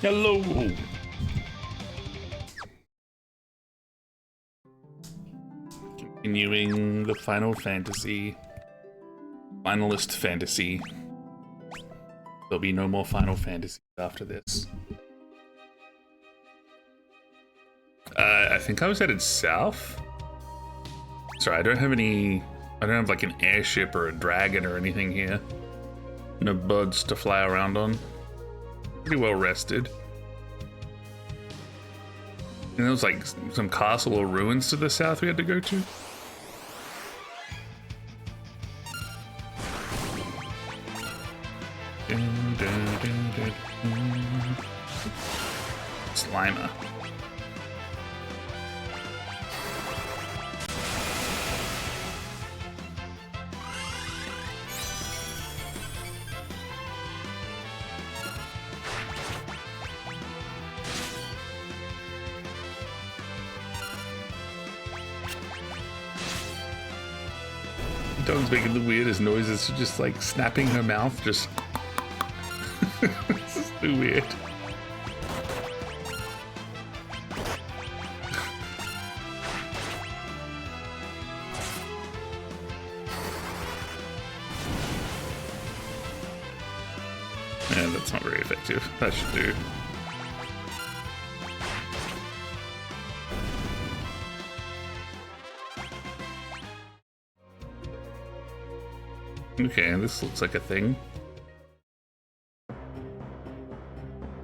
Hello. Continuing the Final Fantasy. Finalist Fantasy. There'll be no more Final Fantasy after this. I think I was headed south. Sorry, I don't have like an airship or a dragon or anything here. No birds to fly around on. Pretty well rested. And there was like some castle or ruins to the south we had to go to. Slimer. Dog's making the weirdest noises, just like snapping her mouth, just... This is too weird. Yeah, that's not very effective. That should do. Okay, this looks like a thing.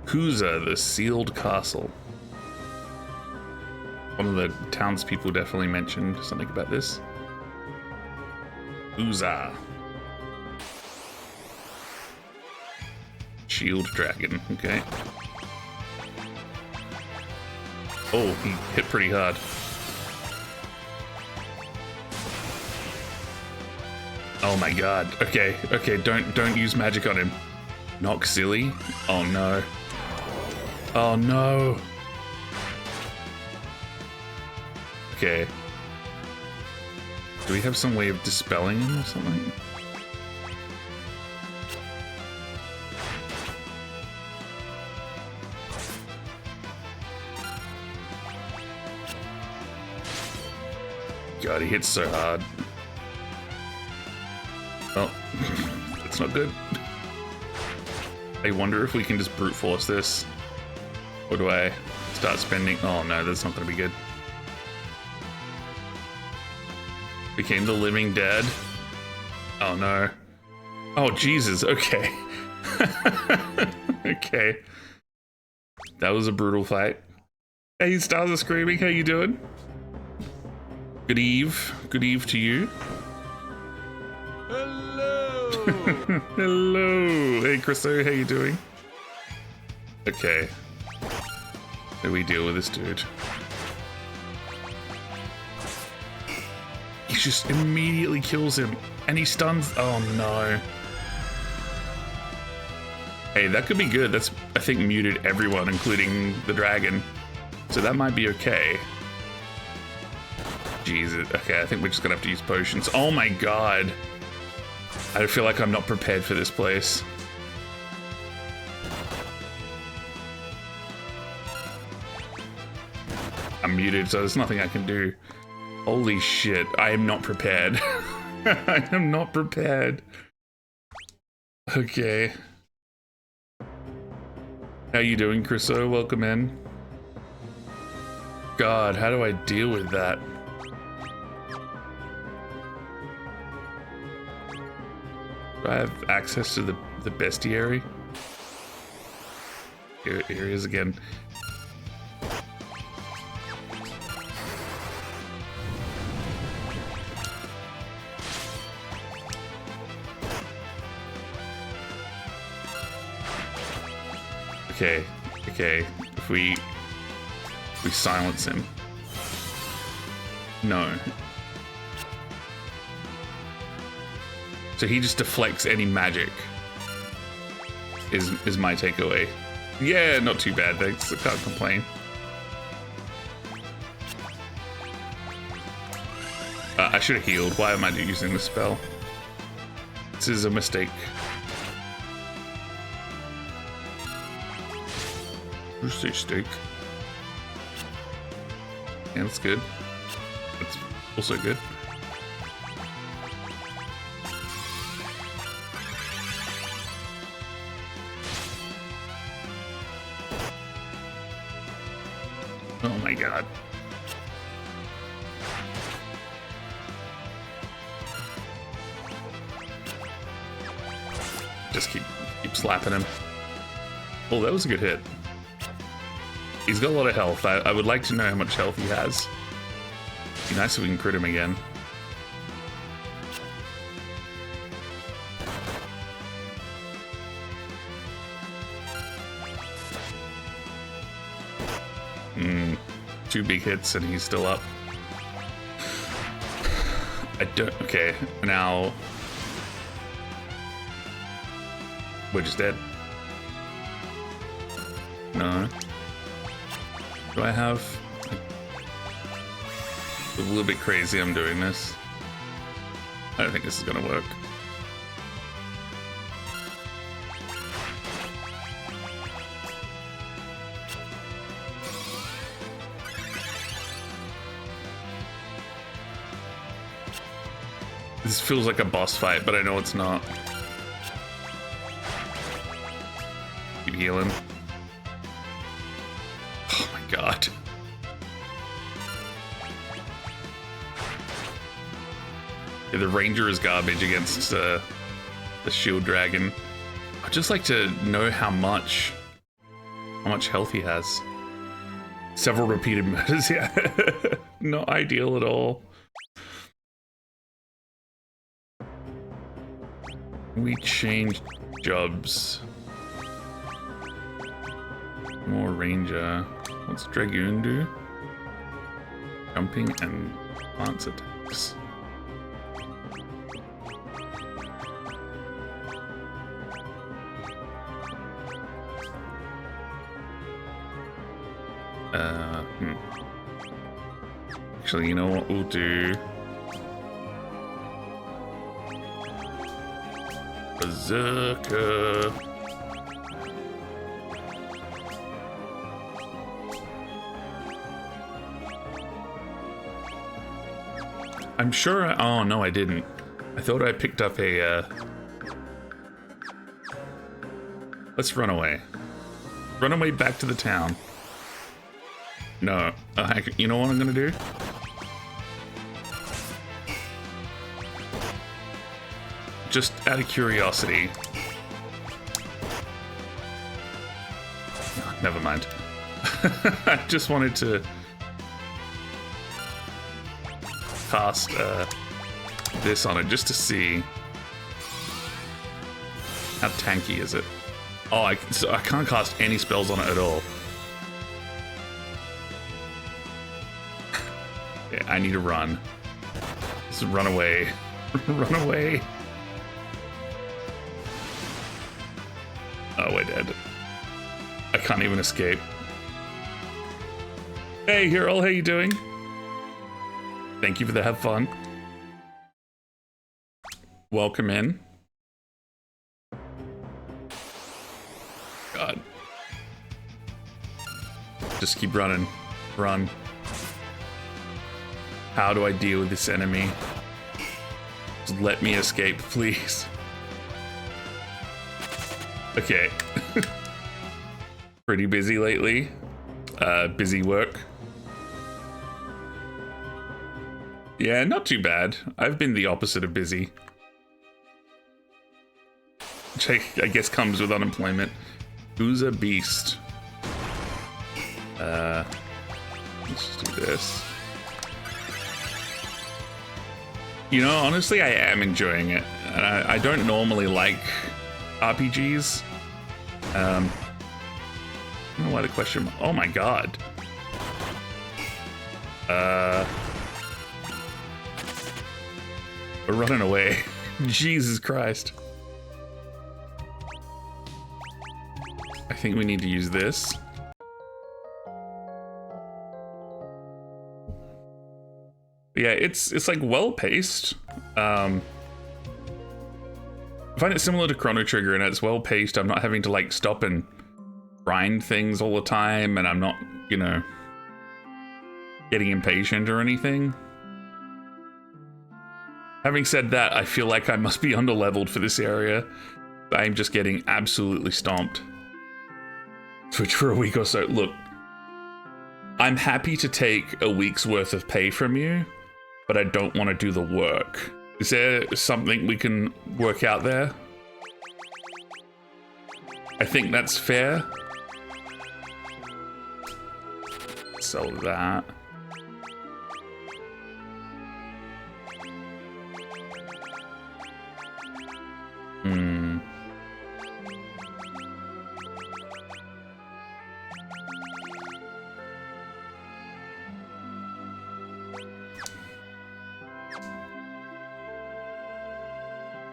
Huza, the sealed castle. One of the townspeople definitely mentioned something about this. Huza. Shield dragon, okay. Oh, he hit pretty hard. Oh my god. Okay, don't use magic on him. Knock silly? Oh no. Oh no. Okay. Do we have some way of dispelling him or something? God, he hits so hard. Oh, that's not good. I wonder if we can just brute force this. Or do I start spending? Oh no, that's not going to be good. Became the living dead. Oh no. Oh Jesus, okay. Okay. That was a brutal fight. Hey, Stars are Screaming, how you doing? Good eve. Good eve to you. Hello. Hey, Christo, how you doing? Okay. How do we deal with this dude? He just immediately kills him, and he stuns. Oh no. Hey, that could be good. That's, I think, muted everyone, including the dragon. So that might be okay. Jesus. Okay, I think we're just gonna have to use potions. Oh my god. I feel like I'm not prepared for this place. I'm muted, so there's nothing I can do. Holy shit, I am not prepared. I am not prepared. Okay. How you doing, Chriso? Welcome in. God, how do I deal with that? Do I have access to the bestiary? Here he is again. Okay, okay. If we silence him. No. So he just deflects any magic. Is my takeaway. Yeah, not too bad, thanks. I can't complain. I should have healed. Why am I using this spell? This is a mistake. Juicy steak. Yeah, that's good. That's also good. Oh my god. Just keep slapping him. Oh, that was a good hit. He's got a lot of health. I would like to know how much health he has. Be nice if we can crit him again. Two big hits and he's still up. I don't... Okay, now... We're just dead. No. Do I have... It's a little bit crazy I'm doing this. I don't think this is gonna work. This feels like a boss fight, but I know it's not. Keep healing. Oh my god. Yeah, the ranger is garbage against the shield dragon. I'd just like to know how much health he has. Several repeated murders, yeah. Not ideal at all. We changed jobs. More ranger. What's dragoon do? Jumping and lance attacks. Actually, you know what we'll do? Berserker. I'm sure. Oh no, I didn't. I thought I picked up a. Let's run away. Run away back to the town. No, you know what I'm gonna do? Just out of curiosity. Oh, never mind. I just wanted to cast this on it just to see how tanky is it. Oh, so I can't cast any spells on it at all. Yeah, I need to run. Just run away. Run away. Oh, we're dead. I can't even escape. Hey, Hero, how you doing? Thank you for the have fun. Welcome in. God. Just keep running. Run. How do I deal with this enemy? Just let me escape, please. Okay. Pretty busy lately. Busy work. Yeah, not too bad. I've been the opposite of busy. Which I guess comes with unemployment. Who's a beast? Let's just do this. You know, honestly, I am enjoying it. And I don't normally like RPGs. I don't know why the question... Oh my god. We're running away. Jesus Christ. I think we need to use this. But yeah, it's like well paced. I find it similar to Chrono Trigger, and it's well paced. I'm not having to like stop and grind things all the time and I'm not, you know, getting impatient or anything. Having said that, I feel like I must be underleveled for this area. I'm just getting absolutely stomped. Switch for a week or so. Look, I'm happy to take a week's worth of pay from you, but I don't want to do the work. Is there something we can work out there? I think that's fair. Sell that.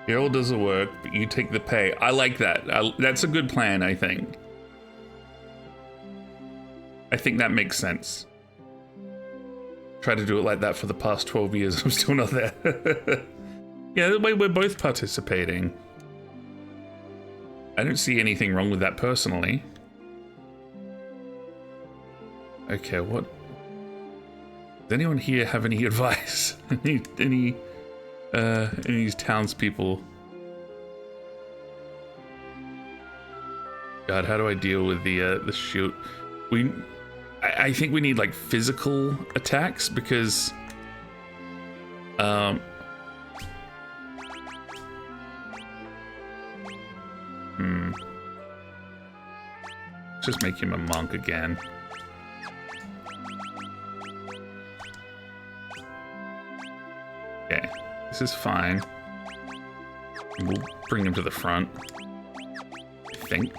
Carol does the work, but you take the pay. I like that. That's a good plan, I think. I think that makes sense. Try to do it like that for the past 12 years. I'm still not there. Yeah, the way we're both participating. I don't see anything wrong with that personally. Okay, what? Does anyone here have any advice? any of these townspeople? God, how do I deal with the shoot? I think we need like physical attacks because just make him a monk again. Okay, this is fine. We'll bring him to the front, I think.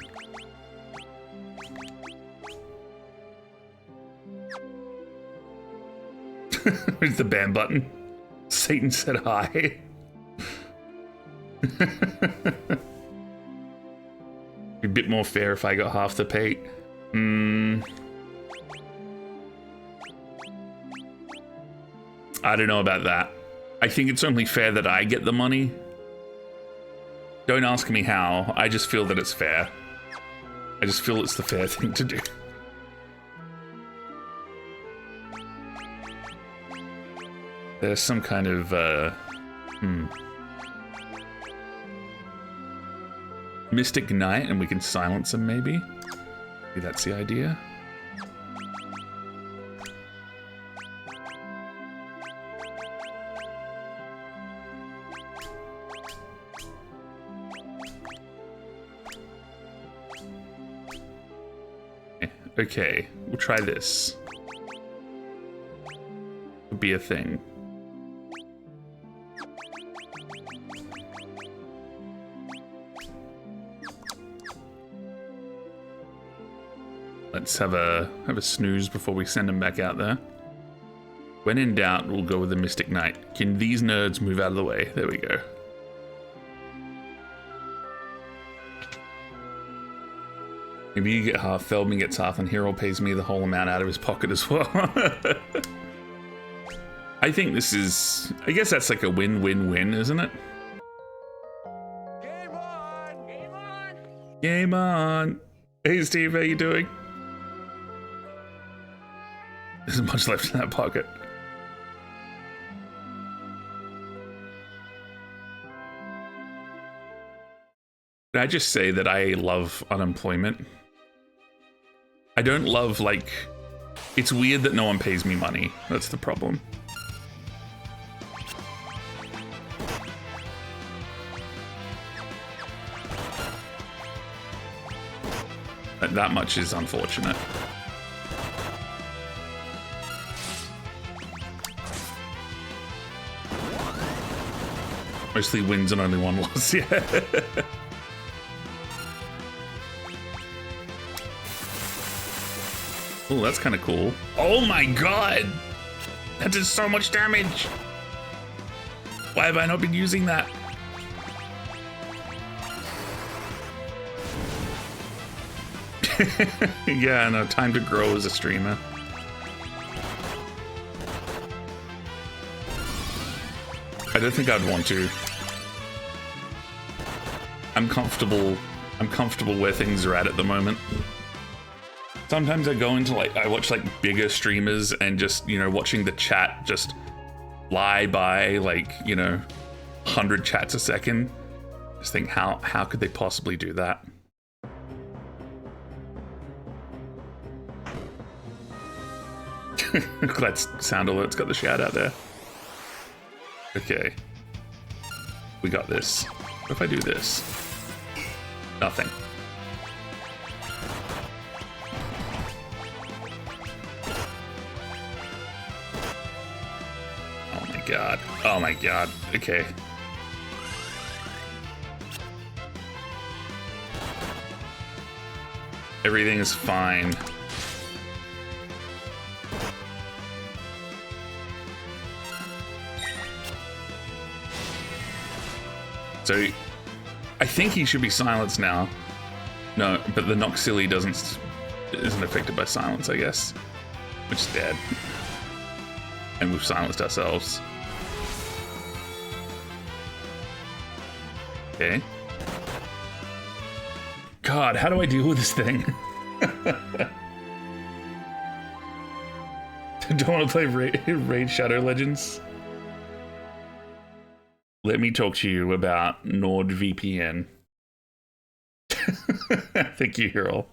Where's the ban button? Satan said hi. Be a bit more fair if I got half the pay. I don't know about that. I think it's only fair that I get the money. Don't ask me how. I just feel that it's fair. I just feel it's the fair thing to do. There's some kind of, Mystic Knight, and we can silence him, maybe? Maybe that's the idea. Okay, we'll try this. Could be a thing. Let's have a snooze before we send him back out there. When in doubt, we'll go with the Mystic Knight. Can these nerds move out of the way? There we go. Maybe you get half, Feldman gets half, and Hero pays me the whole amount out of his pocket as well. I think this is... I guess that's like a win-win-win, isn't it? Game on! Game on! Game on! Hey Steve, how you doing? There's much left in that pocket. Did I just say that I love unemployment? I don't love, like... It's weird that no one pays me money. That's the problem. That much is unfortunate. Mostly wins and only one loss, yeah. Oh, that's kind of cool. Oh my god! That does so much damage! Why have I not been using that? Yeah, no, time to grow as a streamer. I don't think I'd want to. I'm comfortable where things are at the moment. Sometimes I go into like, I watch like bigger streamers and just, you know, watching the chat just fly by like, you know, 100 chats a second. Just think, how could they possibly do that? That sound alert's got the shout out there. Okay. We got this. What if I do this? Nothing. Oh my god. Oh my god. Okay. Everything is fine. So, I think he should be silenced now. No, but the Noxilly isn't affected by silence, I guess. Which is dead. And we've silenced ourselves. Okay. God, how do I deal with this thing? Don't want to play Raid Shadow Legends. Let me talk to you about NordVPN. Thank you, Hero.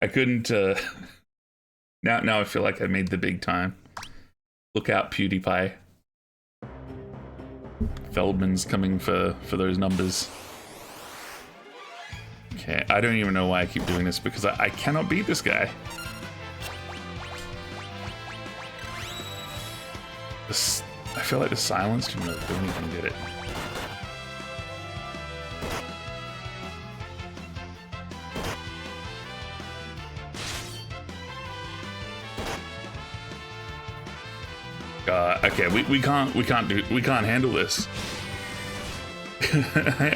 I couldn't. Now I feel like I made the big time. Look out, PewDiePie. Feldman's coming for those numbers. Okay, I don't even know why I keep doing this because I cannot beat this guy. I feel like the silence didn't really do anything, did it? Okay, we can't handle this.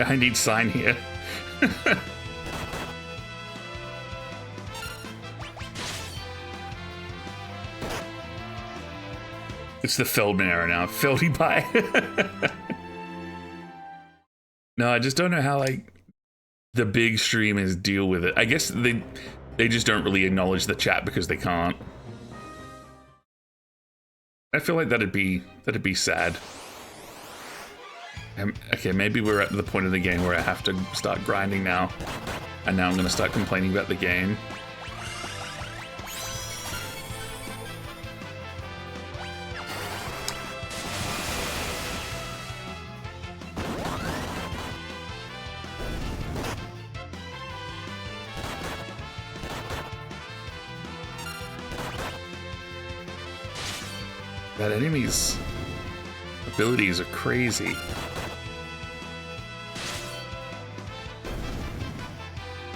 I need sign here. It's the Feldman era now. Feldy pie. No, I just don't know how like the big streamers deal with it. I guess they just don't really acknowledge the chat because they can't. I feel like that'd be sad. Okay, maybe we're at the point of the game where I have to start grinding now, and now I'm gonna start complaining about the game. That enemy's abilities are crazy.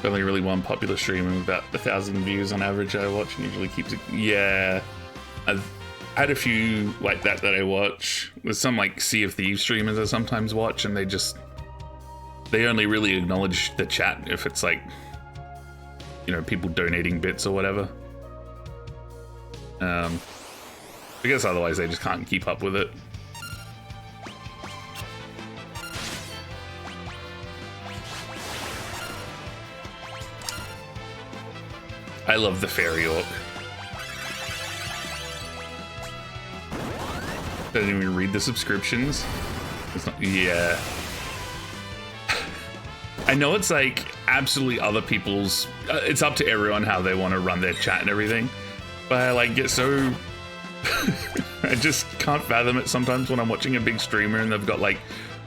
Only really one popular streamer with about 1,000 views on average I watch and usually keeps it. Yeah. I've had a few like that I watch. There's some like Sea of Thieves streamers I sometimes watch and they only really acknowledge the chat if it's like, you know, people donating bits or whatever. I guess otherwise they just can't keep up with it. I love the fairy orc. Doesn't even read the subscriptions. It's not, yeah. I know it's like absolutely other people's. It's up to everyone how they want to run their chat and everything. But I like get so. I just can't fathom it sometimes when I'm watching a big streamer and they've got like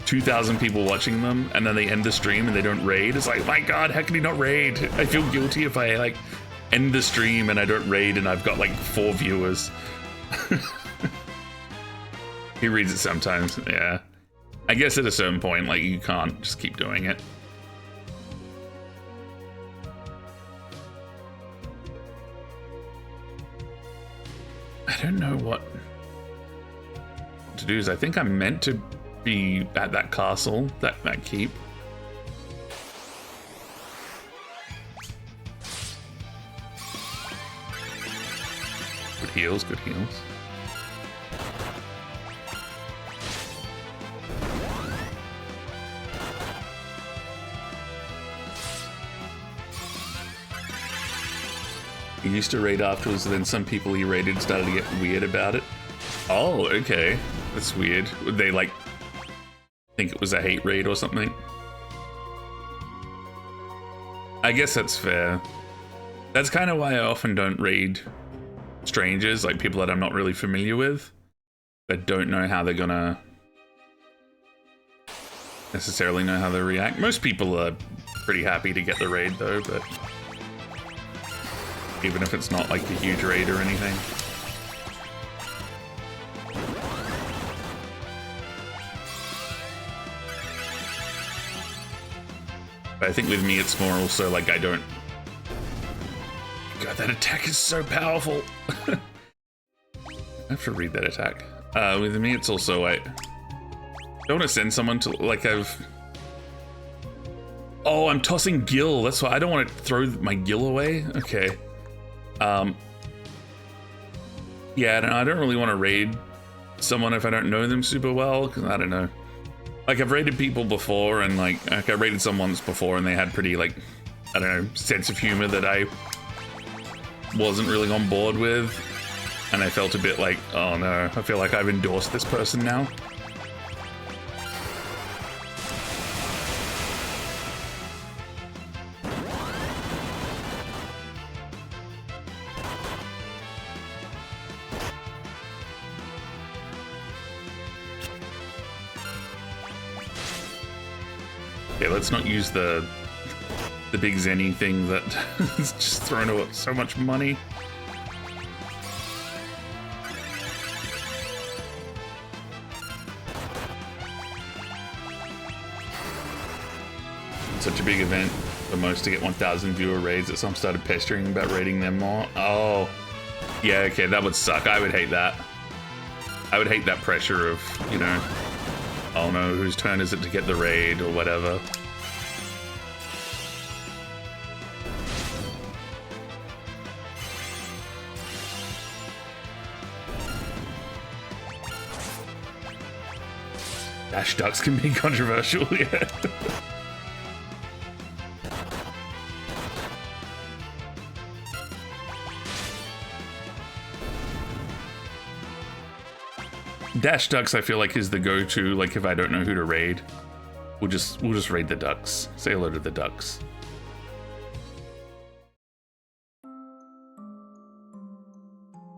2,000 people watching them and then they end the stream and they don't raid. It's like, my God, how can he not raid? I feel guilty if I like end the stream and I don't raid and I've got like 4 viewers. He reads it sometimes, yeah. I guess at a certain point, like you can't just keep doing it. I don't know what to do. Is I think I'm meant to be at that castle, that keep. Good heals, good heals. He used to raid afterwards, and then some people he raided started to get weird about it. Oh, okay. That's weird. Would they, like, think it was a hate raid or something? I guess that's fair. That's kind of why I often don't raid strangers, like people that I'm not really familiar with, that don't know how they're gonna necessarily know how they react. Most people are pretty happy to get the raid though, but even if it's not like a huge raid or anything. But I think with me it's more also like I don't... God, that attack is so powerful. I have to read that attack. With me it's also like... I don't want to send someone to, like, Oh, I'm tossing Gil. That's why I don't want to throw my Gil away. Okay. Yeah, I don't really want to raid someone if I don't know them super well, because I don't know. Like, I've raided people before, and like I raided someone once before, and they had pretty, like, I don't know, sense of humor that I wasn't really on board with, and I felt a bit like, oh no, I feel like I've endorsed this person now. Okay, let's not use the big Zenny thing that is just throwing out so much money. Such a big event for most to get 1,000 viewer raids that some started pestering about raiding them more. Oh, yeah, okay, that would suck. I would hate that. I would hate that pressure of, you know, oh no, whose turn is it to get the raid or whatever. Dash ducks can be controversial, yeah. Dash ducks I feel like is the go-to, like if I don't know who to raid. We'll just raid the ducks. Say hello to the ducks.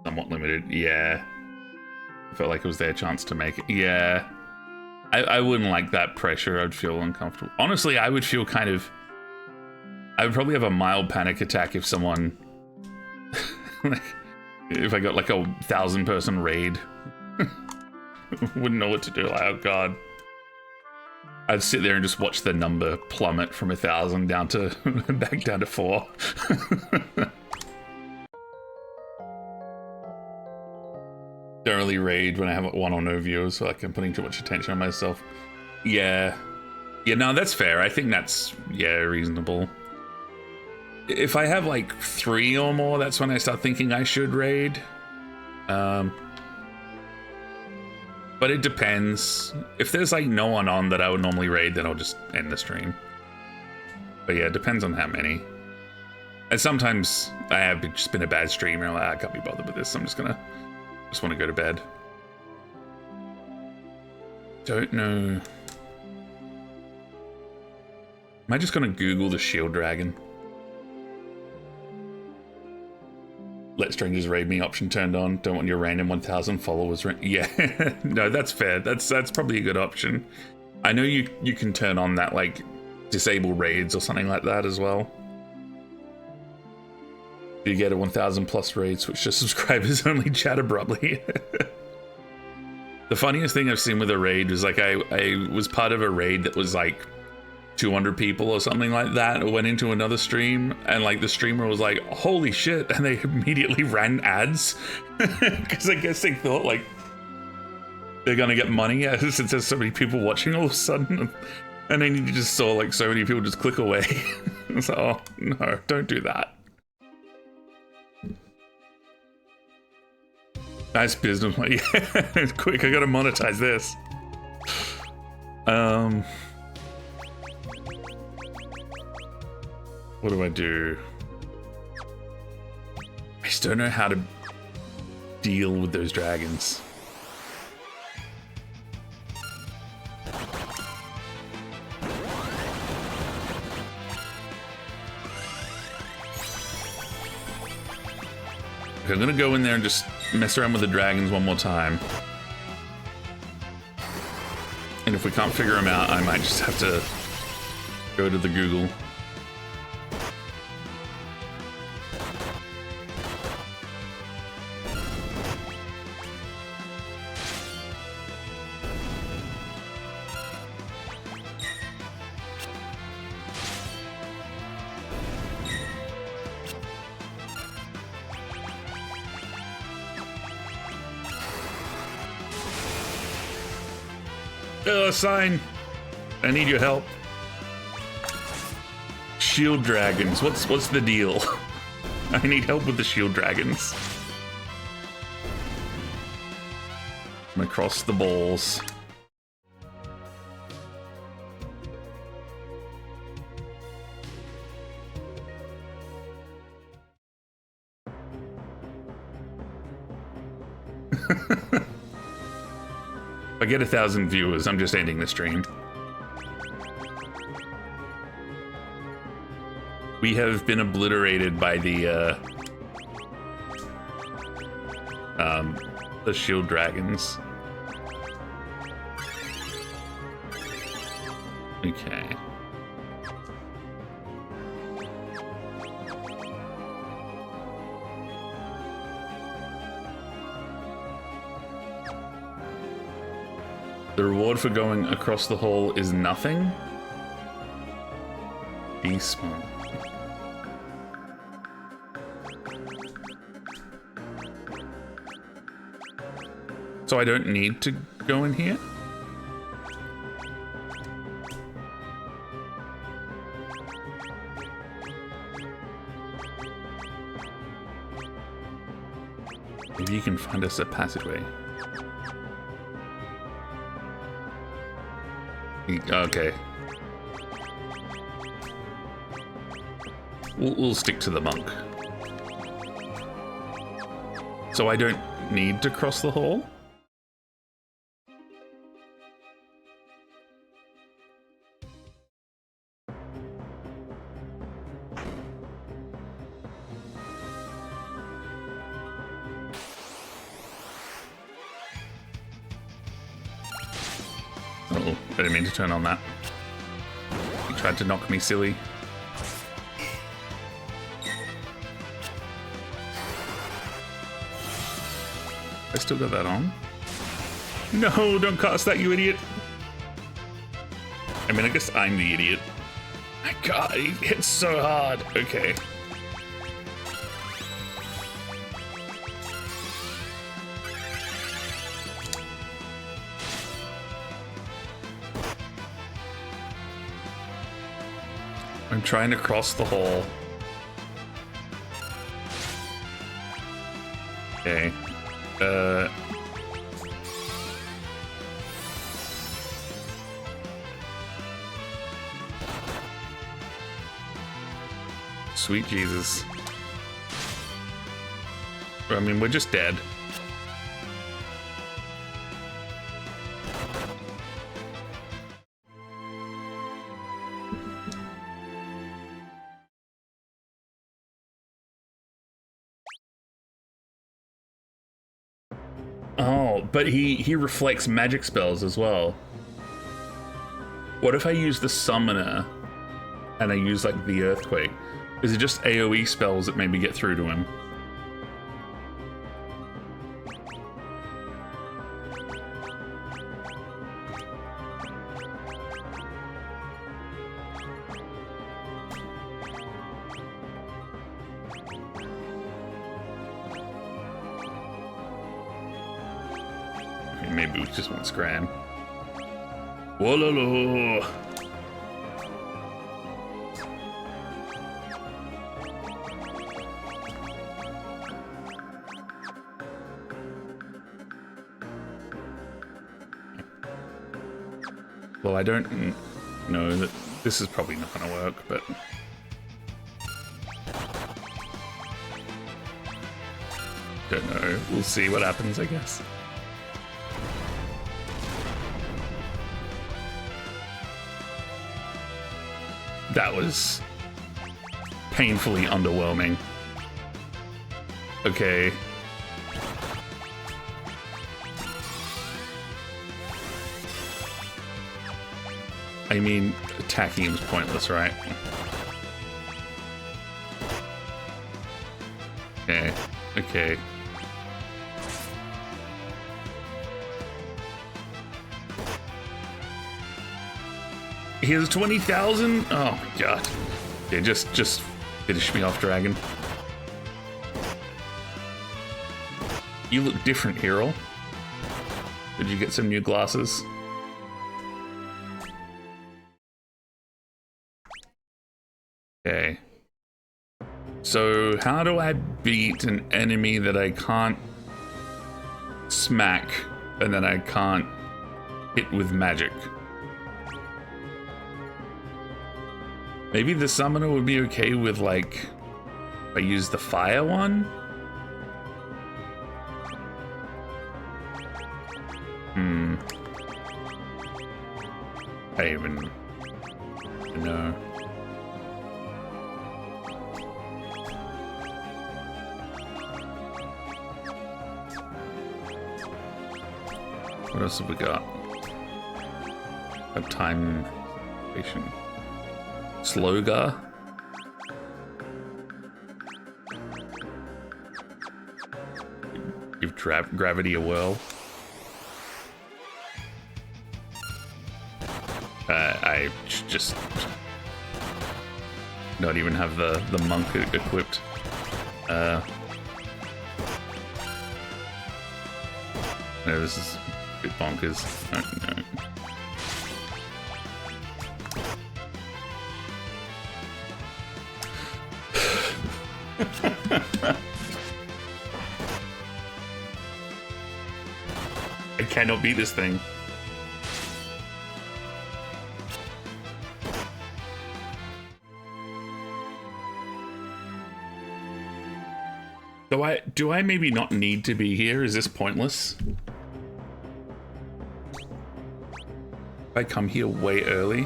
Somewhat limited, yeah. I felt like it was their chance to make it. Yeah. I wouldn't like that pressure. I'd feel uncomfortable. Honestly, I would feel kind of... I would probably have a mild panic attack if someone... like, if I got like a 1,000-person raid. Wouldn't know what to do. Like, oh god. I'd sit there and just watch the number plummet from 1,000 down to... back down to 4. Don't really raid when I have one or no viewers, so like I'm putting too much attention on myself. Yeah. Yeah, no, that's fair. I think that's, yeah, reasonable. If I have like 3 or more, that's when I start thinking I should raid. But it depends. If there's like no one on that I would normally raid, then I'll just end the stream. But yeah, it depends on how many. And sometimes I have just been a bad streamer. I'm like, I can't be bothered with this. I'm just want to go to bed. Don't know. Am I just gonna Google the shield dragon? Let strangers raid me option turned on. Don't want your random 1,000 followers. Yeah, no, that's fair. That's probably a good option. I know you can turn on that like disable raids or something like that as well. You get a 1,000 plus raid, switch to subscribers only, chat abruptly. The funniest thing I've seen with a raid was like I was part of a raid that was like 200 people or something like that. I went into another stream and like the streamer was like, holy shit, and they immediately ran ads because I guess they thought like they're gonna get money since there's so many people watching all of a sudden, and then you just saw like so many people just click away. It's like, oh no, don't do that. Nice business. Like, yeah, quick, I gotta monetize this. What do I do? don't know how to deal with those dragons. Okay, I'm gonna go in there and just mess around with the dragons one more time. And if we can't figure them out, I might just have to go to the Google. Sign. I need your help. Shield dragons. What's the deal? I need help with the shield dragons. I'm across the balls. If I get 1,000 viewers, I'm just ending the stream. We have been obliterated by the shield dragons. Okay. The reward for going across the hall is nothing? Be smart. So I don't need to go in here? Maybe you can find us a passageway. Okay. We'll stick to the monk. So I don't need to cross the hall? Oh, I didn't mean to turn on that. You tried to knock me silly. I still got that on. No, don't cast that, you idiot. I mean, I guess I'm the idiot. My God, he hits so hard. Okay. I'm trying to cross the hall. Okay. Sweet Jesus. I mean, we're just dead. Oh, but he reflects magic spells as well. What if I use the summoner and I use like the earthquake? Is it just AoE spells that maybe get through to him? Okay, maybe we just want scram. Whoa. Well, I don't know that this is probably not going to work, but... Don't know. We'll see what happens, I guess. That was painfully underwhelming. Okay. I mean, attacking him is pointless, right? Okay. Okay. He has 20,000? Oh my god. Yeah, just finish me off, dragon. You look different, hero. Did you get some new glasses? Okay. So, how do I beat an enemy that I can't smack and then I can't hit with magic? Maybe the summoner would be okay with, like, if I use the fire one? I don't even know. What else have we got? A time station. Sloga. Give gravity a whirl. I just not even have the monk equipped. No, this is a bit bonkers. Oh, no. I cannot beat this thing. Do I maybe not need to be here? Is this pointless? I come here way early.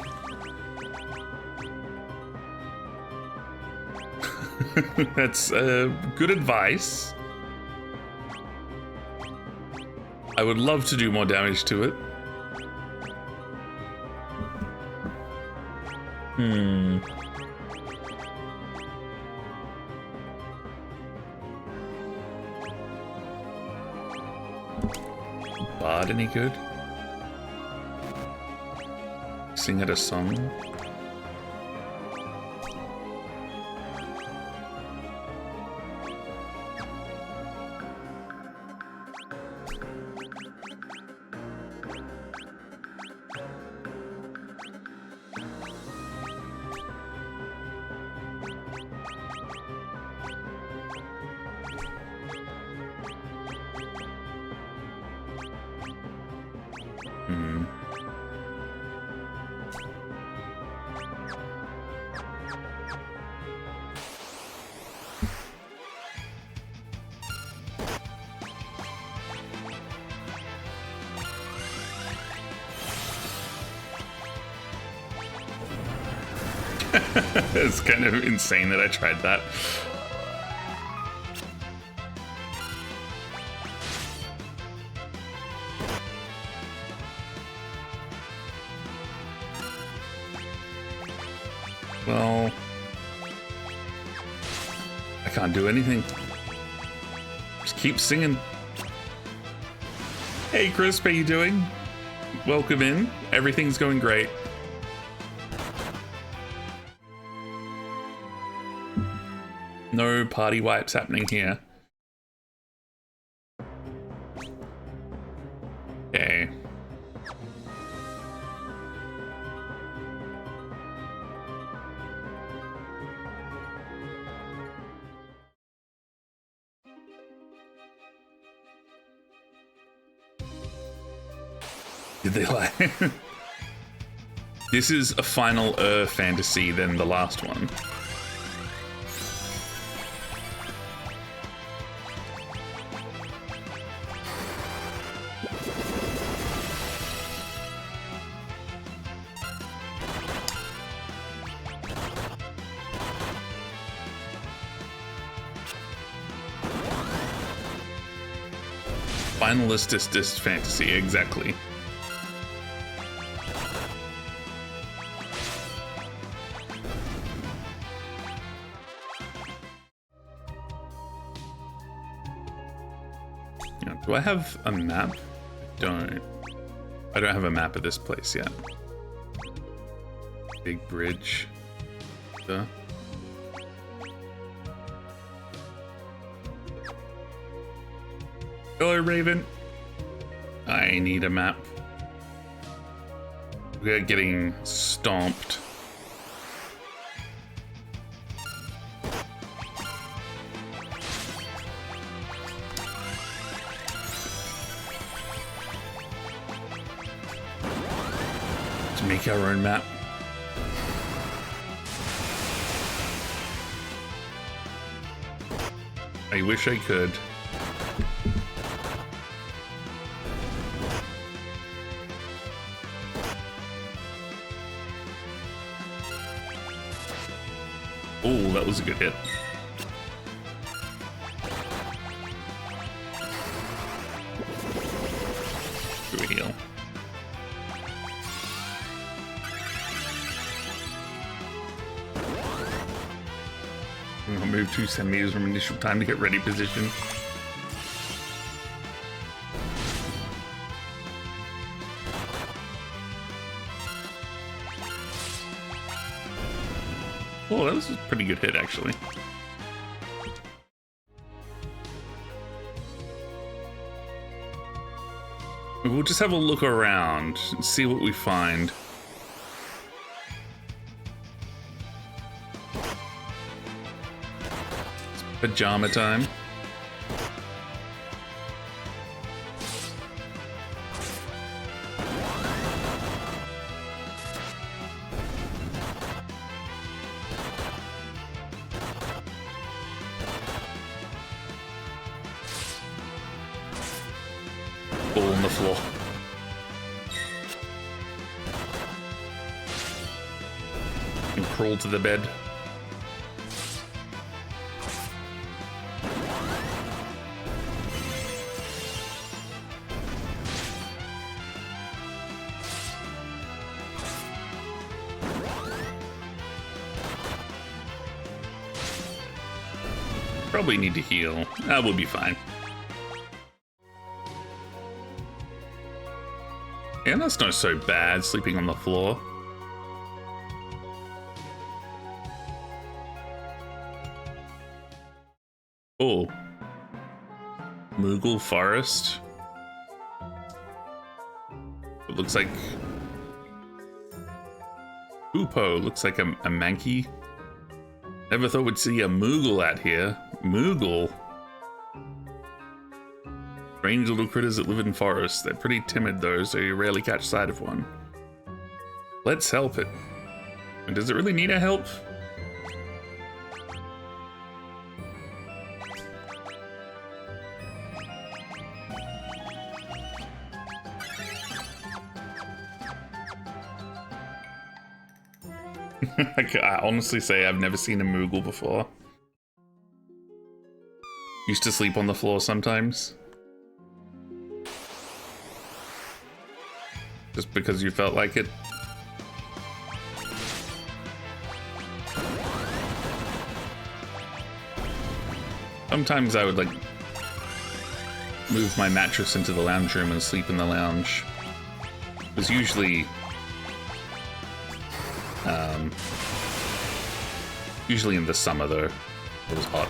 That's good advice. I would love to do more damage to it. Bard any good? Sing at a song? It's kind of insane that I tried that. Well, I can't do anything. Just keep singing. Hey, Chris, how you doing? Welcome in. Everything's going great. No party wipes happening here. Okay. Did they lie? This is a final fantasy than the last one. finalist fantasy, exactly. Now, do I have a map? I don't have a map of this place yet. Big bridge. Duh. Hello, Raven. I need a map. We're getting stomped. To make our own map. I wish I could. Oh, that was a good hit. Do a heal. I'll move 2 centimeters from initial time to get ready position. Oh, that was a pretty good hit, actually. We'll just have a look around and see what we find. It's pajama time. Ball on the floor. And crawl to the bed. Probably need to heal. That will be fine. Yeah, that's not so bad, sleeping on the floor. Oh. Moogle Forest. It looks like... Upo looks like a Mankey. Never thought we'd see a Moogle out here. Moogle? Strange little critters that live in forests. They're pretty timid though, so you rarely catch sight of one. Let's help it. And does it really need our help? I honestly say I've never seen a Moogle before. Used to sleep on the floor sometimes. Just because you felt like it. Sometimes I would like move my mattress into the lounge room and sleep in the lounge. It was usually usually in the summer though. It was hot.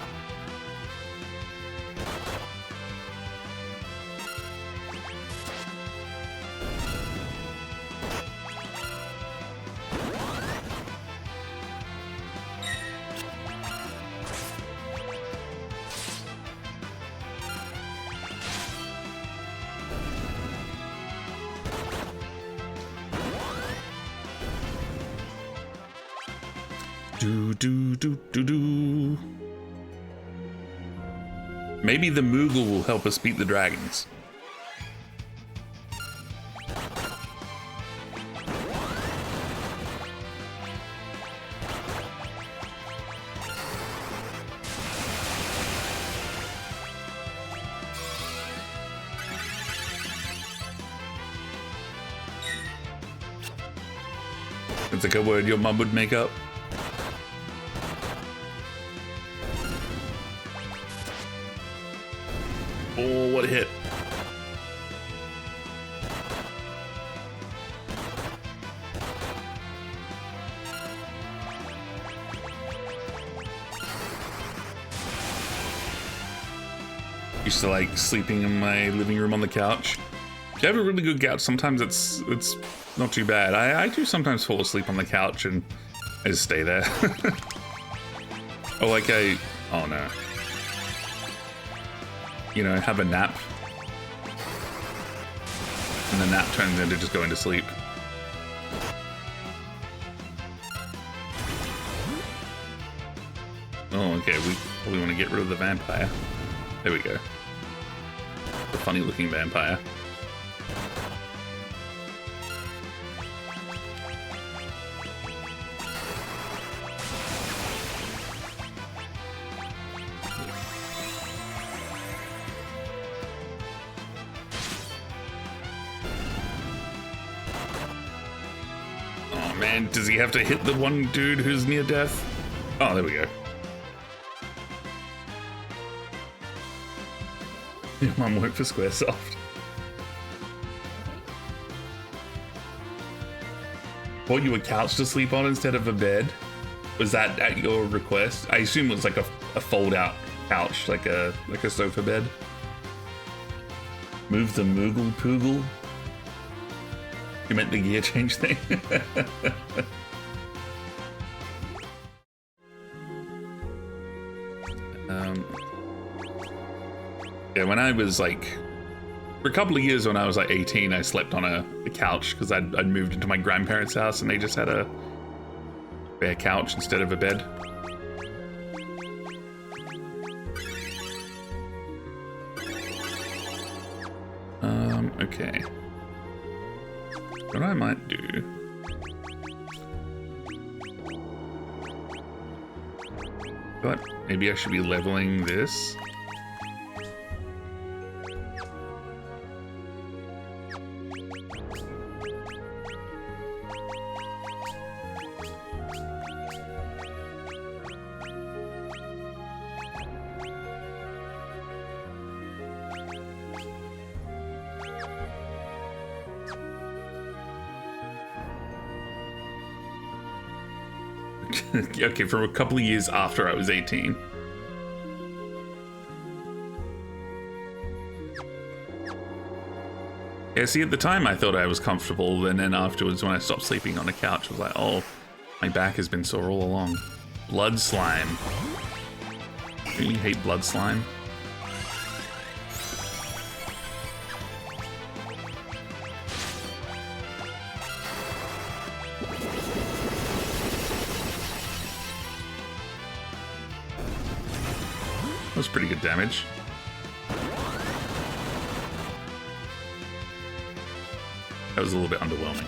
Do. Maybe the Moogle will help us beat the dragons. It's like a word your mum would make up. Oh, what a hit. Used to like sleeping in my living room on the couch. If you have a really good couch, sometimes it's not too bad. I do sometimes fall asleep on the couch and I just stay there. Oh, oh no. You know, have a nap. And the nap turns into just going to sleep. Oh, okay, we probably want to get rid of the vampire. There we go. The funny looking vampire. Oh man, does he have to hit the one dude who's near death? Oh, there we go. Your mum worked for Squaresoft. Bought you a couch to sleep on instead of a bed? Was that at your request? I assume it was like a fold-out couch, like a sofa bed. Move the Moogle Poogle? You meant the gear change thing? Yeah, when I was like, for a couple of years when I was like 18, I slept on a couch because I'd moved into my grandparents' house and they just had a bare couch instead of a bed. Okay. What I might do... But maybe I should be leveling this. Okay, for a couple of years after I was 18. Yeah, see, at the time I thought I was comfortable, and then afterwards when I stopped sleeping on the couch, I was like, oh, my back has been sore all along. Blood slime. Do you hate blood slime? That was pretty good damage. That was a little bit underwhelming.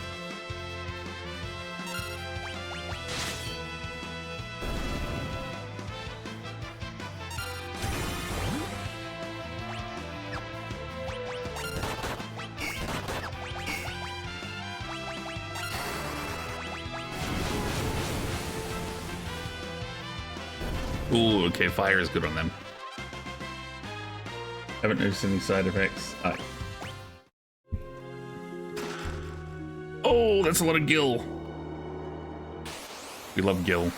Ooh, okay, fire is good on them. Haven't noticed any side effects. Oh, that's a lot of gil. We love gil.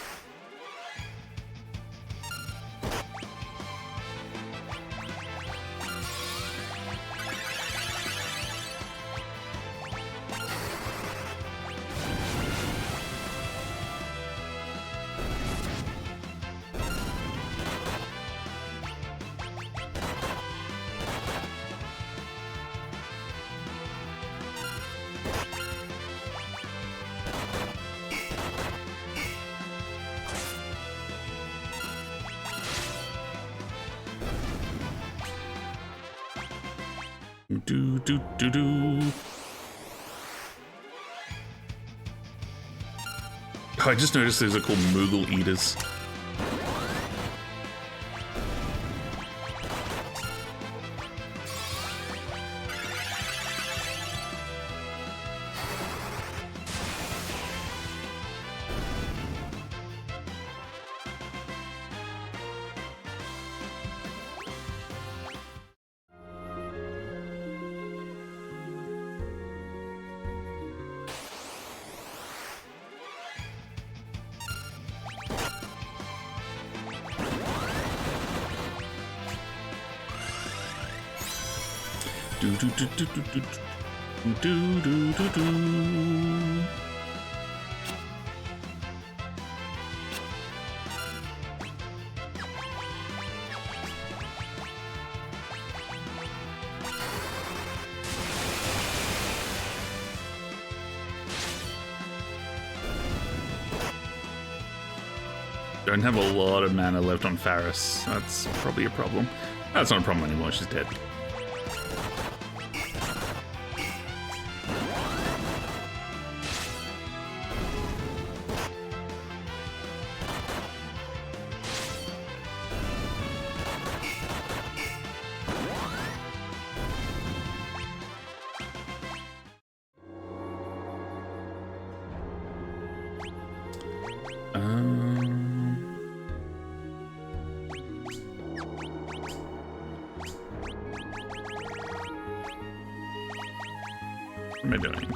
Oh, I just noticed these are called Moogle Eaters. Do do do do do do do do do do. Don't have a lot of mana left on Faris. That's probably a problem. That's not a problem anymore, she's dead. What am I doing?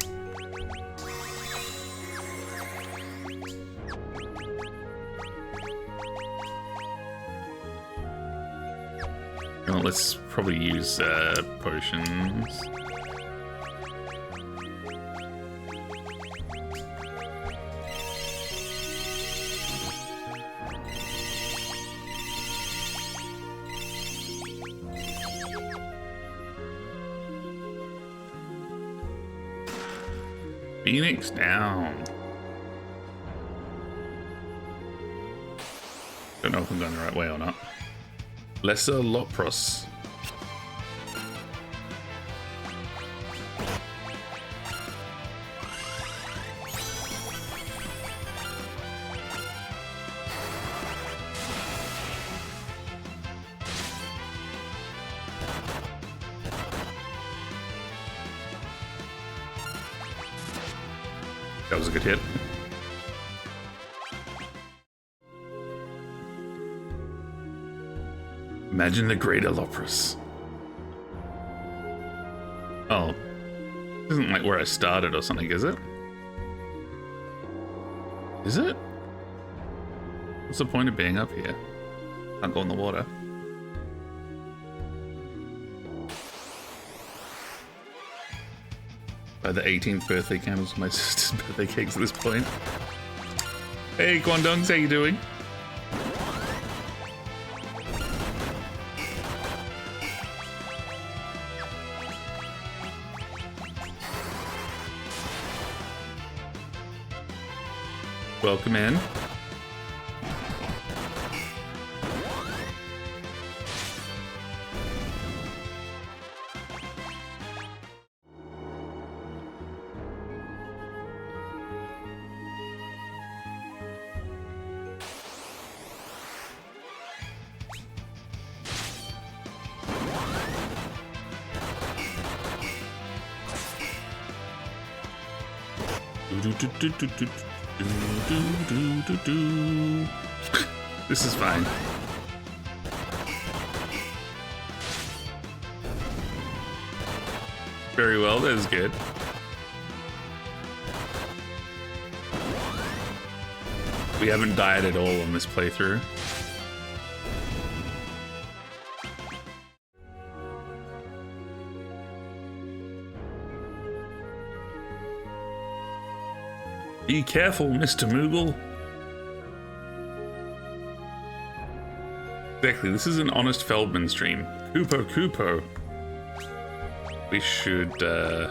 Well, let's probably use potions. Phoenix down. Don't know if I'm going the right way or not. Lesser Lopros. That was a good hit. Imagine the great Elopris. Oh. This isn't like where I started or something, is it? Is it? What's the point of being up here? Can't go in the water. By the 18th birthday candles, my sister's birthday cakes at this point. Hey, Guandongs, how you doing? Welcome in. This is fine. Very well, that is good. We haven't died at all on this playthrough. Be careful, Mr. Moogle. Exactly, this is an honest Feldman stream. Kupo. We should, I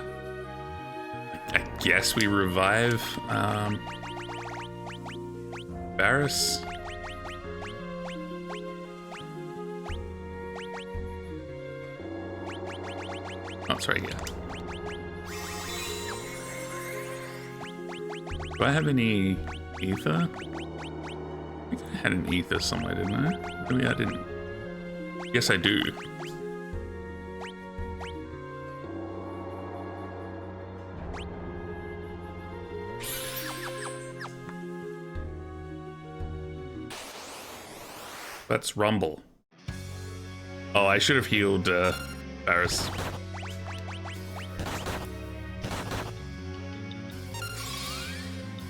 guess we revive, Varus. Oh, it's right here. Do I have any ether? I think I had an ether somewhere, didn't I? Maybe I didn't. Yes, I do. Let's rumble. Oh, I should have healed Varus.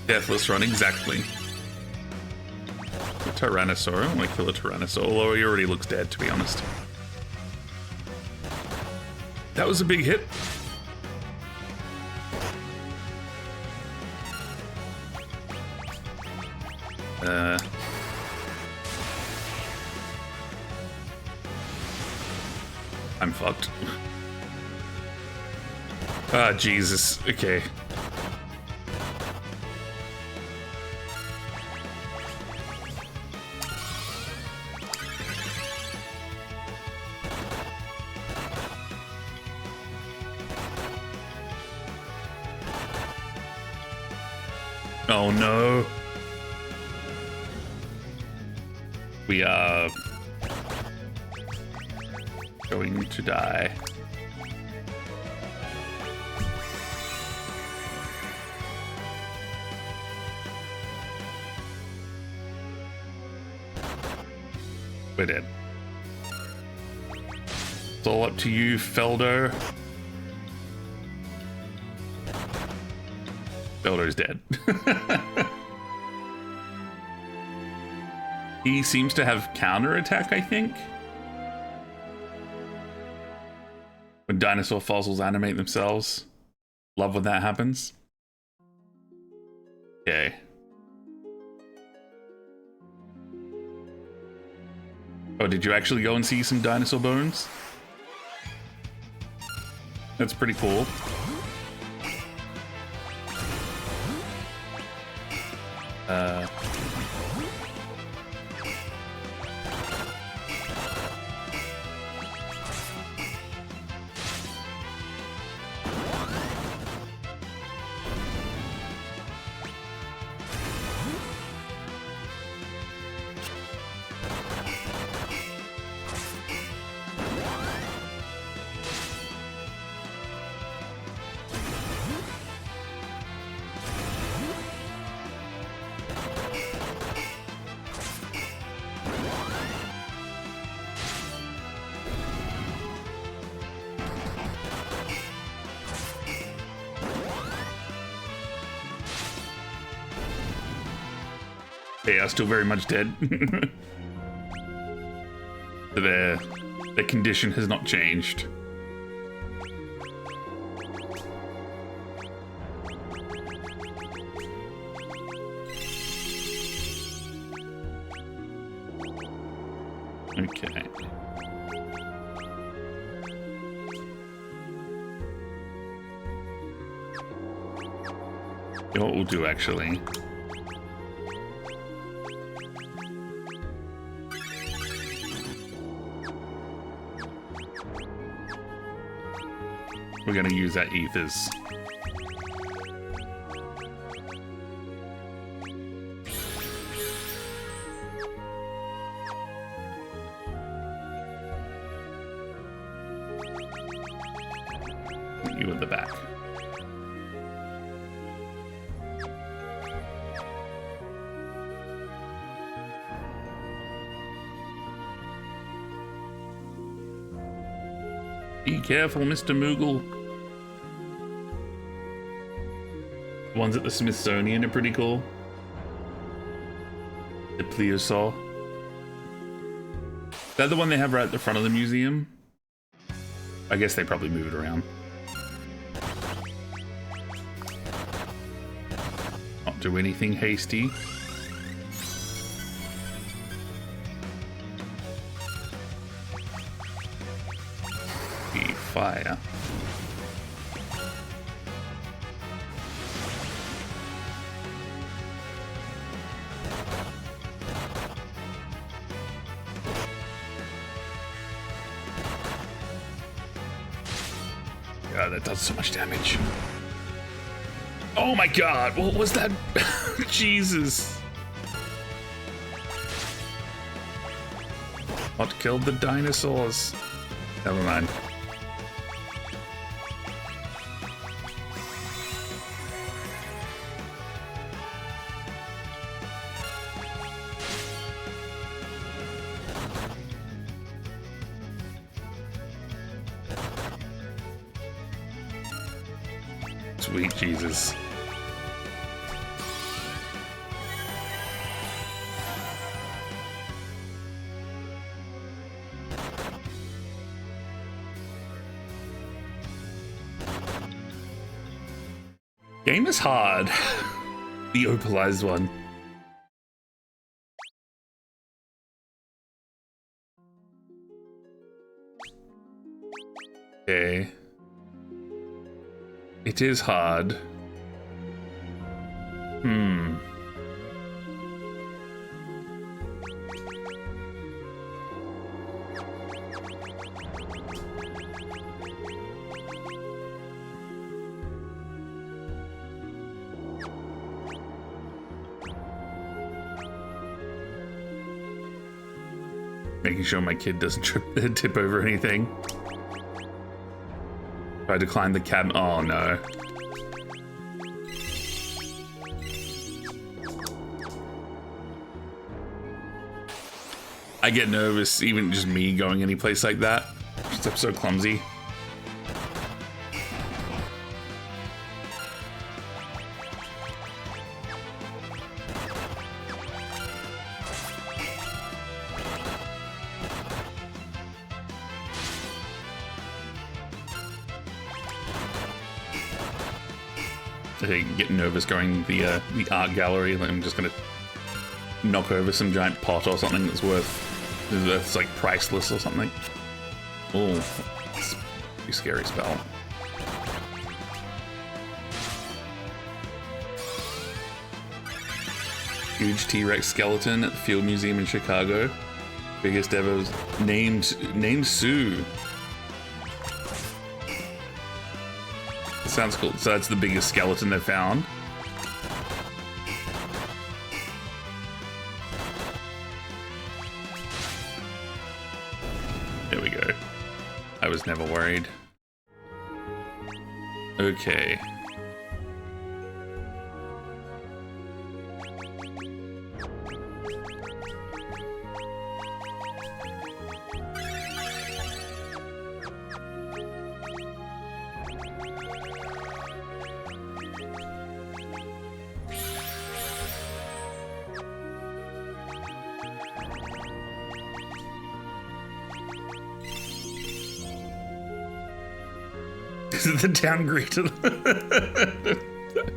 Deathless run, exactly. A Tyrannosaur, I don't want to kill a Tyrannosaur, although he already looks dead, to be honest. That was a big hit. I'm fucked. Ah, Jesus. Okay. Oh no. We are going to die. We're dead. It's all up to you, Feldo. Feldo's dead. He seems to have counterattack, I think. When dinosaur fossils animate themselves. Love when that happens. Okay. Oh, did you actually go and see some dinosaur bones? That's pretty cool. They are still very much dead. Their condition has not changed. Okay. You know what we'll do, actually? We're gonna use that ethers. You at the back. Be careful, Mr. Moogle. The ones at the Smithsonian are pretty cool. The plesiosaur. Is that the one they have right at the front of the museum? I guess they probably move it around. Not do anything hasty. Be fire. God, that does so much damage. Oh my god, what was that? Jesus. What killed the dinosaurs? Never mind. Sweet Jesus. name is hard. The opalized one. Okay. It is hard. Making sure my kid doesn't tip over anything. I declined the cab. Oh no. I get nervous, even just me going any place like that. Just I'm so clumsy. I get nervous going the art gallery. Like I'm just gonna knock over some giant pot or something that's like priceless or something. Oh, that's a pretty scary spell. Huge T-Rex skeleton at the Field Museum in Chicago. Biggest ever. Named Sue. Sounds cool. So that's the biggest skeleton they found. There we go. I was never worried. Okay. The town greeted.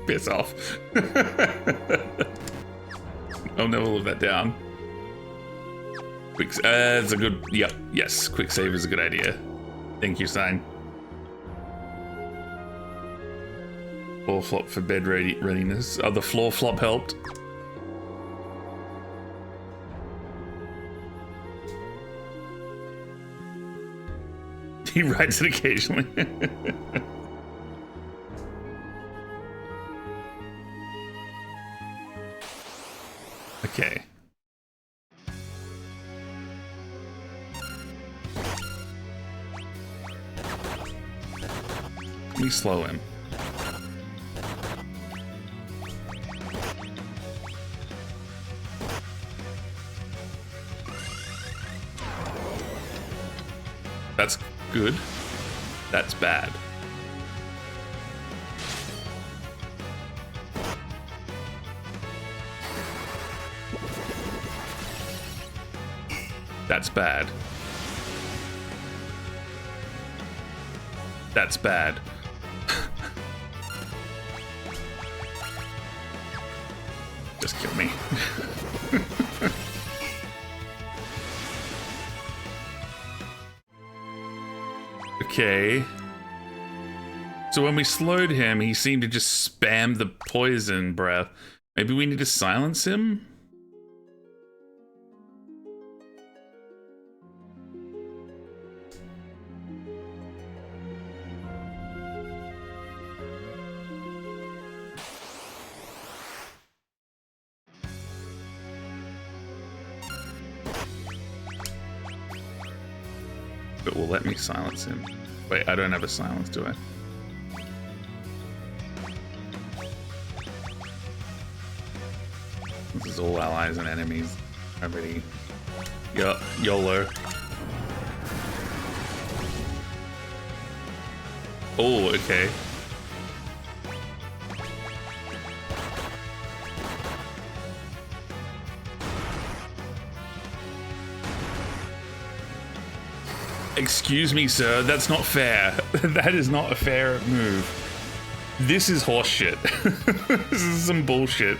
Piss off. I'll never live that down. Quick, that's a good. Yep, yes. Quick save is a good idea. Thank you, sign. Floor flop for bed readiness. Oh, the floor flop helped. He rides it occasionally. Okay. Let me slow him. That's good. That's bad. That's bad. That's bad. Just kill me. Okay. So when we slowed him, he seemed to just spam the poison breath. Maybe we need to silence him? But will let me silence him. Wait, I don't have a silence, do I? This is all allies and enemies. Already. YOLO. Oh, okay. Excuse me, sir, that's not fair. That is not a fair move. This is horse shit. This is some bullshit.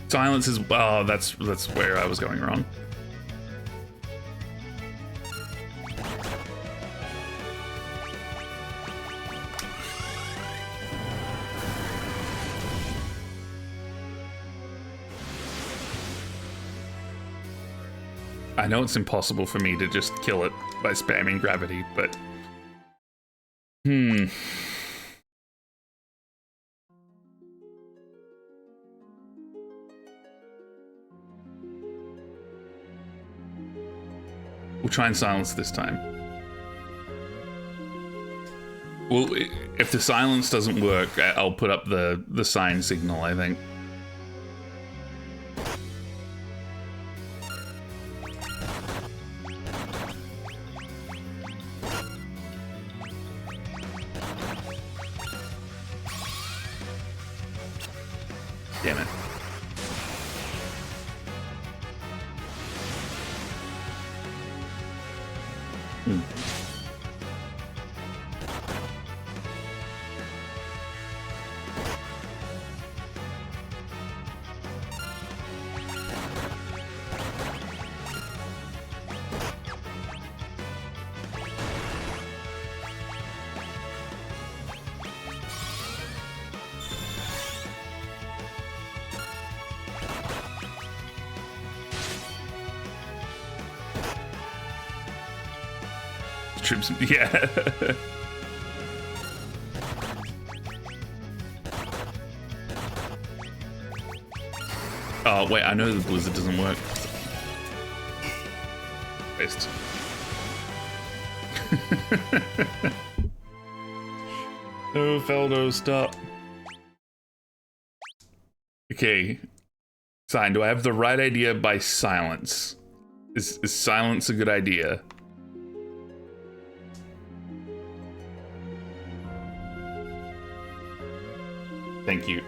Silence is, oh, that's where I was going wrong. I know it's impossible for me to just kill it by spamming gravity, but... We'll try and silence this time. Well, if the silence doesn't work, I'll put up the sign signal, I think. Damn it. Troops, yeah. Oh wait, I know the blizzard doesn't work. Waste. Oh, Feldo, stop. Okay. Sign, do I have the right idea by silence? Is silence a good idea? Thank you.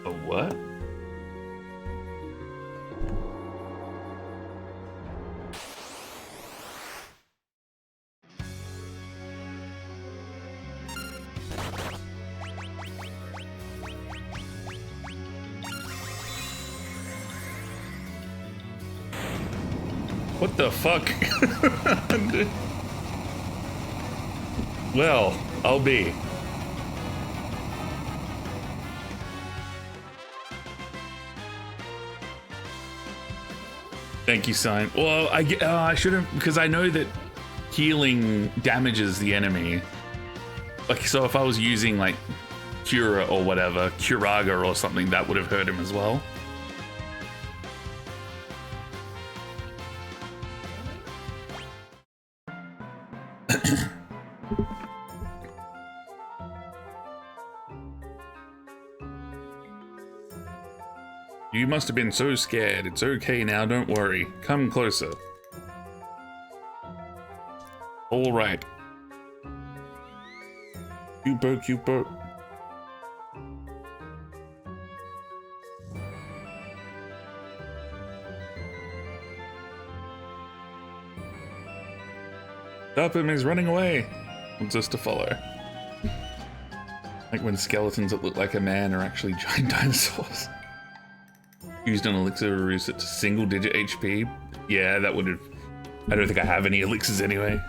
A what? What the fuck? Well, I'll be. Thank you, Sign. Well, I shouldn't, because I know that healing damages the enemy. Like, so if I was using, like, Cura or whatever, Curaga or something, that would have hurt him as well. You must have been so scared. It's okay now, don't worry. Come closer. All right. Cupo, Cupo. Stop him, he's running away. Wants us to follow. Like when skeletons that look like a man are actually giant dinosaurs. Used an elixir to reduce it to single-digit HP. Yeah, that would have... I don't think I have any elixirs anyway.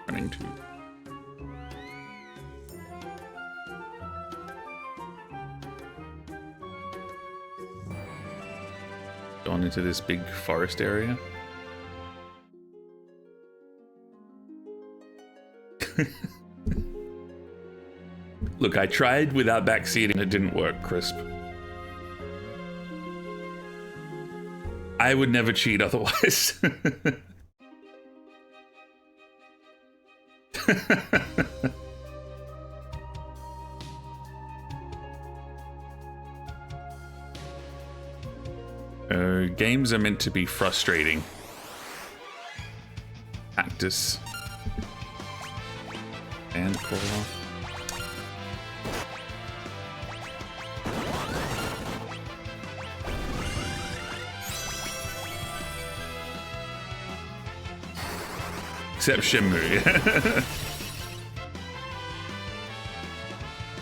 Running to... Gone into this big forest area. Look, I tried without backseating and it didn't work, Crisp. I would never cheat otherwise. Games are meant to be frustrating. Cactus. And crawler. Except Shenmue.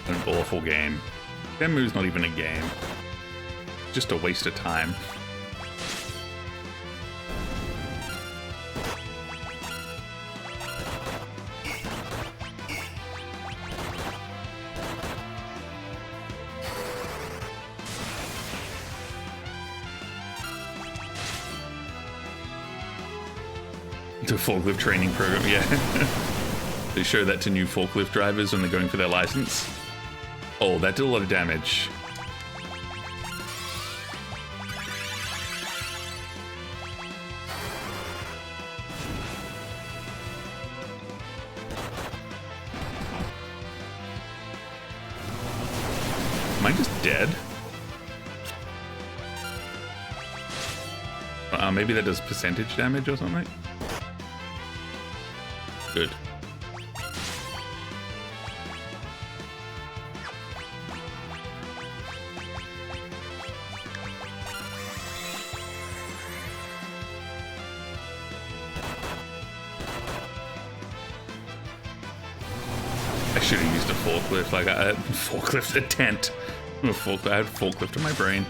An awful game. Shenmue's not even a game. Just a waste of time. The forklift training program, yeah. They show that to new forklift drivers when they're going for their license. Oh, that did a lot of damage. Am I just dead? Maybe that does percentage damage or something? Good. I should have used a forklift, like a forklift, a tent. I had forklift in my brain.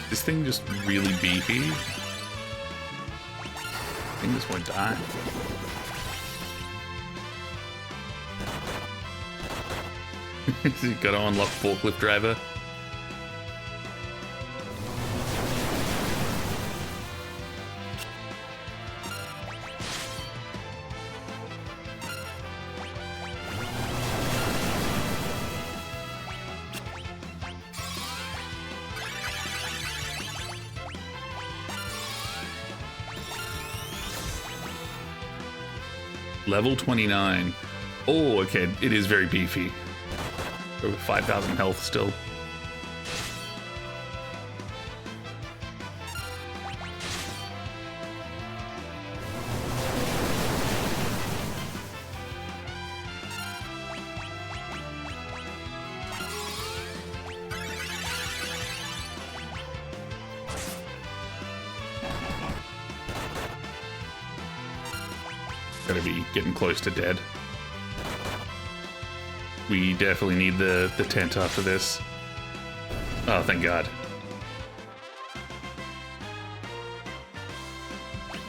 This thing just really beefy. I think this won't die. You gotta unlock forklift driver. Level 29. Oh, okay. It is very beefy. Over 5,000 health still. Gotta be getting close to dead. We definitely need the tent after this. Oh, thank God.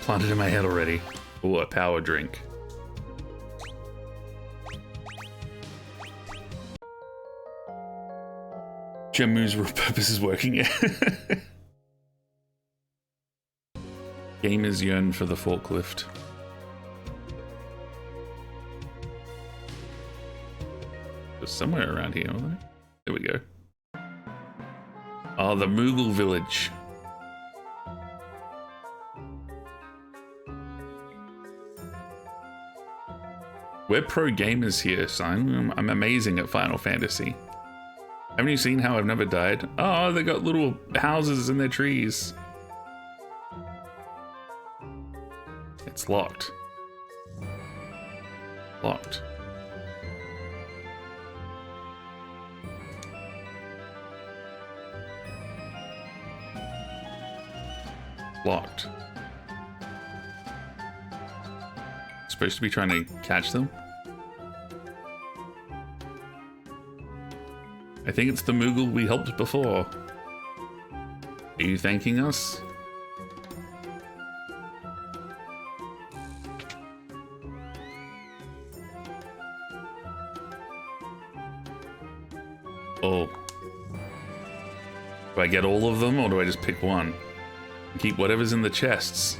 Planted in my head already. Ooh, a power drink. Shenmue's purpose is working. Gamers yearn for the forklift. Somewhere around here, wasn't it? There we go. Oh, the Moogle village. We're pro gamers here, son. I'm amazing at Final Fantasy. Haven't you seen how I've never died? Oh, they got little houses in their trees. It's locked. Locked. Locked. Supposed to be trying to catch them? I think it's the Moogle we helped before. Are you thanking us? Oh. Do I get all of them or do I just pick one? Keep whatever's in the chests.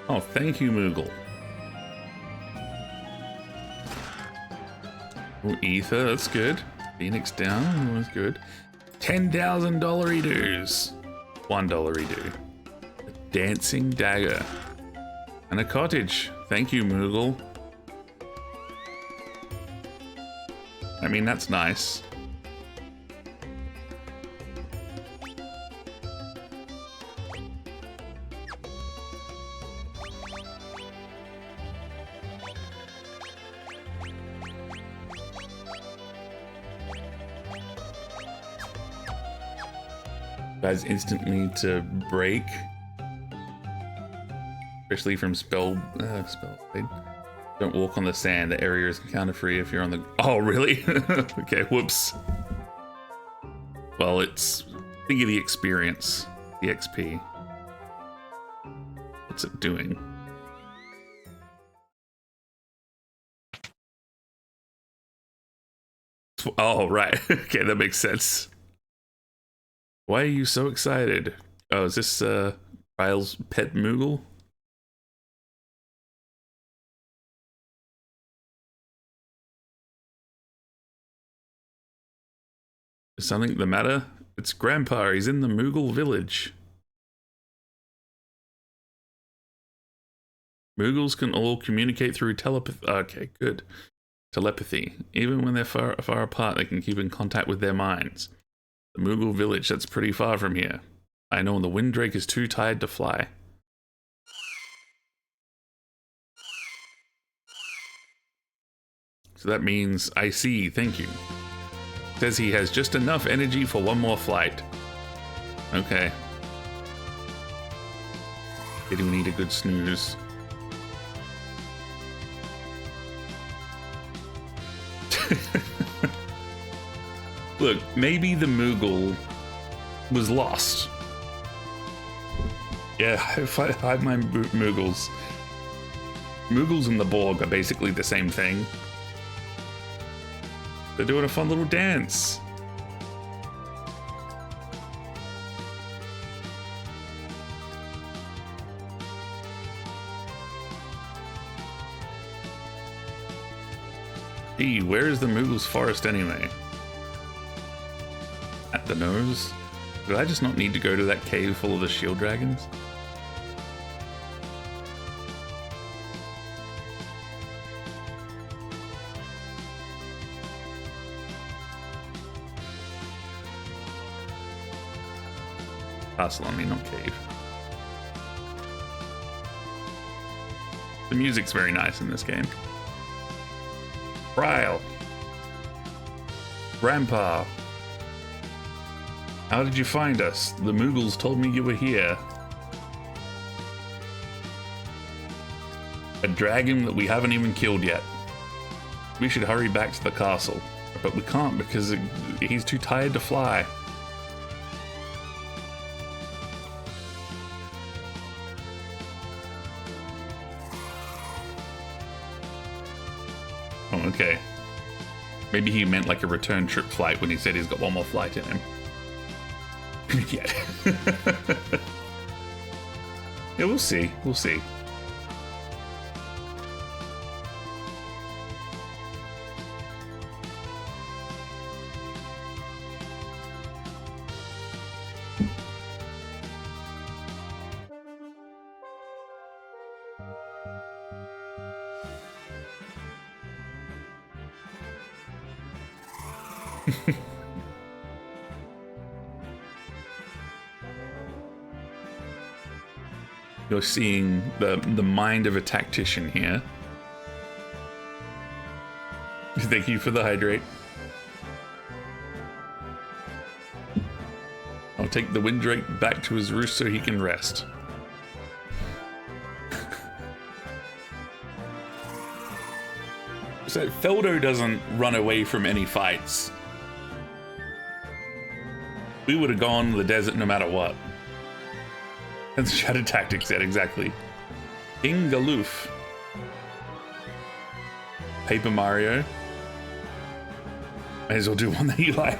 Oh, thank you, Moogle. Oh, ether, that's good. Phoenix down, that's good. $10,000 eaters. $1 redo. A dancing dagger. And a cottage. Thank you, Moogle. I mean, that's nice. Guys instantly to break, especially from spell blade. Don't walk on the sand. The area is encounter free if you're on the. Oh, really? Okay, whoops. Well, it's think of the experience, the XP. What's it doing? Oh, right. Okay, that makes sense. Why are you so excited? Oh, is this Ryle's pet Moogle? Is something the matter? It's Grandpa. He's in the Moogle village. Moogles can all communicate through telepathy. Okay, good. Telepathy. Even when they're far apart, they can keep in contact with their minds. The Moogle village, that's pretty far from here. I know the Windrake is too tired to fly. So that means, I see, thank you. Says he has just enough energy for one more flight. Okay. They do need a good snooze. Look, maybe the Moogle was lost. Yeah, hide my Moogles. Moogles and the Borg are basically the same thing. They're doing a fun little dance. Gee, where is the Moogle's forest anyway? At the nose? Did I just not need to go to that cave full of the shield dragons? Castle on me, not cave. The music's very nice in this game. Ryle. Grandpa. How did you find us? The Moogles told me you were here. A dragon that we haven't even killed yet. We should hurry back to the castle. But we can't because he's too tired to fly. Oh, okay. Maybe he meant like a return trip flight when he said he's got one more flight in him. Yet. Yeah, we'll see. We'll see. You're seeing the mind of a tactician here. Thank you for the hydrate. I'll take the Windrake back to his roost so he can rest. So Feldo doesn't run away from any fights. We would have gone to the desert no matter what. That's Shadow Tactics, yeah, exactly. King Galoof. Paper Mario. May as well do one that you like.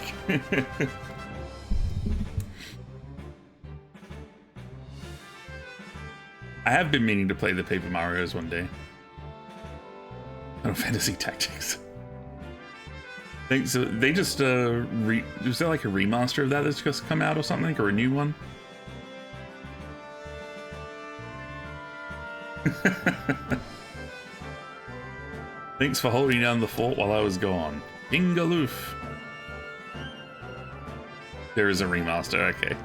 I have been meaning to play the Paper Marios one day. Oh, Fantasy Tactics. So they just was there like a remaster of that that's just come out or something, or a new one? Thanks for holding down the fort while I was gone. Ingaloof. There is a remaster, okay.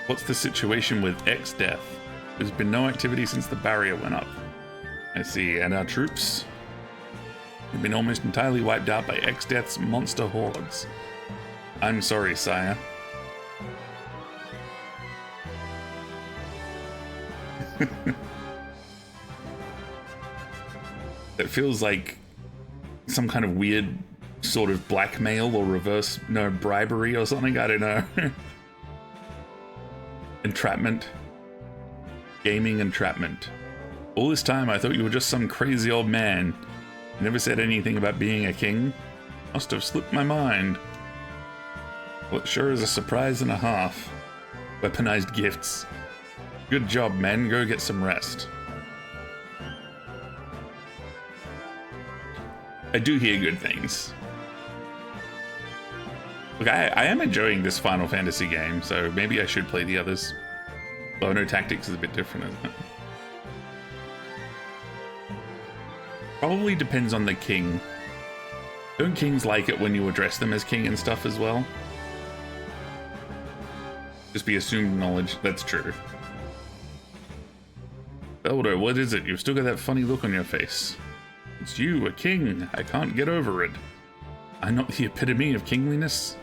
What's the situation with X-Death? There's been no activity since the barrier went up. I see, and our troops have been almost entirely wiped out by X-Death's monster hordes. I'm sorry, sire. It feels like some kind of weird sort of blackmail or reverse, no, bribery or something, I don't know. Entrapment. Gaming entrapment. All this time I thought you were just some crazy old man. You never said anything about being a king. Must have slipped my mind. Well, it sure is a surprise and a half. Weaponized gifts. Good job, men. Go get some rest. I do hear good things. Look, I am enjoying this Final Fantasy game, so maybe I should play the others. Though I know Tactics is a bit different, isn't it? Probably depends on the king. Don't kings like it when you address them as king and stuff as well? Just be assumed knowledge. That's true. Elder, what is it? You've still got that funny look on your face. It's you, a king. I can't get over it. I'm not the epitome of kingliness.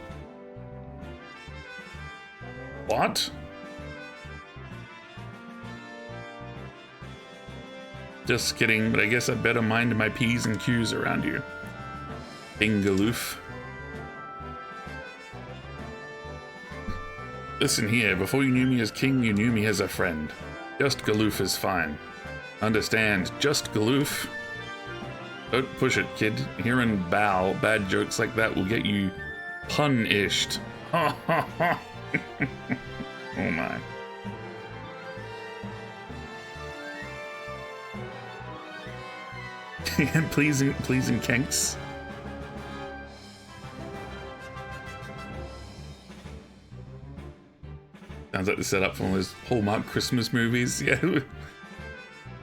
What? Just kidding, but I guess I'd better mind my P's and Q's around you. Ingaloof. Listen here, before you knew me as king, you knew me as a friend. Just Galoof is fine. Understand, just Galoof. Don't push it, kid. Hearing bow, bad jokes like that will get you pun-ished. Ha ha ha. Oh my. pleasing kinks. Sounds like the setup for one of those Hallmark Christmas movies. Yeah.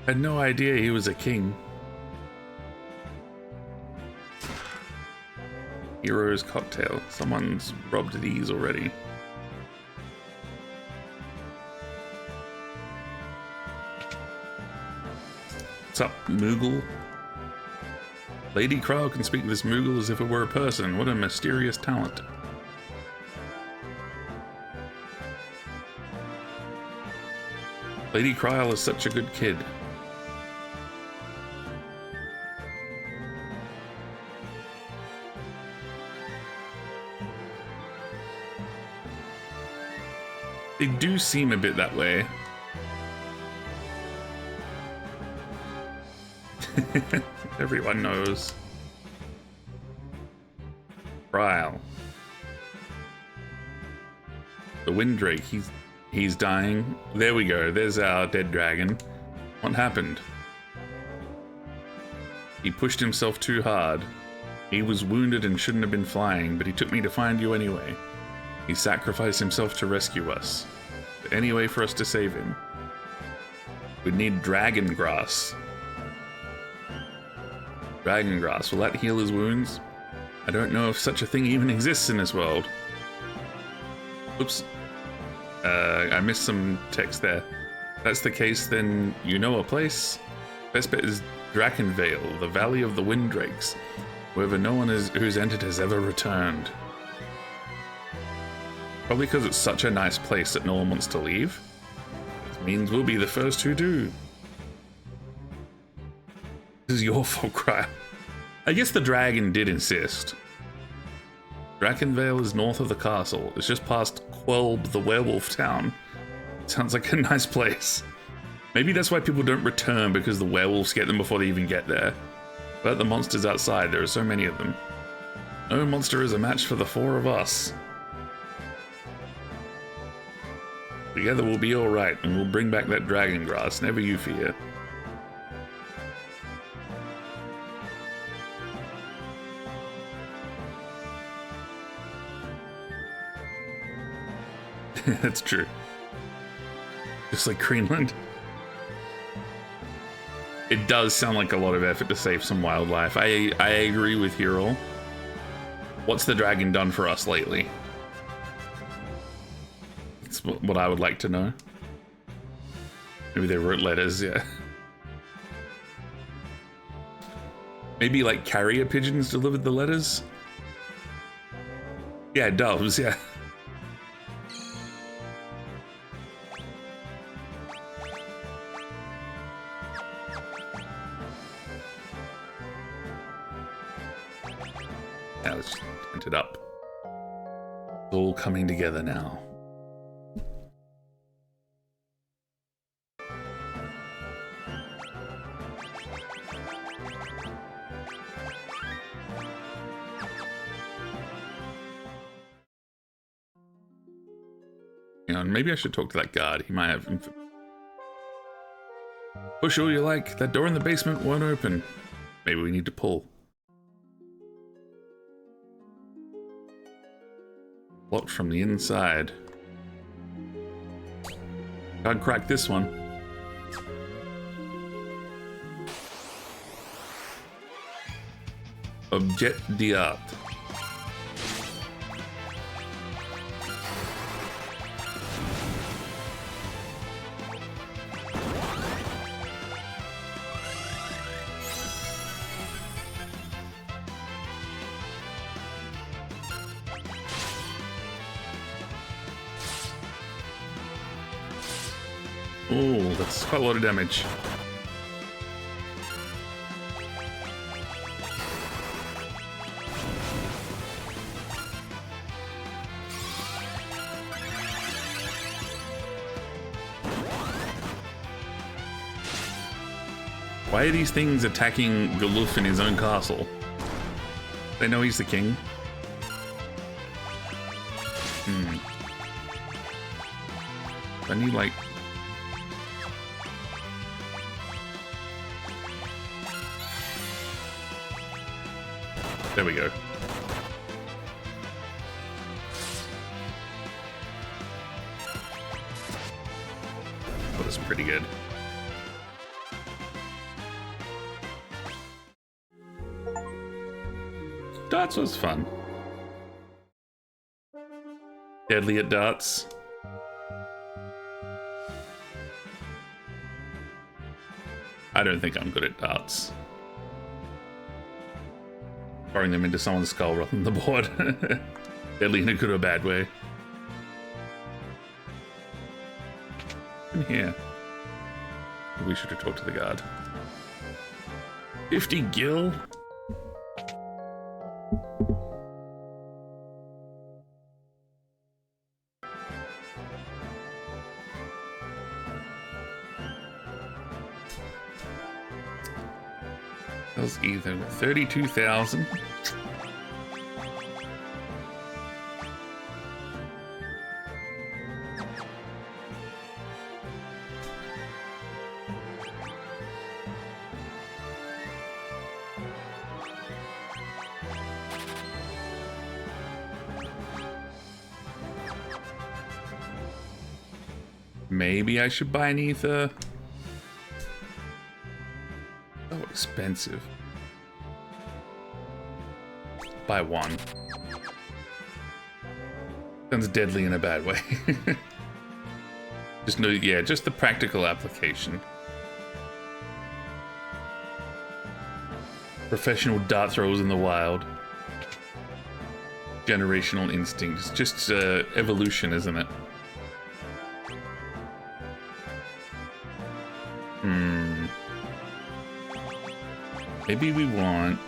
Had no idea he was a king. Hero's cocktail. Someone's robbed these already. What's up, Moogle? Lady Crow can speak to this Moogle as if it were a person. What a mysterious talent. Lady Cryle is such a good kid. They do seem a bit that way. Everyone knows. Cryle. The Windrake, he's dying. There we go, there's our dead dragon. What happened? He pushed himself too hard. He was wounded and shouldn't have been flying, but he took me to find you anyway. He sacrificed himself to rescue us. But any way for us to save him? We'd need dragon grass. Dragon grass, will that heal his wounds? I don't know if such a thing even exists in this world. Oops. I missed some text there. If that's the case, then you know a place? Best bet is Drakenvale, the Valley of the Windrakes, wherever no one who's entered has ever returned. Probably because it's such a nice place that no one wants to leave. It means we'll be the first who do. This is your fault, Cryo. I guess the dragon did insist. Drakenvale is north of the castle. It's just past Quelb, the werewolf town. Sounds like a nice place. Maybe that's why people don't return, because the werewolves get them before they even get there. But the monsters outside, there are so many of them. No monster is a match for the four of us. Together we'll be alright, and we'll bring back that dragon grass, never you fear. That's true. Just like Greenland. It does sound like a lot of effort to save some wildlife. I agree with Hero. What's the dragon done for us lately? That's what I would like to know. Maybe they wrote letters, yeah. Maybe like carrier pigeons delivered the letters? Yeah, doves, yeah. Now let's just print it up. It's all coming together now. And maybe I should talk to that guard. He might have info. Push all you like. That door in the basement won't open. Maybe we need to pull. Locked from the inside. Can't crack this one. Objet d'art. Oh, that's quite a lot of damage. Why are these things attacking Galuf in his own castle? They know he's the king. I need like... There we go. That was pretty good. Darts was fun. Deadly at darts. I don't think I'm good at darts. Throwing them into someone's skull rather than the board. Deadly in a good or bad way. In here. We should have talked to the guard. 50 gil? That was either 32,000. Maybe I should buy an ether. So expensive. Buy one. Sounds deadly in a bad way. Just no, yeah, just the practical application. Professional dart throwers in the wild. Generational instinct. It's just evolution, isn't it? Maybe we want...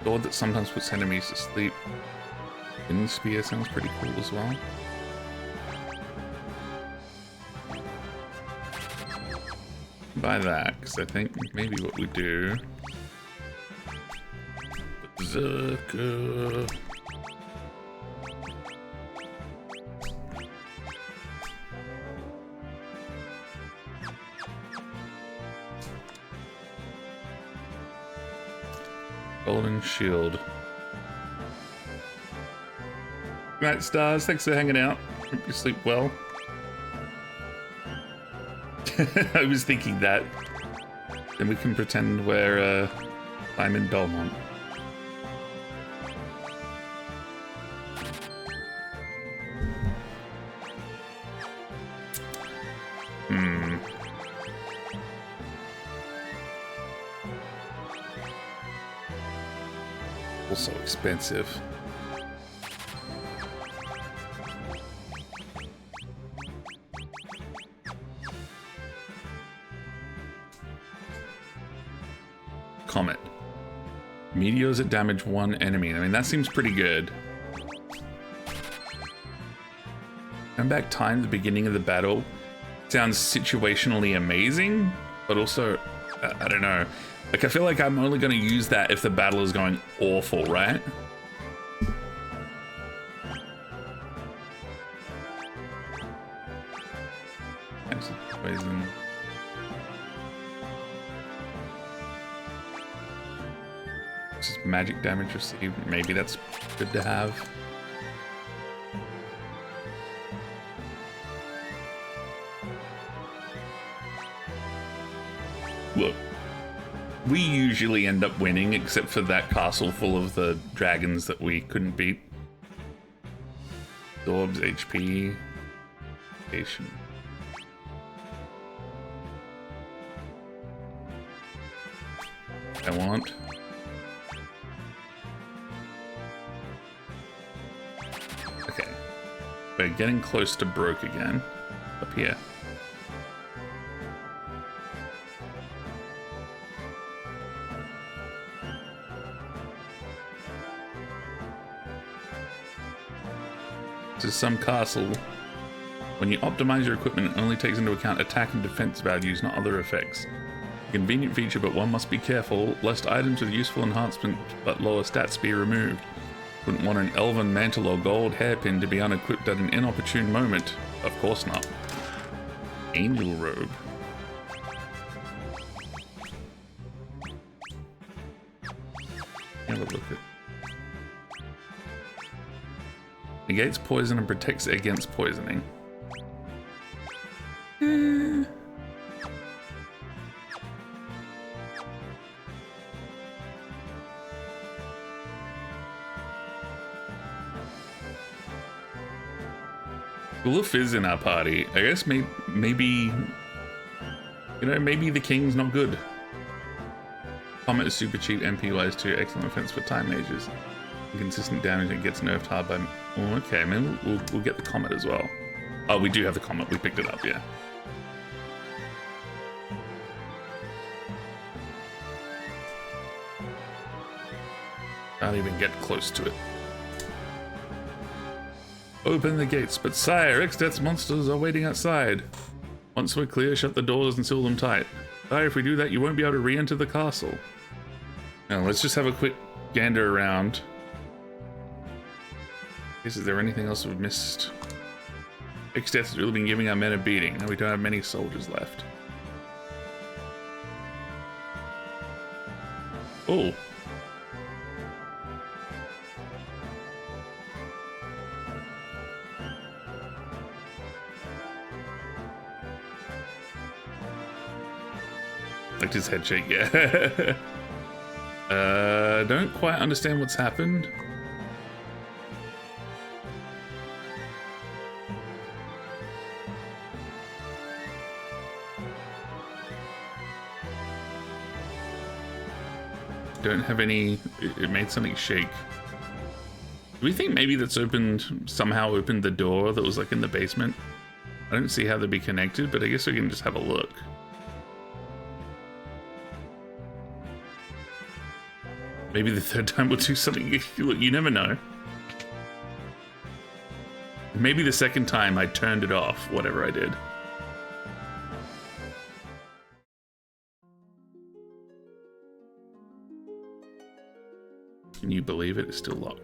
Sword that sometimes puts enemies to sleep. Wind spear sounds pretty cool as well. Buy that, because I think maybe what we do... Berserker... Golden shield. Night Stars, thanks for hanging out. Hope you sleep well. I was thinking that. Then we can pretend we're I'm in Belmont. Also expensive. Comet. Meteors that damage one enemy. I mean, that seems pretty good. Turn back time, the beginning of the battle. Sounds situationally amazing, but also, I don't know. Like, I feel like I'm only going to use that if the battle is going awful, right? Poison. Just magic damage received. Maybe that's good to have. Look, we usually end up winning, except for that castle full of the dragons that we couldn't beat. Orbs, HP, station. I want. Okay, we're getting close to broke again. Up here. To some castle. When you optimize your equipment, it only takes into account attack and defense values, not other effects. A convenient feature, but one must be careful lest items with useful enhancement but lower stats be removed. Wouldn't want an elven mantle or gold hairpin to be unequipped at an inopportune moment. Of course not. Angel robe. Have a look at. Negates poison and protects against poisoning. Wolf is in our party. I guess maybe, you know, maybe the king's not good. Comet is super cheap MP wise too. Excellent offense for time mages. Inconsistent damage and gets nerfed hard by. Oh, okay, maybe we'll get the comet as well. Oh, we do have the comet. We picked it up, yeah. Can't even get close to it. Open the gates, but sire, X-Death's monsters are waiting outside. Once we're clear, shut the doors and seal them tight. Sire, if we do that, you won't be able to re-enter the castle. Now, let's just have a quick gander around. Is there anything else we've missed? X-Death has really been giving our men a beating, and we don't have many soldiers left. Oh. Like his head shake, yeah. Don't quite understand what's happened. Don't have any. It made something shake. Do we think maybe that's somehow opened the door that was like in the basement? I don't see how they'd be connected, but I guess we can just have a look. Maybe the third time we'll do something. Look, you never know. Maybe the second time I turned it off, whatever I did. Can you believe it? It's still locked.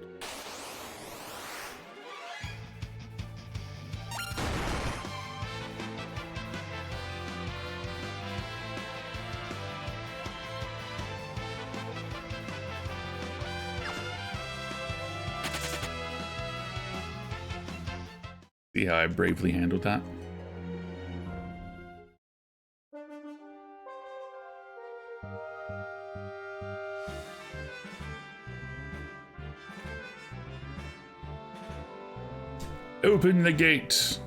See how I bravely handled that. Open the gate.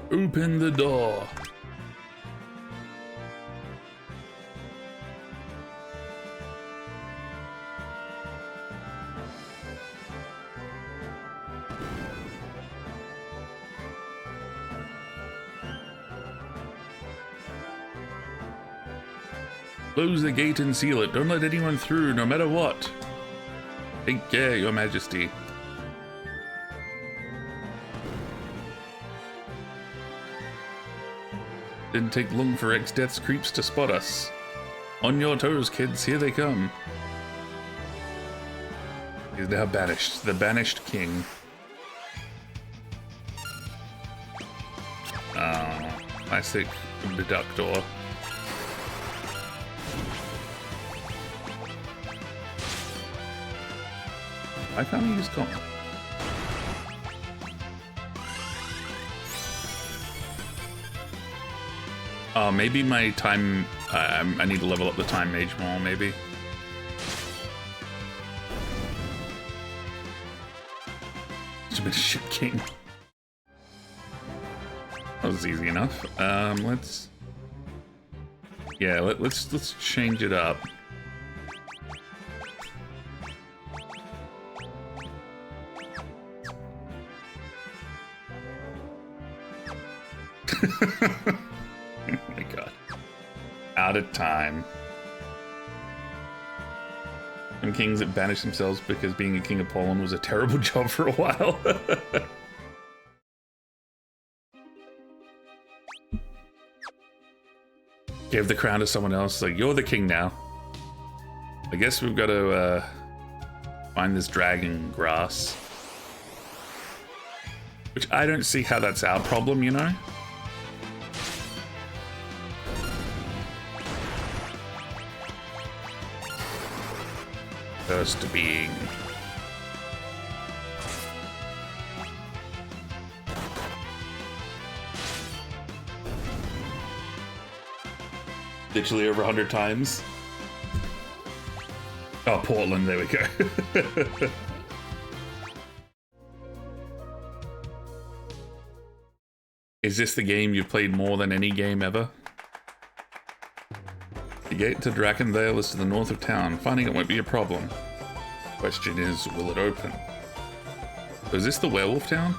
Open the door. Close the gate and seal it. Don't let anyone through, no matter what. Take care, Your Majesty. Didn't take long for X-Death's creeps to spot us. On your toes, kids, here they come. He's now banished, the banished king. Classic abductor. Why can't I use comp? Oh, maybe my time... I need to level up the time mage more, maybe. It's a bit of shit king. That was easy enough. Let's... Yeah, let's change it up. Oh my god. Out of time. Some kings that banished themselves because being a king of Poland was a terrible job for a while. Gave the crown to someone else, like, you're the king now. I guess we've got to find this dragon grass. Which I don't see how that's our problem, you know? First being. Literally over 100 times. Oh, Portland, there we go. Is this the game you've played more than any game ever? The gate to Drakendale is to the north of town. Finding it won't be a problem. Question is, will it open? So is this the werewolf town?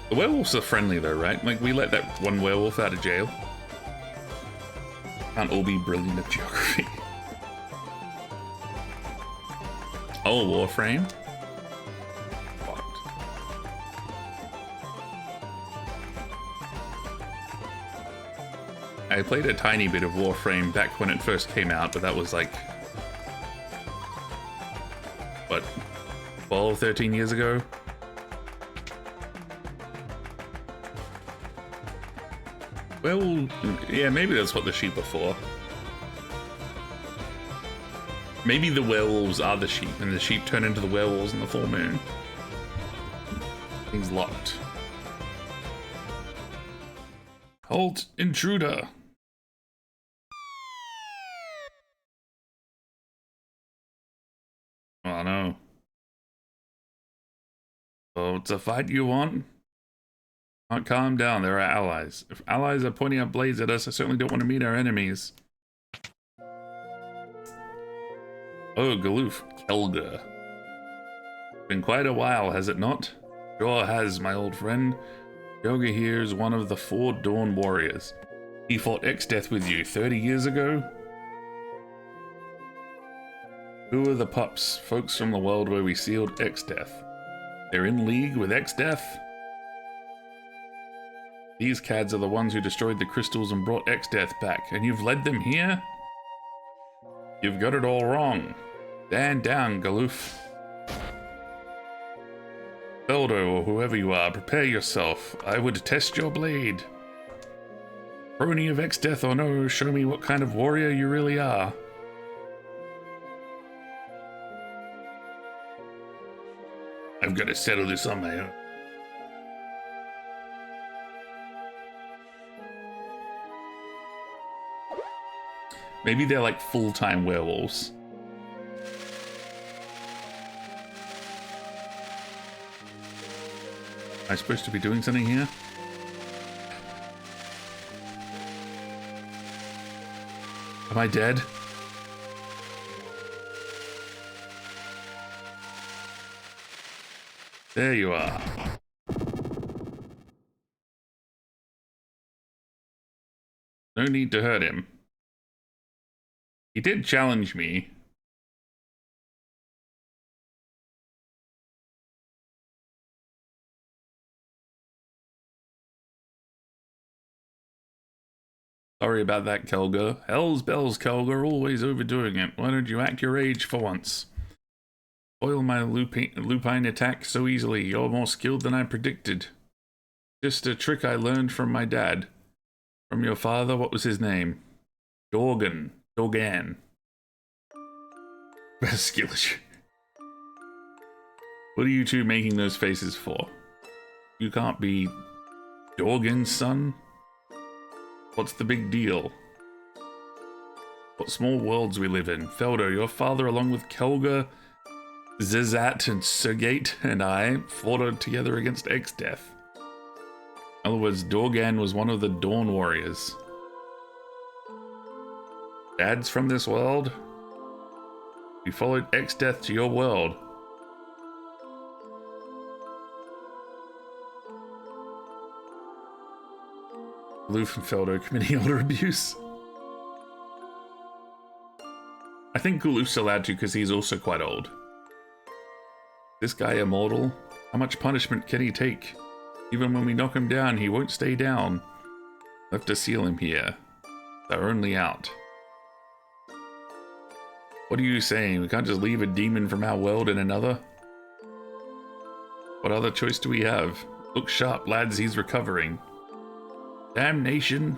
The werewolves are friendly though, right? Like, we let that one werewolf out of jail. Can't all be brilliant at geography. Oh, Warframe? I played a tiny bit of Warframe back when it first came out, but that was like, what, 12, 13 years ago? Well, yeah, maybe that's what the sheep are for. Maybe the werewolves are the sheep, and the sheep turn into the werewolves in the full moon. Things locked. Halt, intruder! Oh no. Oh, it's a fight you want? Can't calm down, they're our allies. If allies are pointing out blades at us, I certainly don't want to meet our enemies. Oh, Galoof, Kelga. Been quite a while, has it not? Sure has, my old friend. Kelga here is one of the 4 Dawn Warriors. He fought X-Death with you 30 years ago? Who are the pups, folks from the world where we sealed X-Death? They're in league with X-Death? These cads are the ones who destroyed the crystals and brought X-Death back, and you've led them here? You've got it all wrong. Stand down, Galoof. Feldo, or whoever you are, prepare yourself. I would test your blade. Crony of X-Death or no, show me what kind of warrior you really are. I've got to settle this on my own. Maybe they're like full-time werewolves. Am I supposed to be doing something here? Am I dead? There you are. No need to hurt him. He did challenge me. Sorry about that, Kelga. Hell's bells, Kelga, always overdoing it. Why don't you act your age for once? Foil my lupine attack so easily. You're more skilled than I predicted. Just a trick I learned from my dad. From your father, what was his name? Dorgan. Skillish. What are you two making those faces for? You can't be Dorgan's son? What's the big deal? What small worlds we live in. Felder, your father along with Kelga, Zizat and Sergate and I fought together against X-Death. In other words, Dorgan was one of the Dawn Warriors. Dad's from this world? You followed X-Death to your world. Luffenfelder committing elder abuse. I think Guluf's allowed to because he's also quite old. This guy immortal? How much punishment can he take? Even when we knock him down, he won't stay down. We'll have to seal him here. It's our only out. What are you saying? We can't just leave a demon from our world in another? What other choice do we have? Look sharp, lads, he's recovering. Damnation!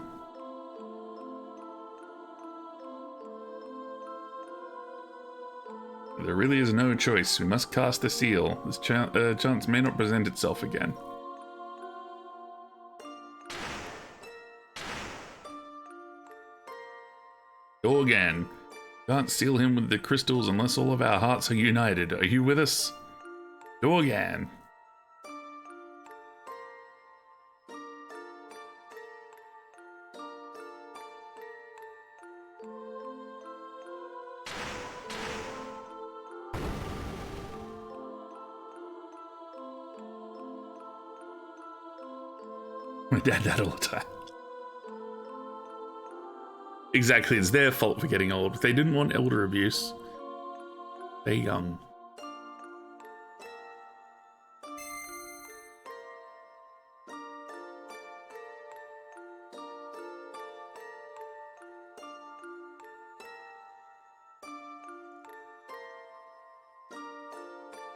There really is no choice. We must cast the seal. This chance may not present itself again. Go again. Can't seal him with the crystals unless all of our hearts are united. Are you with us? Go again. My dad that all the time. Exactly, it's their fault for getting old. If they didn't want elder abuse, they're young.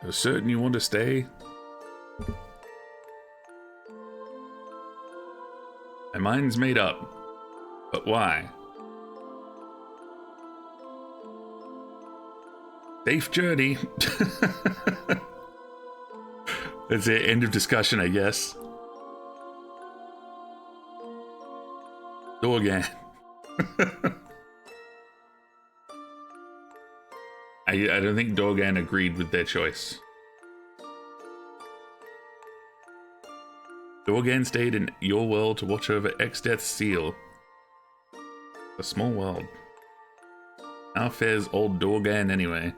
You're certain you want to stay? My mind's made up. But why? Safe journey. That's it. End of discussion, I guess. Go again. I don't think Dogan agreed with their choice. Dogan stayed in your world to watch over X-Death's seal. A small world. How fares old Dogan anyway?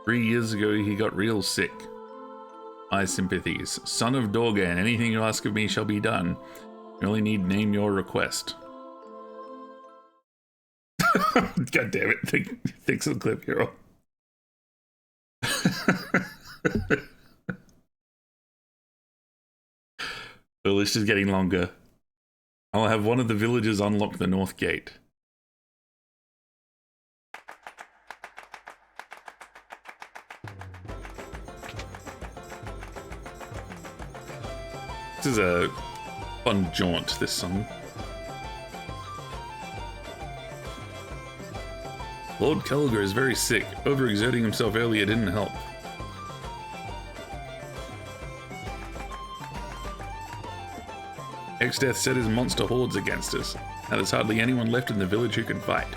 3 years ago he got real sick. My sympathies. Son of Dogan, anything you ask of me shall be done. You only need name your request. God damn it. Thanks for the clip, hero. The list is getting longer. I'll have one of the villagers unlock the north gate. This is a fun jaunt, this song. Lord Kelger is very sick. Overexerting himself earlier didn't help. Eric's death set his monster hordes against us. Now there's hardly anyone left in the village who can fight.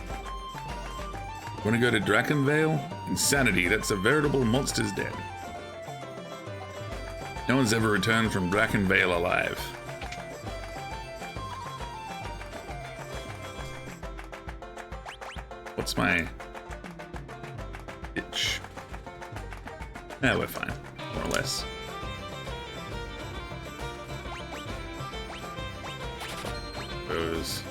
Want to go to Drakenvale? Insanity, that's a veritable monster's den. No one's ever returned from Drakenvale alive. What's my itch? Yeah, we're fine, more or less. Those.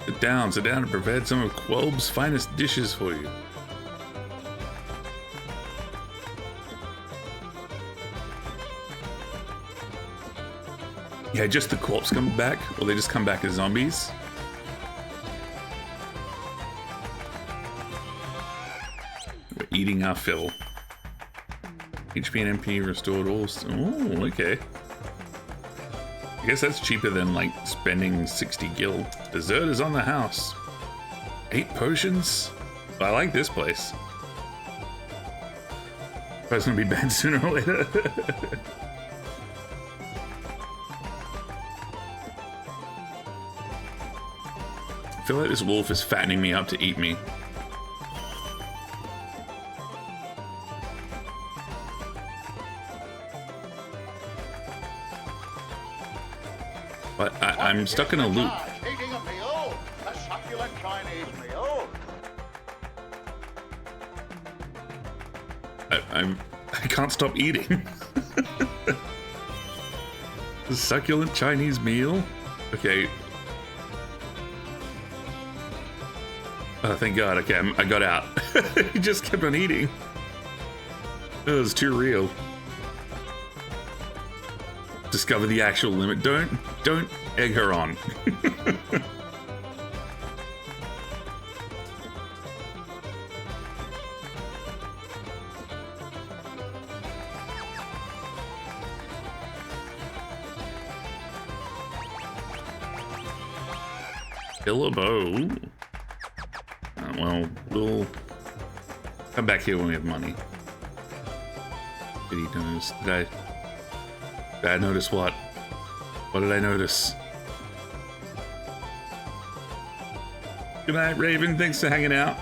Sit down and prepared some of Quelb's finest dishes for you. Yeah, just the corpse come back, or they just come back as zombies. We're eating our fill. HP and MP restored all. Oh, okay. I guess that's cheaper than like spending 60 gil. Dessert is on the house. 8 potions? I like this place. It's gonna be bad sooner or later. I feel like this wolf is fattening me up to eat me. But I'm stuck in a loop. Eating a meal, a succulent Chinese meal. I can't stop eating. The succulent Chinese meal? Okay. Oh, thank God. Okay, I got out. He just kept on eating. It was too real. Discover the actual limit. Don't egg her on. Billabo. Well, we'll come back here when we have money. Did he notice? Did I notice what? What did I notice? Good night, Raven. Thanks for hanging out.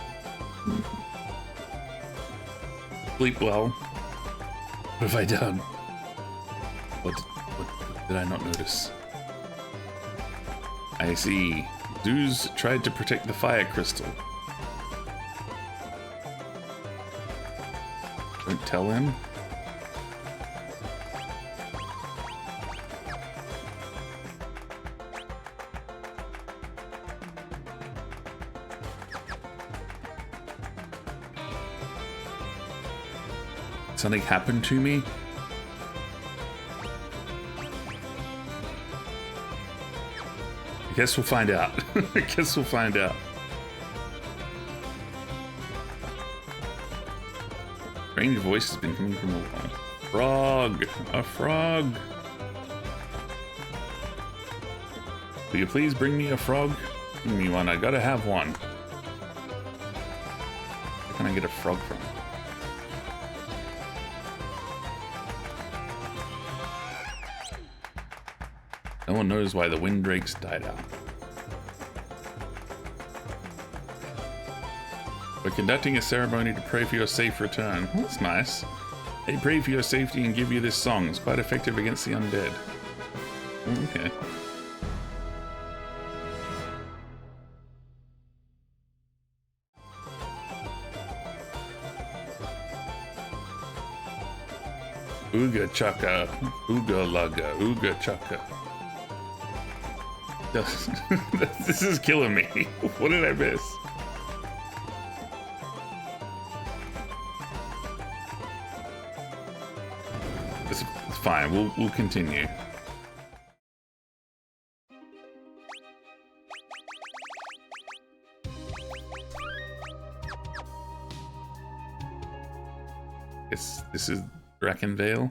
Sleep well. What have I done? What did I not notice? I see. Zeus tried to protect the fire crystal. Don't tell him. Something happened to me? I guess we'll find out. I guess we'll find out. Strange voice has been coming from a while. Frog! A frog! Will you please bring me a frog? Bring me one. I gotta have one. Where can I get a frog from? No one knows why the windrakes died out. We're conducting a ceremony to pray for your safe return. Well, that's nice. They pray for your safety and give you this song. It's quite effective against the undead. Okay. Ooga chaka, ooga laga, ooga chaka. This is killing me. What did I miss? It's fine. We'll continue. This is Drakenvale.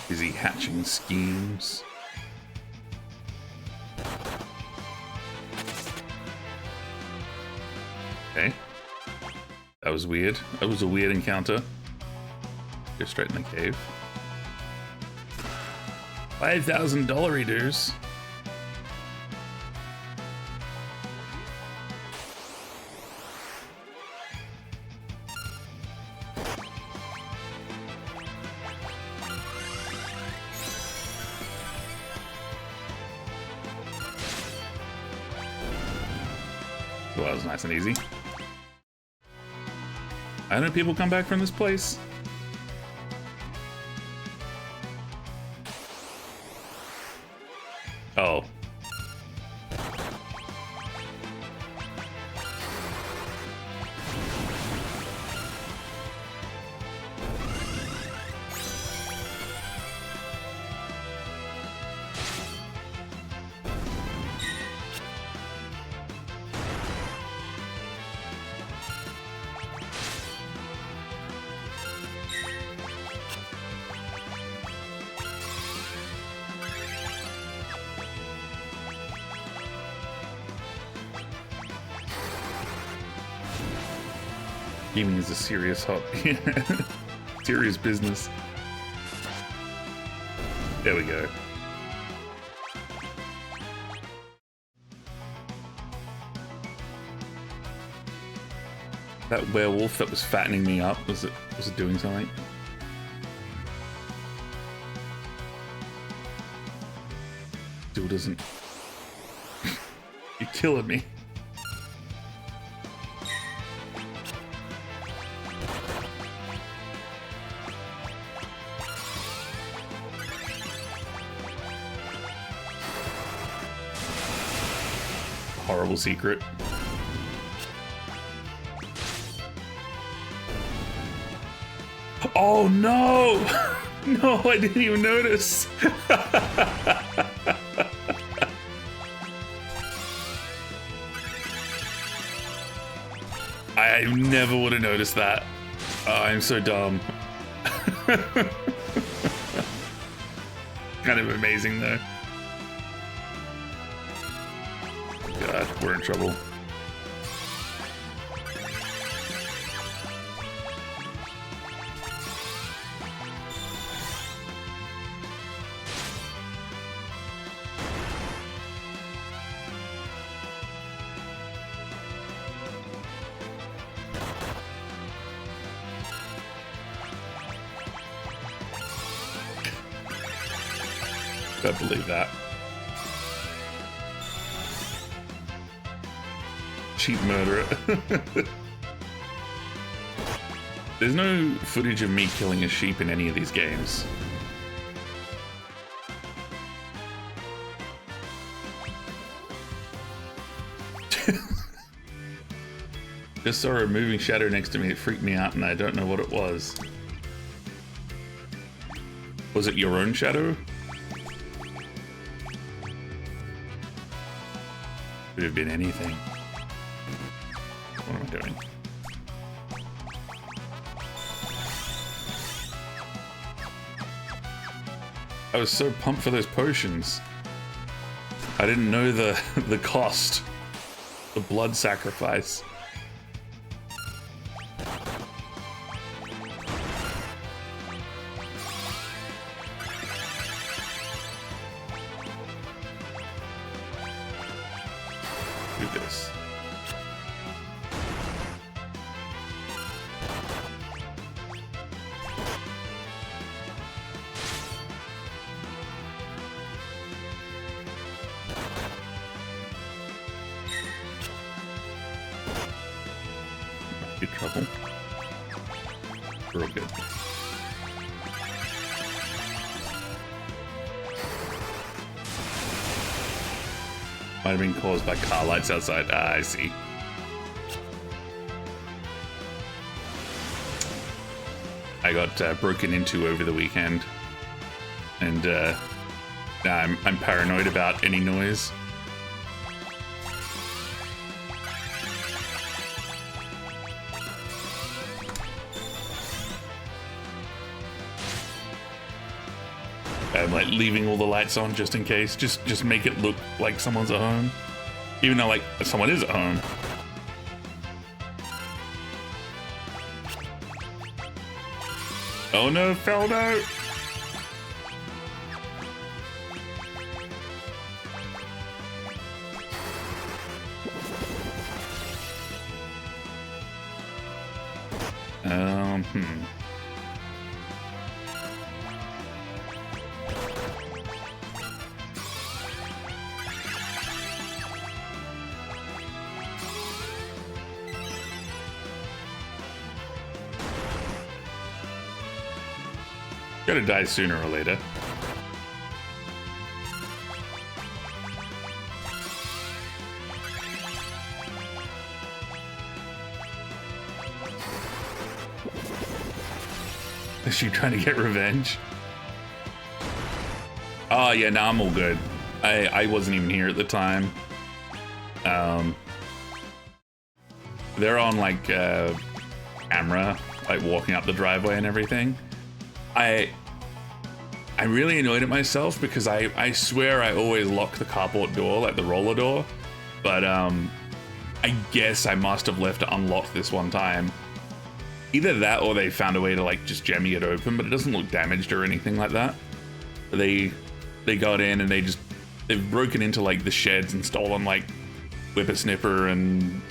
Is he hatching schemes? That was weird. That was a weird encounter. Go straight in the cave. $5,000 dues. Well, that was nice and easy. I know people come back from this place. Oh. Gaming is a serious hobby. Serious business. There we go. That werewolf that was fattening me up, was it doing something? Still doesn't. You're killing me. Horrible secret. Oh no! No, I didn't even notice. I never would have noticed that. Oh, I'm so dumb. Kind of amazing though. God, we're in trouble. Can't believe that. Cheap murderer. There's no footage of me killing a sheep in any of these games. Just saw a moving shadow next to me. It freaked me out and I don't know what it was. Was it your own shadow? Could have been anything. What am I doing? I was so pumped for those potions. I didn't know the cost. The blood sacrifice. Do this. Get trouble. Real good. Might have been caused by car lights outside. Ah, I see. I got broken into over the weekend, and now I'm paranoid about any noise. I'm like leaving all the lights on just in case, just make it look like someone's at home, even though like someone is at home. Oh no, Feldo! Hmm. Gotta die sooner or later. Is she trying to get revenge? Oh yeah, no, I'm all good. I wasn't even here at the time. They're on like camera, like walking up the driveway and everything. I really annoyed at myself because I swear I always lock the carport door, like the roller door, but I guess I must have left it unlocked this one time. Either that or they found a way to like just jemmy it open, but it doesn't look damaged or anything like that. They got in and they've broken into like the sheds and stolen like whippersnipper and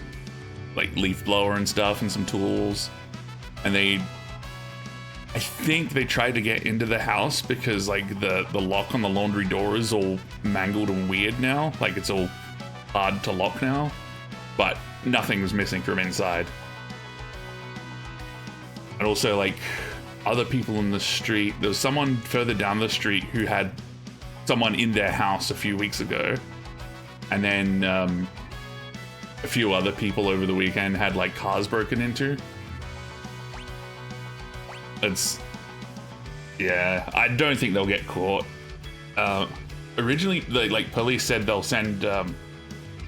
like leaf blower and stuff and some tools, and I think they tried to get into the house because like the lock on the laundry door is all mangled and weird now, like it's all hard to lock now, but nothing was missing from inside. And also like other people in the street, there was someone further down the street who had someone in their house a few weeks ago, and then a few other people over the weekend had like cars broken into. Yeah, I don't think they'll get caught. Originally, like police said they'll send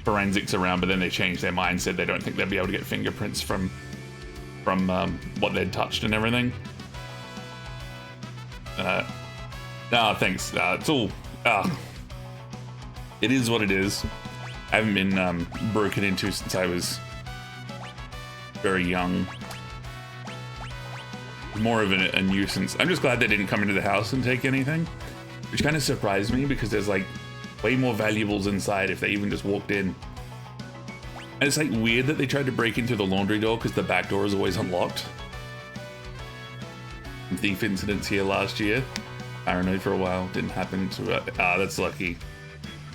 forensics around, but then they changed their mind, said they don't think they'll be able to get fingerprints from what they'd touched and everything. No, thanks. It's all. It is what it is. I haven't been broken into since I was very young. More of a nuisance. I'm just glad they didn't come into the house and take anything, which kind of surprised me because there's like way more valuables inside if they even just walked in. And it's like weird that they tried to break into the laundry door because the back door is always unlocked. Thief incidents here last year. Paranoid for a while. Didn't happen to that's lucky.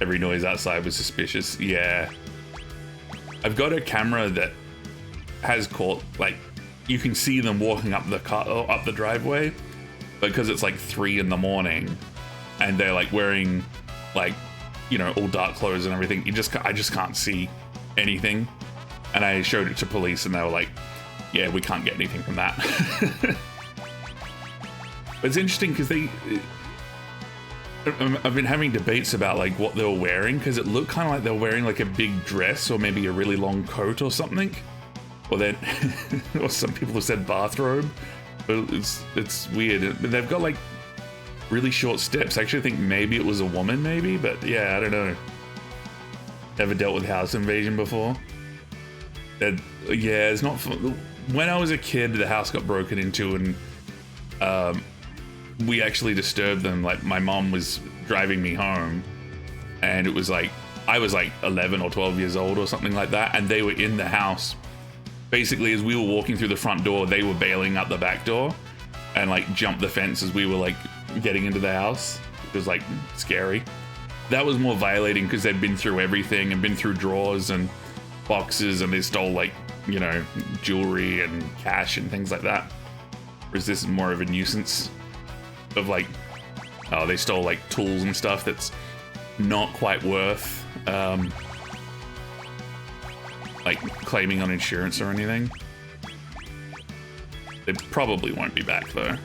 Every noise outside was suspicious. Yeah. I've got a camera that has caught, like, you can see them walking up the driveway, because it's like 3 in the morning and they're like wearing like, you know, all dark clothes and everything. I just can't see anything. And I showed it to police and they were like, yeah, we can't get anything from that. But it's interesting because I've been having debates about like what they were wearing, because it looked kind of like they were wearing like a big dress or maybe a really long coat or something. Or then, or some people have said bathrobe. But it's weird. They've got like really short steps. I actually think maybe it was a woman, maybe, but yeah, I don't know. Never dealt with house invasion before. Yeah, it's not fun. When I was a kid, the house got broken into and we actually disturbed them. Like my mom was driving me home and it was like, I was like 11 or 12 years old or something like that. And they were in the house. Basically, as we were walking through the front door, they were bailing out the back door and like jumped the fence as we were like getting into the house. It was like scary. That was more violating because they'd been through everything and been through drawers and boxes, and they stole like, you know, jewelry and cash and things like that. Whereas this is more of a nuisance of like, oh, they stole like tools and stuff that's not quite worth like claiming on insurance or anything. They probably won't be back though.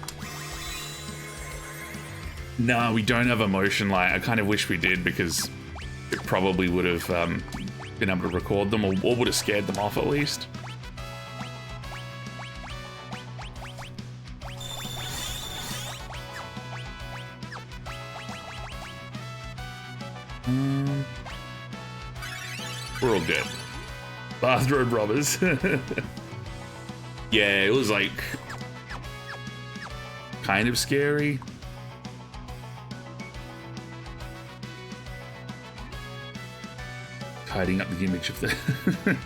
No, we don't have a motion light. I kind of wish we did, because it probably would have been able to record them, or would have scared them off at least. We're all good. Bathrobe robbers. Yeah, it was like kind of scary. Hiding up the image of the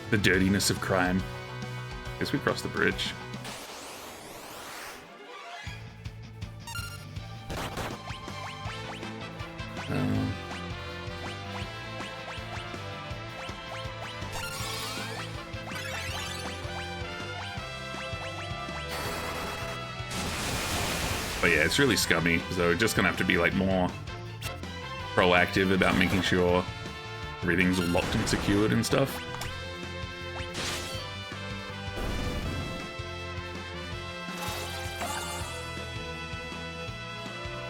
the dirtiness of crime. Guess we crossed the bridge. But yeah, it's really scummy, so we're just gonna have to be like more proactive about making sure everything's locked and secured and stuff.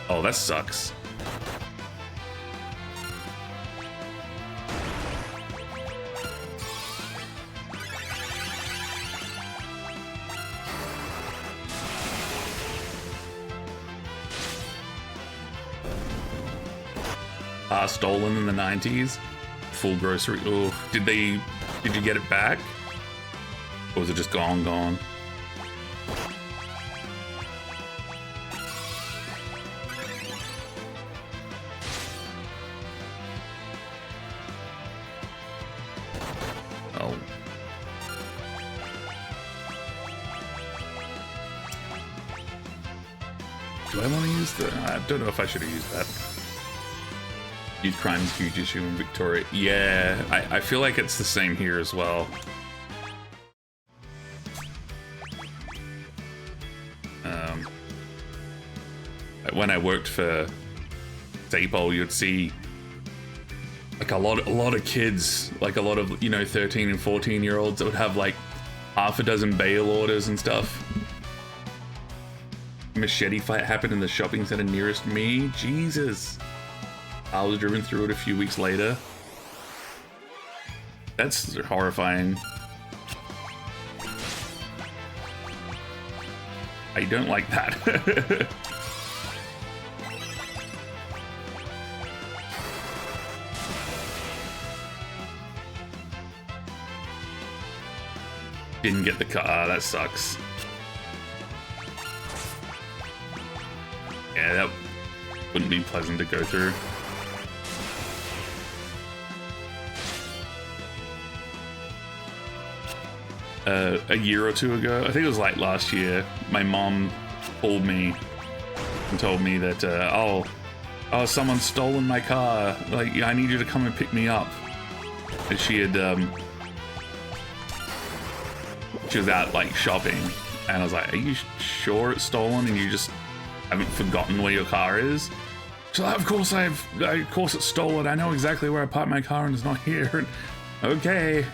Oh, that sucks. Stolen in the 90s. Full grocery. Oh, did you get it back? Or was it just gone? Oh. Do I want to use the... I don't know if I should have used that. Youth crime is a huge issue in Victoria. Yeah, I feel like it's the same here as well. When I worked for Staple, you'd see like a lot of kids, like a lot of, you know, 13 and 14-year-olds that would have like half a dozen bail orders and stuff. Machete fight happened in the shopping center nearest me. Jesus. I was driven through it a few weeks later. That's horrifying. I don't like that. Didn't get the car, that sucks. Yeah, that wouldn't be pleasant to go through. A year or two ago, I think it was like last year, my mom called me and told me that, oh, someone's stolen my car. Like, I need you to come and pick me up. And she had, she was out like shopping, and I was like, are you sure it's stolen and you just haven't forgotten where your car is? She's like, of course it's stolen. I know exactly where I parked my car and it's not here. Okay.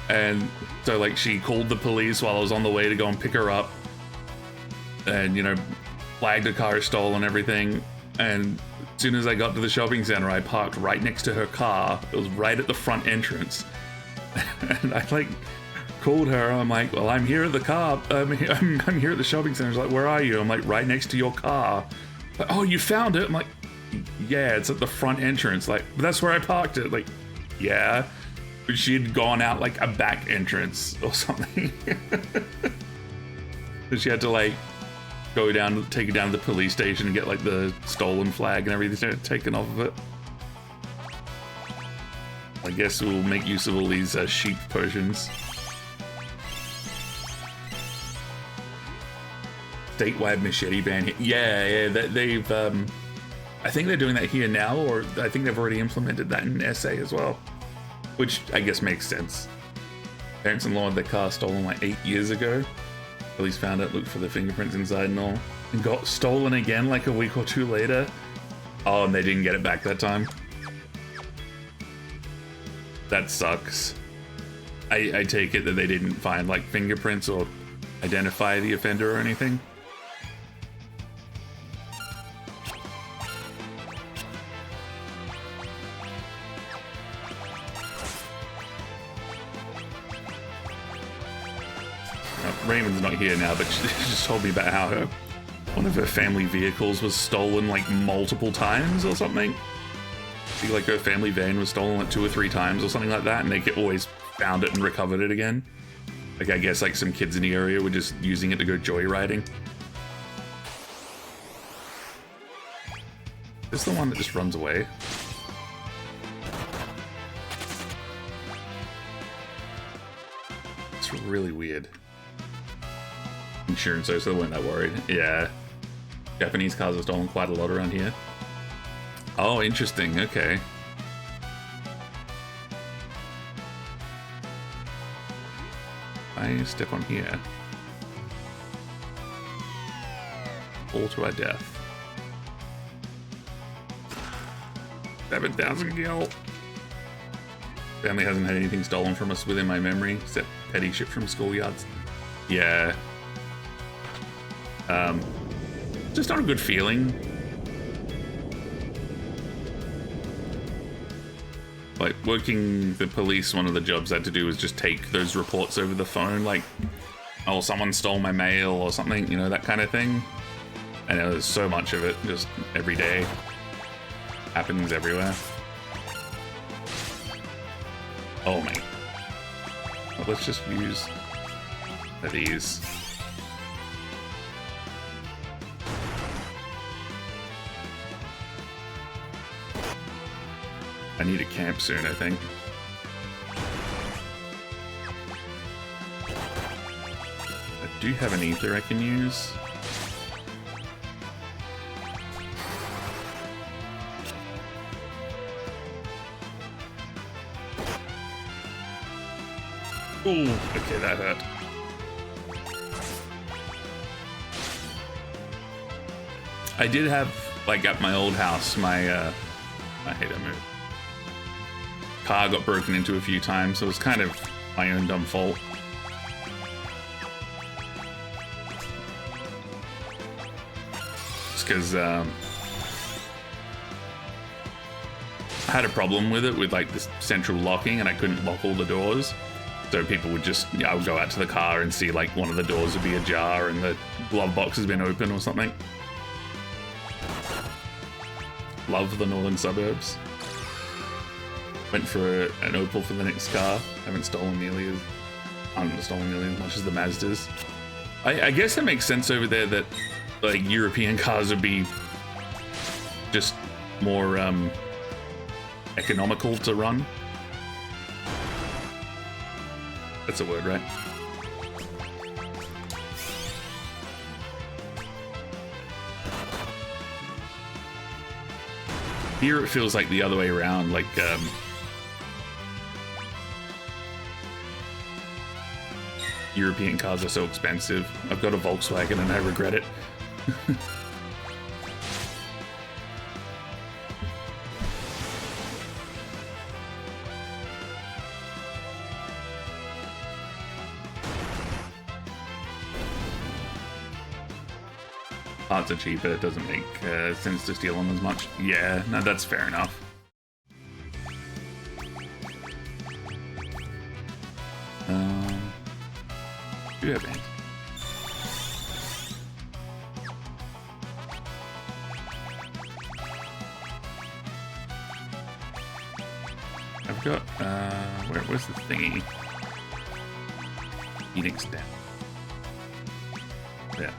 And so like she called the police while I was on the way to go and pick her up, and, you know, flagged the car as stolen and everything. And as soon as I got to the shopping center, I parked right next to her car. It was right at the front entrance. And I like called her. I'm like, well, I'm here at the car. I'm here at the shopping center. She's like, where are you? I'm like, right next to your car. Like, oh, you found it? I'm like, yeah, it's at the front entrance. Like, but that's where I parked it. Like, yeah. But she had gone out like a back entrance or something. So she had to like go down, take it down to the police station and get like the stolen flag and everything taken off of it. I guess we'll make use of all these sheep potions. Statewide machete ban here. Yeah, they've, I think they're doing that here now, or I think they've already implemented that in SA as well. Which I guess makes sense. Parents-in-law had their car stolen like 8 years ago. Police found it, looked for the fingerprints inside and all. And got stolen again like a week or two later. Oh, and they didn't get it back that time. That sucks. I take it that they didn't find like fingerprints or identify the offender or anything. Raymond's not here now, but she just told me about how one of her family vehicles was stolen like multiple times or something. I think like her family van was stolen like 2 or 3 times or something like that, and they always found it and recovered it again. Like, I guess like some kids in the area were just using it to go joyriding. This is the one that just runs away. It's really weird. Insurance, so they weren't that worried. Yeah. Japanese cars are stolen quite a lot around here. Oh, interesting. Okay. I step on here. All to our death. 7,000 gil. Family hasn't had anything stolen from us within my memory, except petty shit from schoolyards. Yeah. Just not a good feeling. Like, working the police, one of the jobs I had to do was just take those reports over the phone, like, oh, someone stole my mail or something, you know, that kind of thing. And there's so much of it, just every day. Happens everywhere. Oh, mate. Well, let's just use these. I need a camp soon, I think. I do have an ether I can use. Ooh, okay, that hurt. I did have, like, at my old house, my, I hate that move. Car got broken into a few times, so it was kind of my own dumb fault. It's because, I had a problem with it, with, like, this central locking, and I couldn't lock all the doors. So people would just, I would go out to the car and see, like, one of the doors would be ajar and the glove box has been open or something. Love the northern suburbs. Went for an Opel for the next car. Haven't stolen nearly as much as the Mazdas. I guess it makes sense over there that, like, European cars would be just more economical to run. That's a word, right? Here it feels like the other way around, like, European cars are so expensive. I've got a Volkswagen and I regret it. Parts are cheaper, it doesn't make sense to steal them as much. Yeah, no, that's fair enough. Do you have any? I've got, where's the thingy? Eating stamp. Yeah.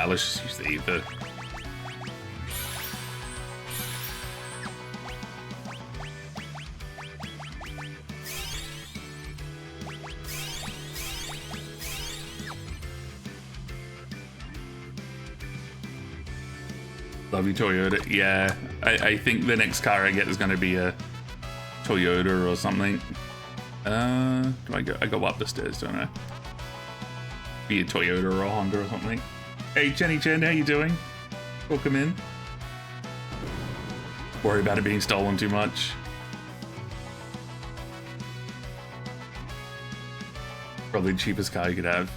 Let's just use the ether. Love you, Toyota. Yeah, I think the next car I get is going to be a Toyota or something. Do I go up the stairs, don't I? Be a Toyota or a Honda or something. Hey, Jenny Chen, how you doing? Welcome in. Worry about it being stolen too much. Probably the cheapest car you could have.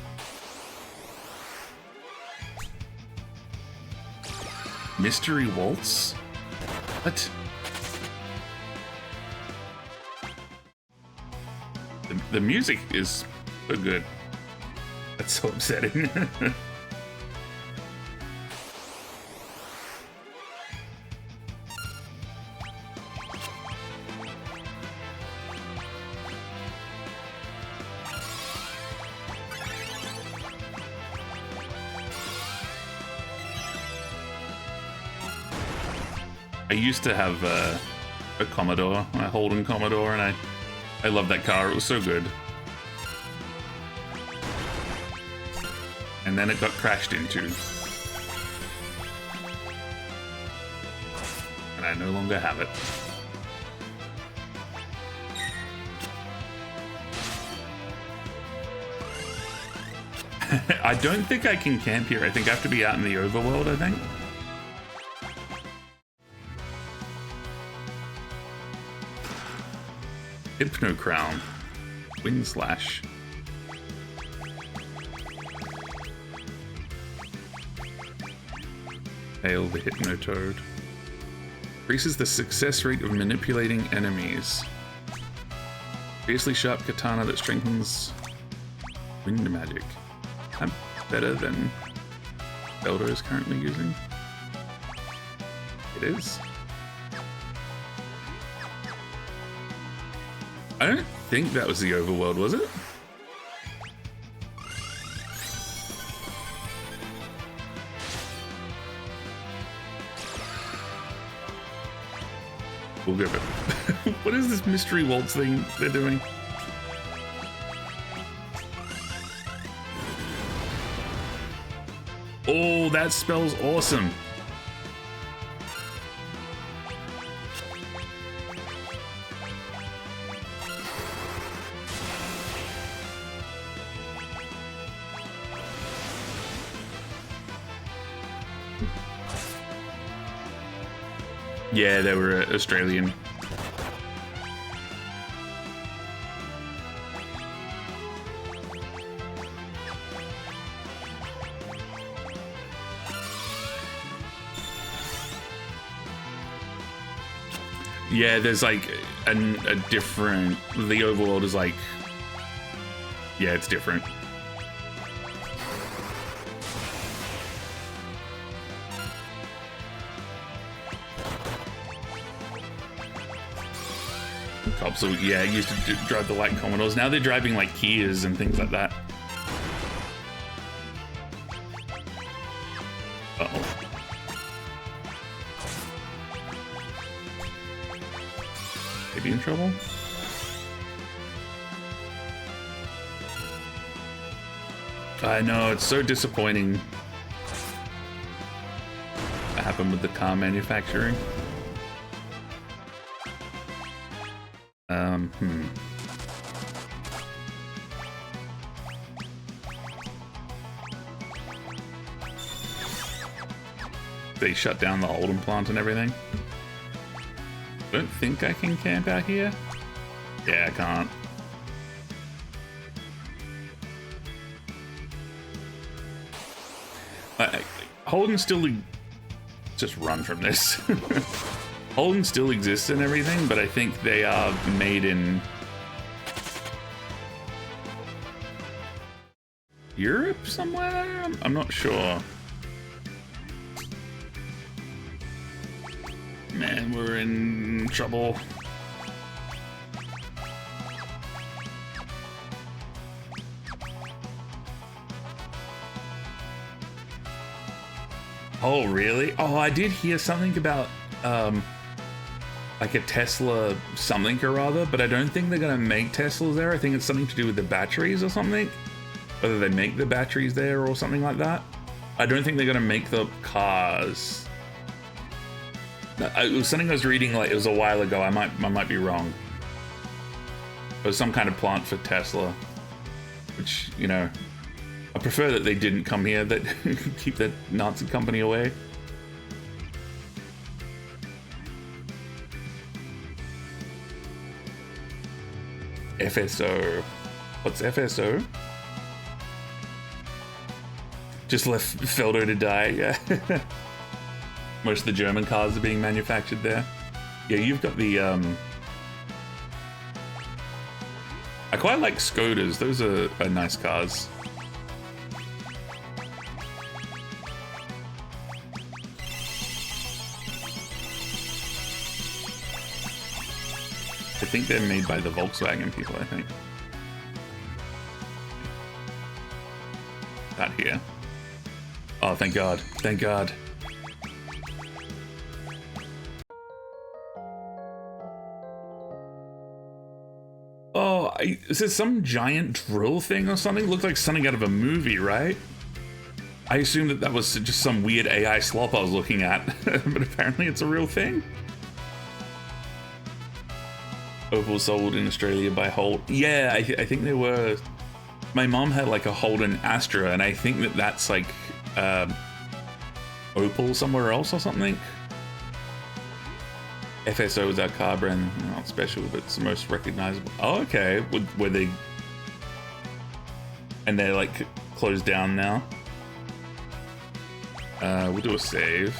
Mystery Waltz? What? The music is so good. That's so upsetting. I used to have a Commodore, a Holden Commodore, and I loved that car. It was so good. And then it got crashed into. And I no longer have it. I don't think I can camp here. I think I have to be out in the overworld, I think. Hypno Crown. Wind Slash. Hail the Hypnotoad. Increases the success rate of manipulating enemies. Fiercely sharp katana that strengthens wind magic. I'm better than Zelda is currently using. It is. I don't think that was the overworld, was it? We'll give it. What is this mystery waltz thing they're doing? Oh, that spell's awesome. Yeah, they were Australian. Yeah, there's like a different... The overworld is like... Yeah, it's different. Cops, so yeah, used to drive the light Commodores. Now they're driving like Kias and things like that. Uh-oh. Maybe in trouble? I know, it's so disappointing. What happened with the car manufacturing? They shut down the Holden plant and everything. Don't think I can camp out here. Yeah, I can't. Holden still... Just run from this. Holden still exists and everything, but I think they are made in... Europe somewhere? I'm not sure. Man, we're in trouble. Oh, really? Oh, I did hear something about, like a Tesla something or other, but I don't think they're going to make Teslas there. I think it's something to do with the batteries or something. Whether they make the batteries there or something like that. I don't think they're going to make the cars. It was something I was reading, like it was a while ago. I might be wrong. It was some kind of plant for Tesla, which, you know, I prefer that they didn't come here, that keep that Nazi company away. FSO. What's FSO? Just left Feldo to die, yeah. Most of the German cars are being manufactured there. Yeah, you've got the, I quite like Skodas. Those are nice cars. I think they're made by the Volkswagen people, I think. That here. Oh, thank God. Thank God. Oh, is this some giant drill thing or something? Looked like something out of a movie, right? I assumed that was just some weird AI slop I was looking at, but apparently it's a real thing. Opal sold in Australia by Holt. Yeah, I think they were. My mom had like a Holden Astra, and I think that's like Opal somewhere else or something. FSO is our car brand, not special, but it's the most recognizable. Oh, okay. Were they? And they're like closed down now. We'll do a save.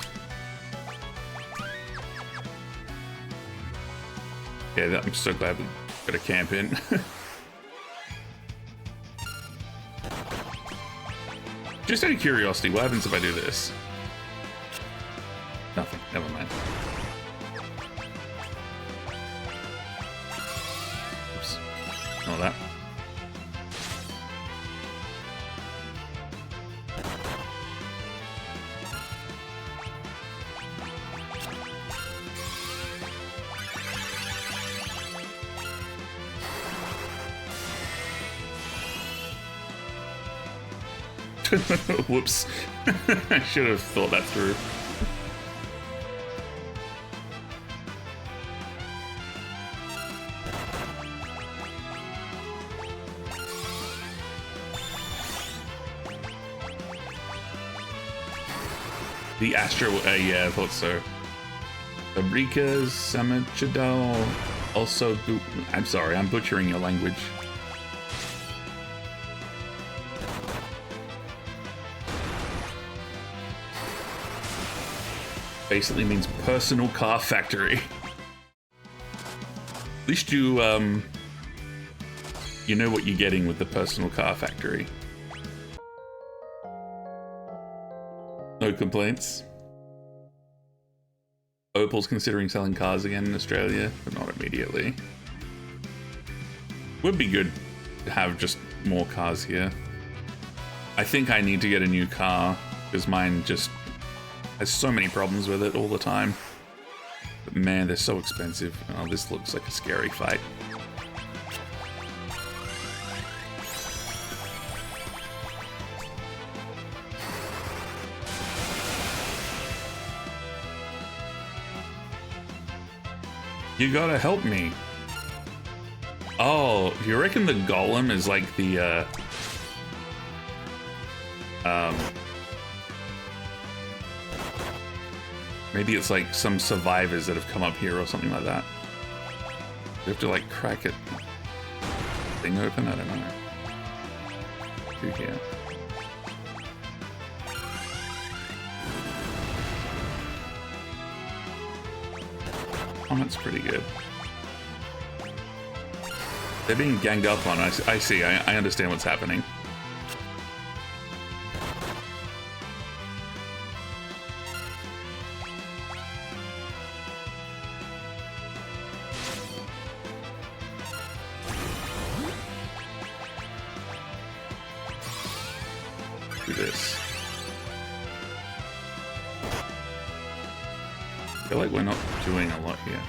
Yeah, I'm so glad we got a camp in. Just out of curiosity, what happens if I do this? Nothing. Never mind. Oops. All that. Whoops. I should have thought that through. The Astro, yeah, I thought so. Fabricas, Samachadal, also, I'm sorry, I'm butchering your language. Basically means personal car factory. At least you know what you're getting with the personal car factory. No complaints. Opal's considering selling cars again in Australia, but not immediately. Would be good to have just more cars here. I think I need to get a new car because mine just has so many problems with it all the time. But man, they're so expensive. Oh, this looks like a scary fight. You gotta help me. Oh, you reckon the golem is like the, maybe it's like some survivors that have come up here or something like that. You have to like crack it thing open? I don't know. Through here. Oh, that's pretty good. They're being ganged up on. I see. I understand what's happening. Do this. I feel like we're not doing a lot here.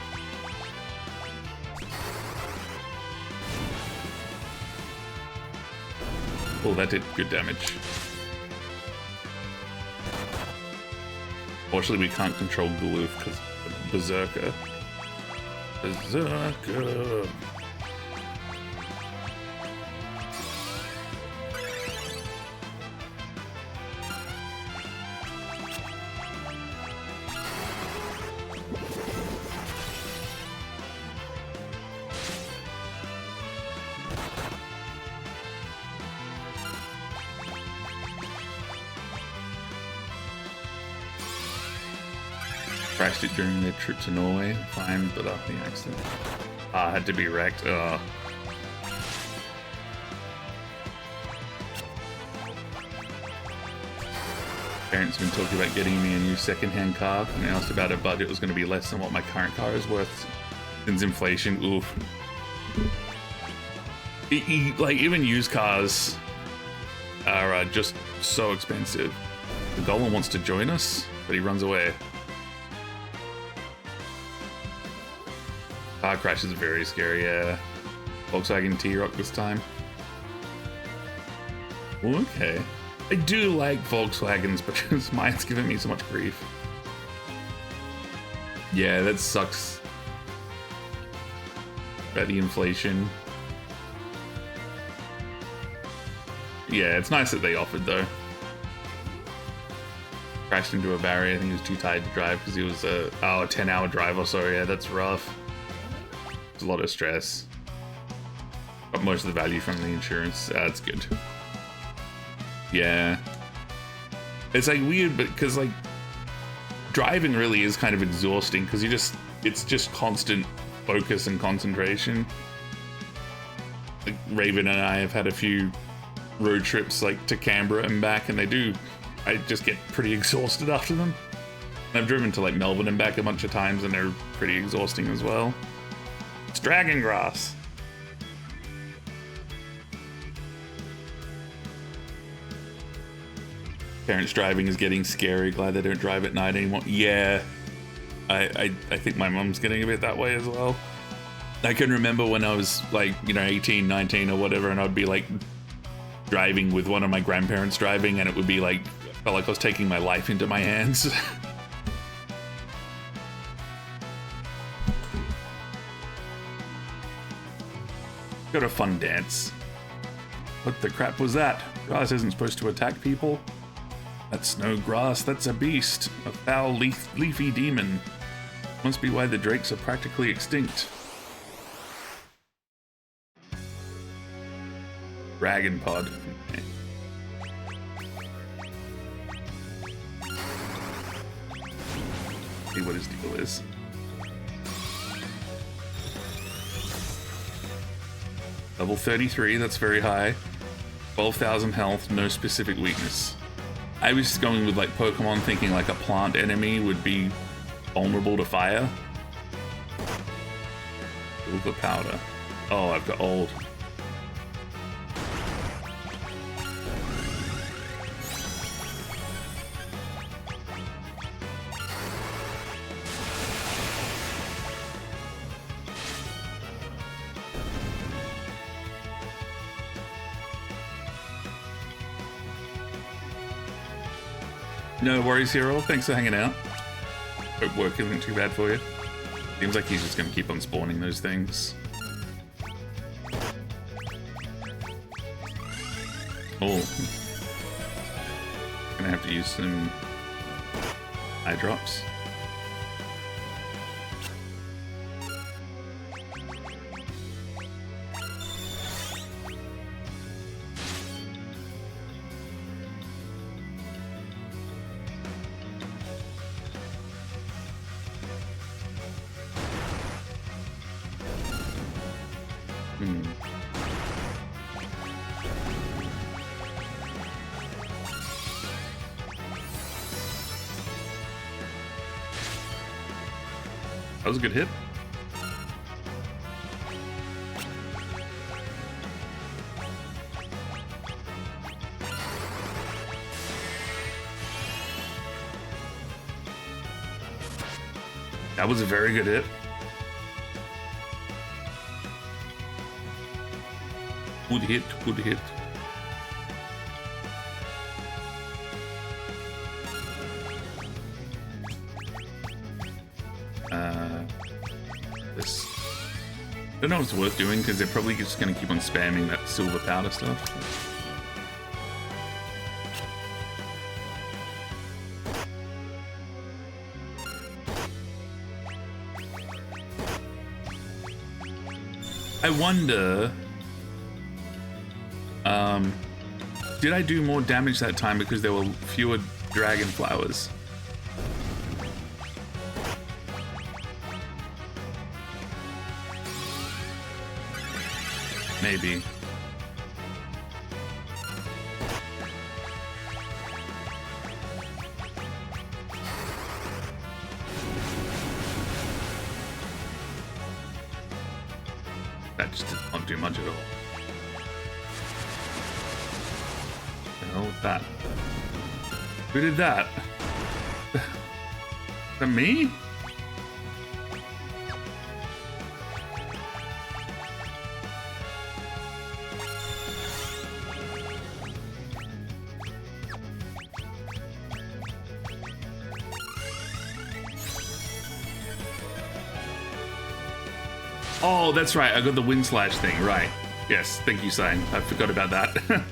Oh, that did good damage. Fortunately, we can't control Gloof because Berserker. Berserker. Crashed it during their trip to Norway. Fine, but after the accident. Ah, had to be wrecked. Ugh. Parents have been talking about getting me a new second-hand car, and I asked about a budget was going to be less than what my current car is worth. Since inflation, oof. Like, even used cars are just so expensive. The Golem wants to join us, but he runs away. Car crash is very scary, yeah. Volkswagen T-Roc this time. Okay. I do like Volkswagens because mine's giving me so much grief. Yeah, that sucks. About the inflation. Yeah, it's nice that they offered though. Crashed into a barrier. I think he was too tired to drive because he was a 10-hour drive or so. Yeah, that's rough. It's a lot of stress. Got most of the value from the insurance. That's good. Yeah. It's like weird, but because like driving really is kind of exhausting because it's just constant focus and concentration. Like Raven and I have had a few road trips like to Canberra and back, and I just get pretty exhausted after them. And I've driven to like Melbourne and back a bunch of times, and they're pretty exhausting as well. It's dragon grass. Parents driving is getting scary. Glad they don't drive at night anymore. Yeah, I think my mom's getting a bit that way as well. I can remember when I was like, 18, 19 or whatever, and I'd be like driving with one of my grandparents driving, and it would be like, felt like I was taking my life into my hands. Got a fun dance. What the crap was that? Grass isn't supposed to attack people. That's no grass, that's a beast. A foul leafy demon. Must be why the drakes are practically extinct. Dragon pod. Okay. See what his deal is. Level 33, that's very high. 12,000 health, no specific weakness. I was going with like Pokemon, thinking like a plant enemy would be vulnerable to fire. Silver powder. Oh, I've got old. No worries, hero. Thanks for hanging out. Hope work isn't too bad for you. Seems like he's just gonna keep on spawning those things. Oh. Gonna have to use some eye drops. That was a good hit. That was a very good hit. Good hit, good hit. This. I don't know if it's worth doing because they're probably just going to keep on spamming that silver powder stuff. I wonder, did I do more damage that time because there were fewer dragon flowers? Maybe. That just did not do much at all. The hell with that? Who did that? Is that me? Oh, that's right. I got the wind slash thing. Right. Yes. Thank you, Sign. I forgot about that.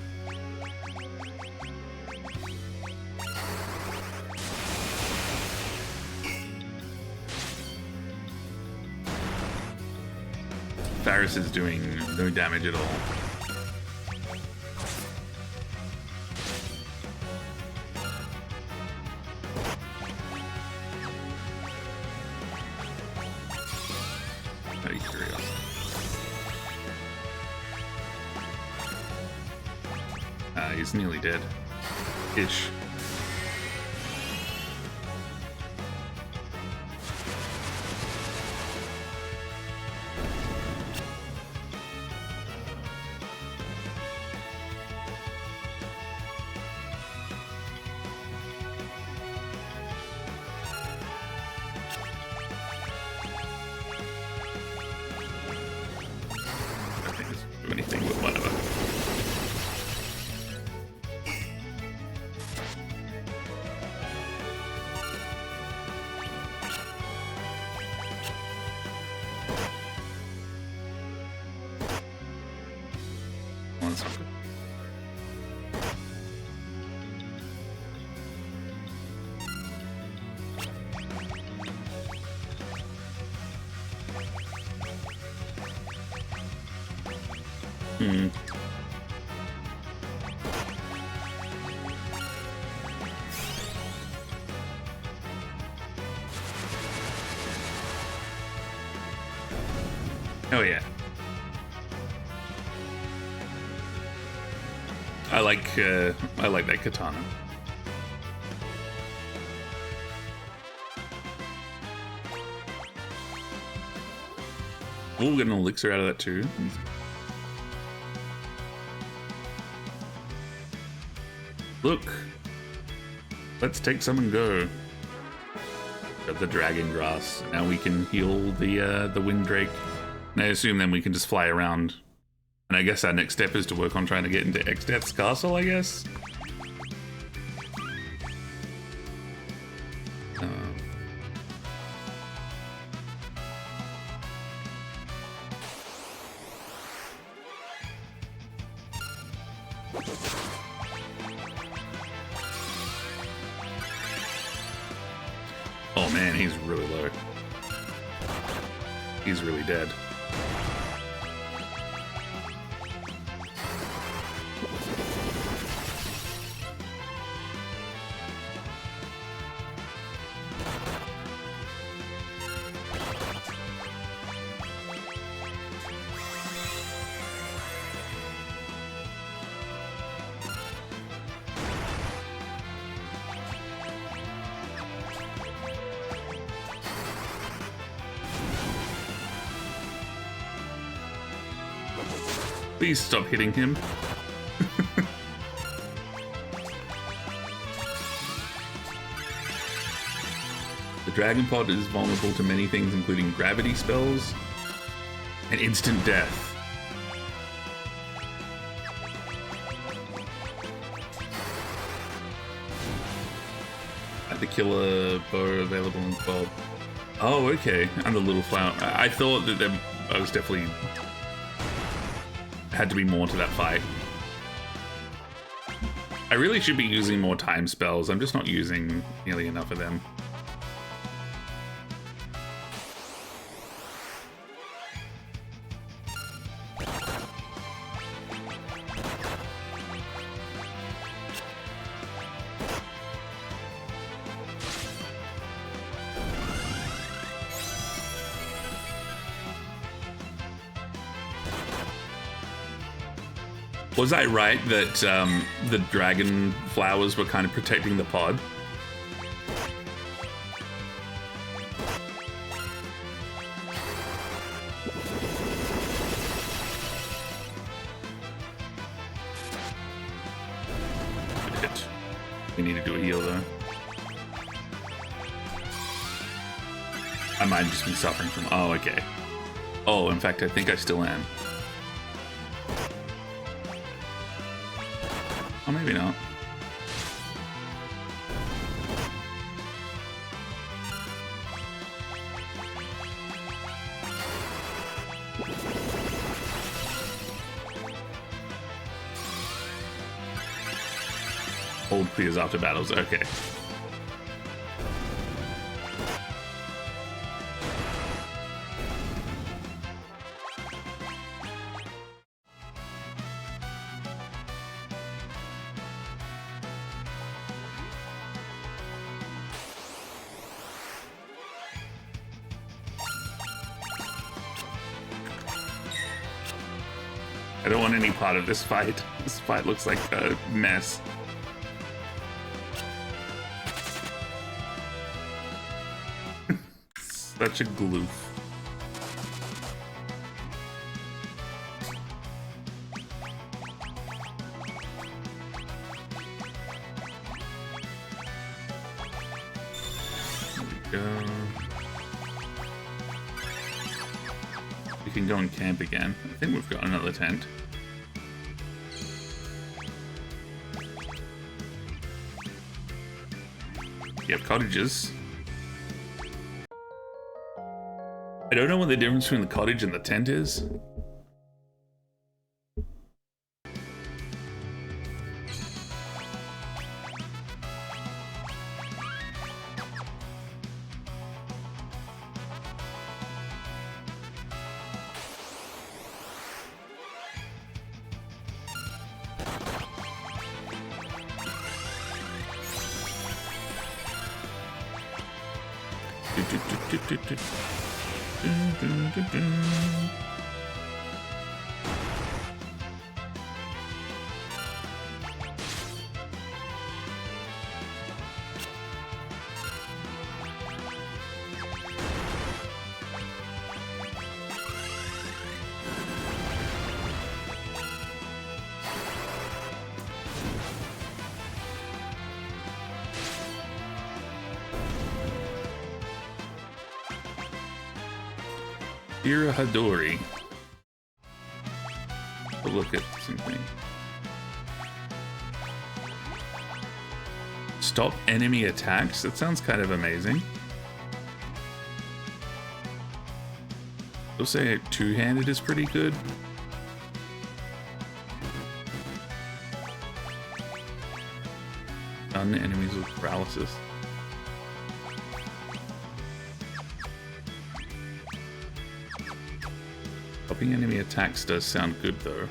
Varus is doing no damage at all. Out of curiosity. He's nearly dead. Ish. Anything with whatever. Well, that's not good. Hmm. Oh yeah. I like that katana. Oh, we'll get an elixir out of that too. Look, let's take some and go. Got the dragon grass. Now we can heal the wind drake. And I assume then we can just fly around. And I guess our next step is to work on trying to get into Exdeath's castle, I guess. Oh man, he's really low. He's really dead. Please stop hitting him. The Dragon Pod is vulnerable to many things, including gravity spells and instant death. At the killer bow available in 12. Oh, okay. And the little flower. I thought that I was definitely had to be more to that fight. I really should be using more time spells. I'm just not using nearly enough of them. Was I right that the dragon flowers were kind of protecting the pod? Shit. We need to do a heal though. I might just be suffering from... Oh, okay. Oh, in fact, I think I still am. Oh, maybe not. Hold clears after battles. Okay. I don't want any part of this fight. This fight looks like a mess. Such a gloof. There we go. We can go and camp again. I think we've got another tent. We have cottages. I don't know what the difference between the cottage and the tent is. Hadori. We'll look at something. Stop enemy attacks? That sounds kind of amazing. They'll say two-handed is pretty good. Stun enemies with paralysis. Stopping enemy attacks does sound good though.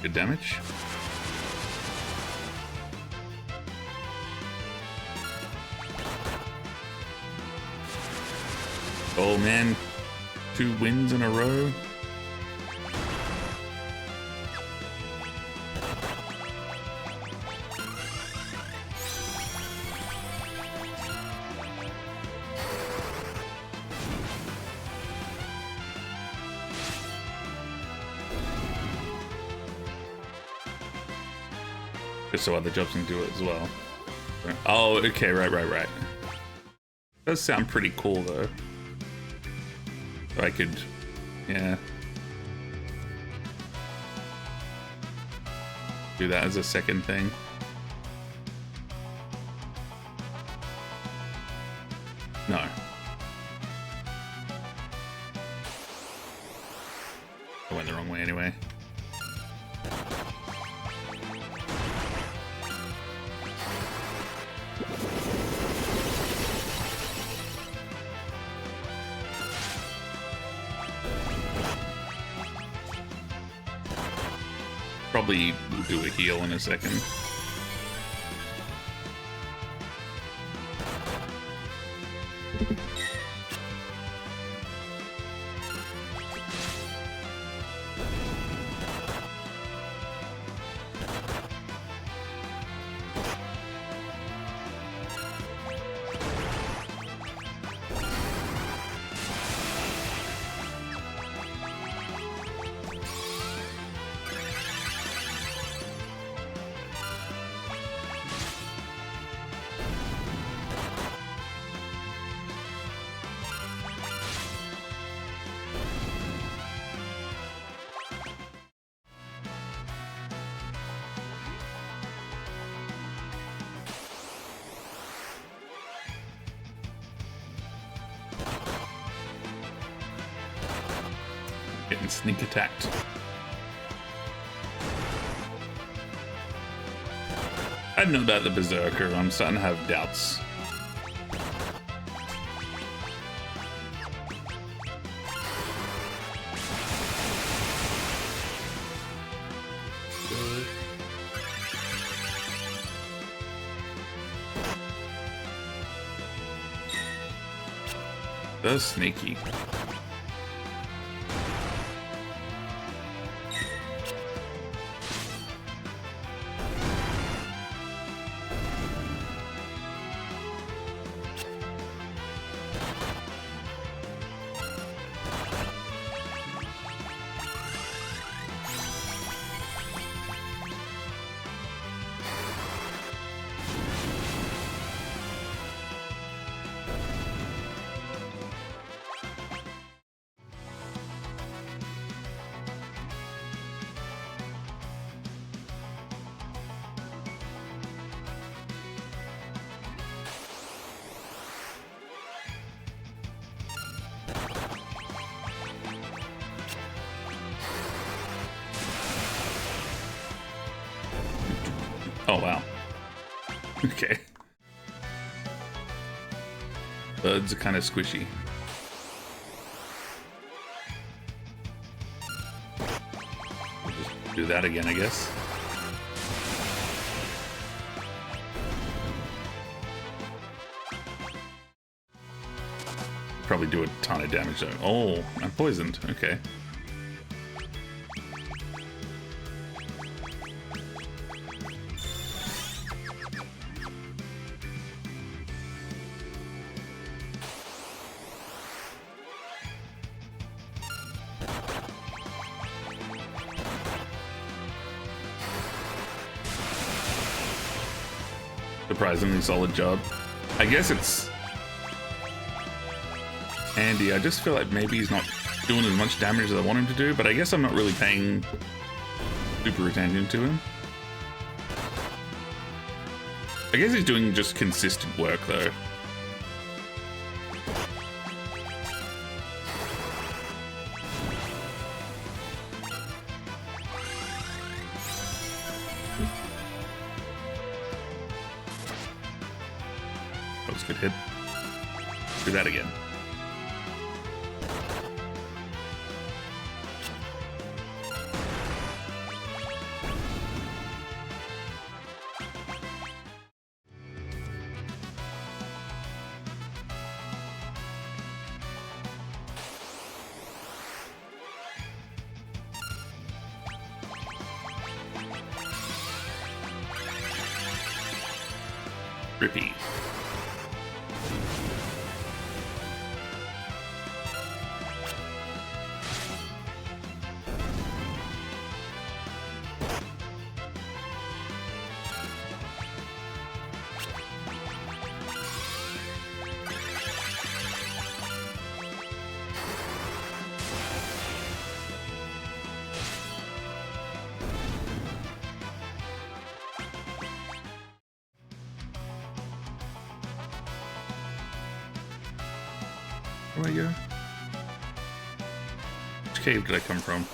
Good damage. Oh man, 2 wins in a row. Just so other jobs can do it as well. Oh, okay, right. Does sound pretty cool though. I could, yeah, do that as a second thing. No. I went the wrong way anyway. Probably do a heal in a second. and sneak attacked. I don't know about the Berserker. I'm starting to have doubts. That's sneaky. Oh, wow. Okay. Birds are kind of squishy. We'll just do that again, I guess. Probably do a ton of damage though. Oh, I'm poisoned. Okay. Surprisingly solid job. I guess it's Andy. I just feel like maybe he's not doing as much damage as I want him to do, but I guess I'm not really paying super attention to him. I guess he's doing just consistent work though. That was a good hit. Do that again. Rippy. Where do I go? Which cave did I come from?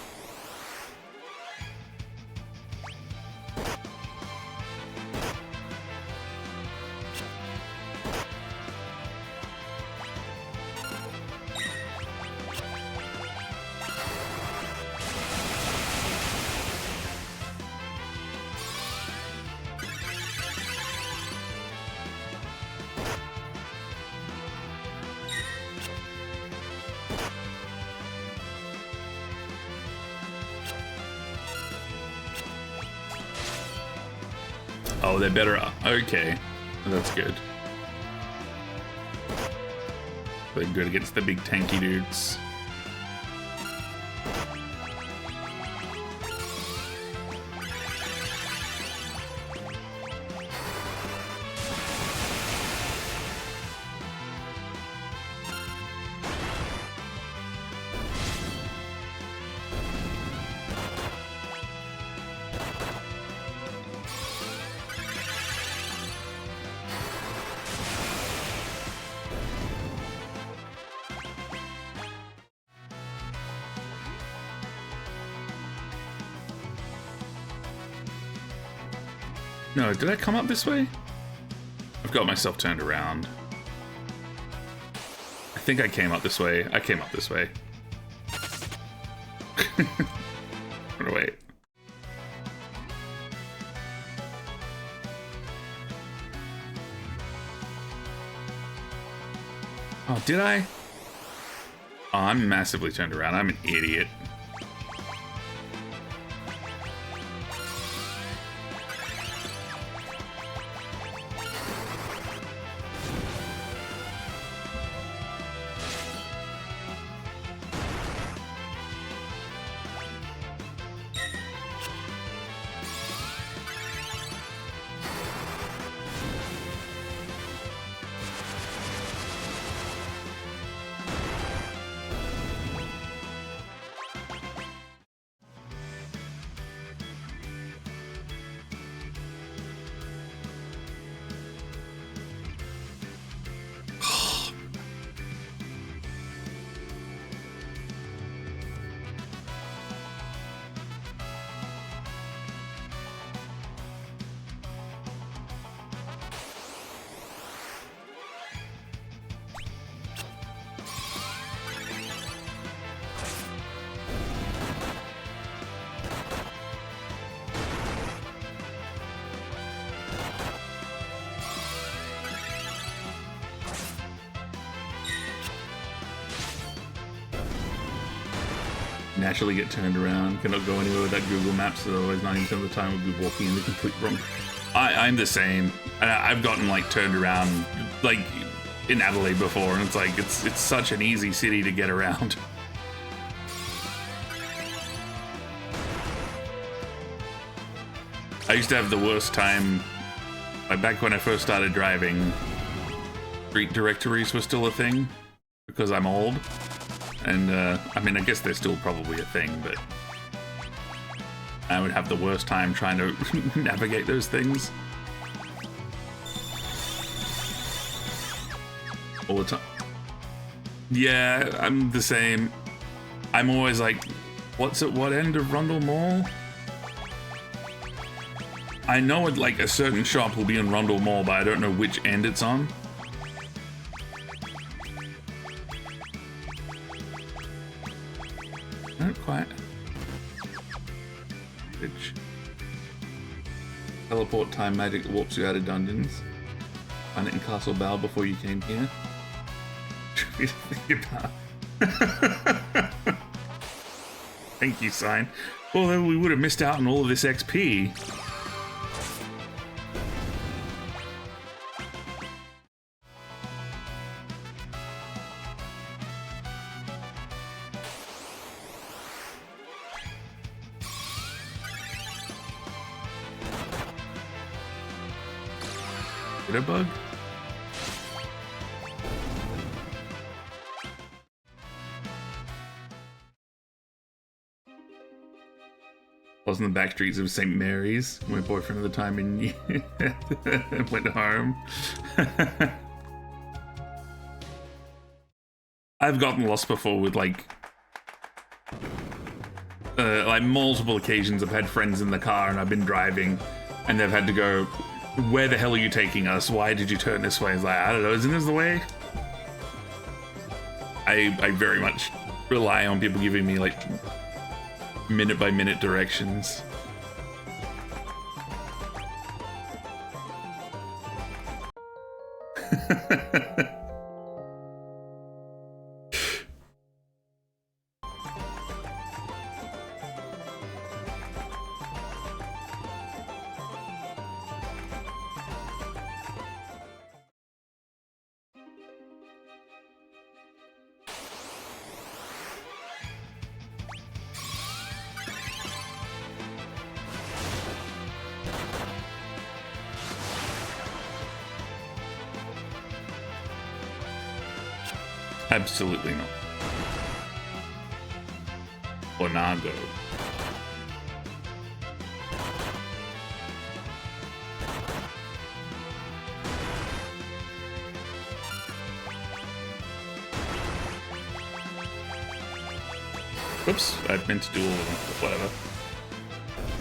Oh, they're better. Okay, that's good. They're good against the big tanky dudes. No, did I come up this way? I've got myself turned around. I think I came up this way. I came up this way. Wait. Oh, did I? Oh, I'm massively turned around. I'm an idiot. Naturally get turned around, cannot go anywhere without Google Maps, otherwise 90% of the time we'll be walking in the complete wrong. I'm the same. I've gotten like turned around like in Adelaide before, and it's like it's such an easy city to get around. I used to have the worst time, like back when I first started driving, street directories were still a thing, because I'm old. And, I mean, I guess they're still probably a thing, but I would have the worst time trying to navigate those things. All the time. Yeah, I'm the same. I'm always like, what's at what end of Rundle Mall? I know it, like a certain shop will be in Rundle Mall, but I don't know which end it's on. Not quite. Bitch. Teleport time magic warps you out of dungeons. Find it in Castle Bell before you came here. Thank you, sign. Although we would have missed out on all of this XP. A bug? Was in the back streets of St. Mary's. My boyfriend at the time and went home. I've gotten lost before with like multiple occasions. I've had friends in the car and I've been driving and they've had to go, where the hell are you taking us? Why did you turn this way? It's like, I don't know, isn't this the way? I very much rely on people giving me like minute by minute directions. Absolutely not. Onago. Whoops, I meant to do all of them, but whatever.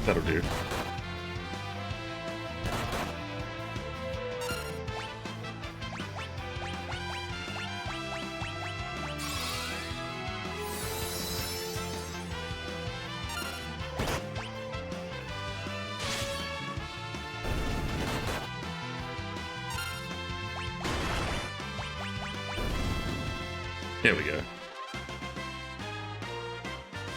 That'll do. There we go.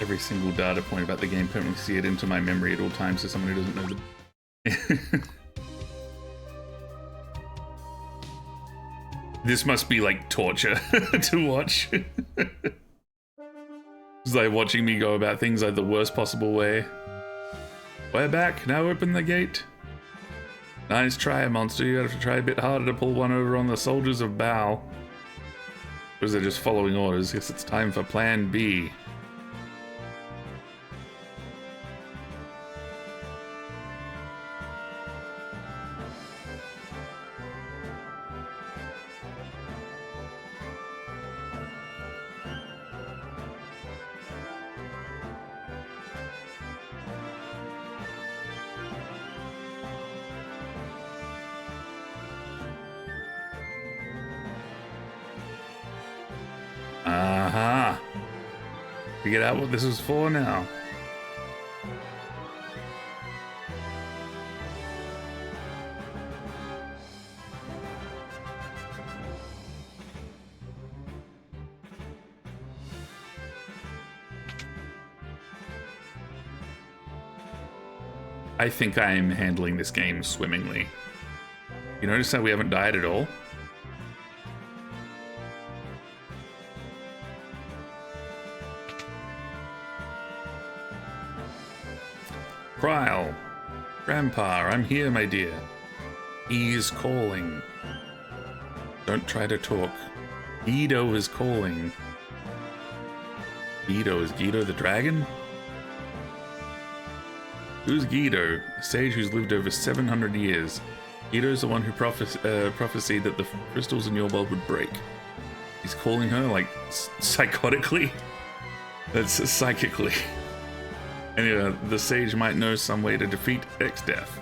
Every single data point about the game permanently seared into my memory at all times to someone who doesn't know the... This must be like torture to watch. It's like watching me go about things like the worst possible way. We're back, now open the gate. Nice try, monster. You have to try a bit harder to pull one over on the soldiers of Baal. Because they're just following orders. Guess it's time for Plan B. Aha! Figured out what this was for now. I think I am handling this game swimmingly. You notice that we haven't died at all? Kryle! Grandpa, I'm here, my dear. He's calling. Don't try to talk. Guido is calling. Guido? Is Guido the dragon? Who's Guido? A sage who's lived over 700 years. Guido's the one who prophesied that the crystals in your world would break. He's calling her, like, psychotically? That's psychically. Anyway, the sage might know some way to defeat X-Death.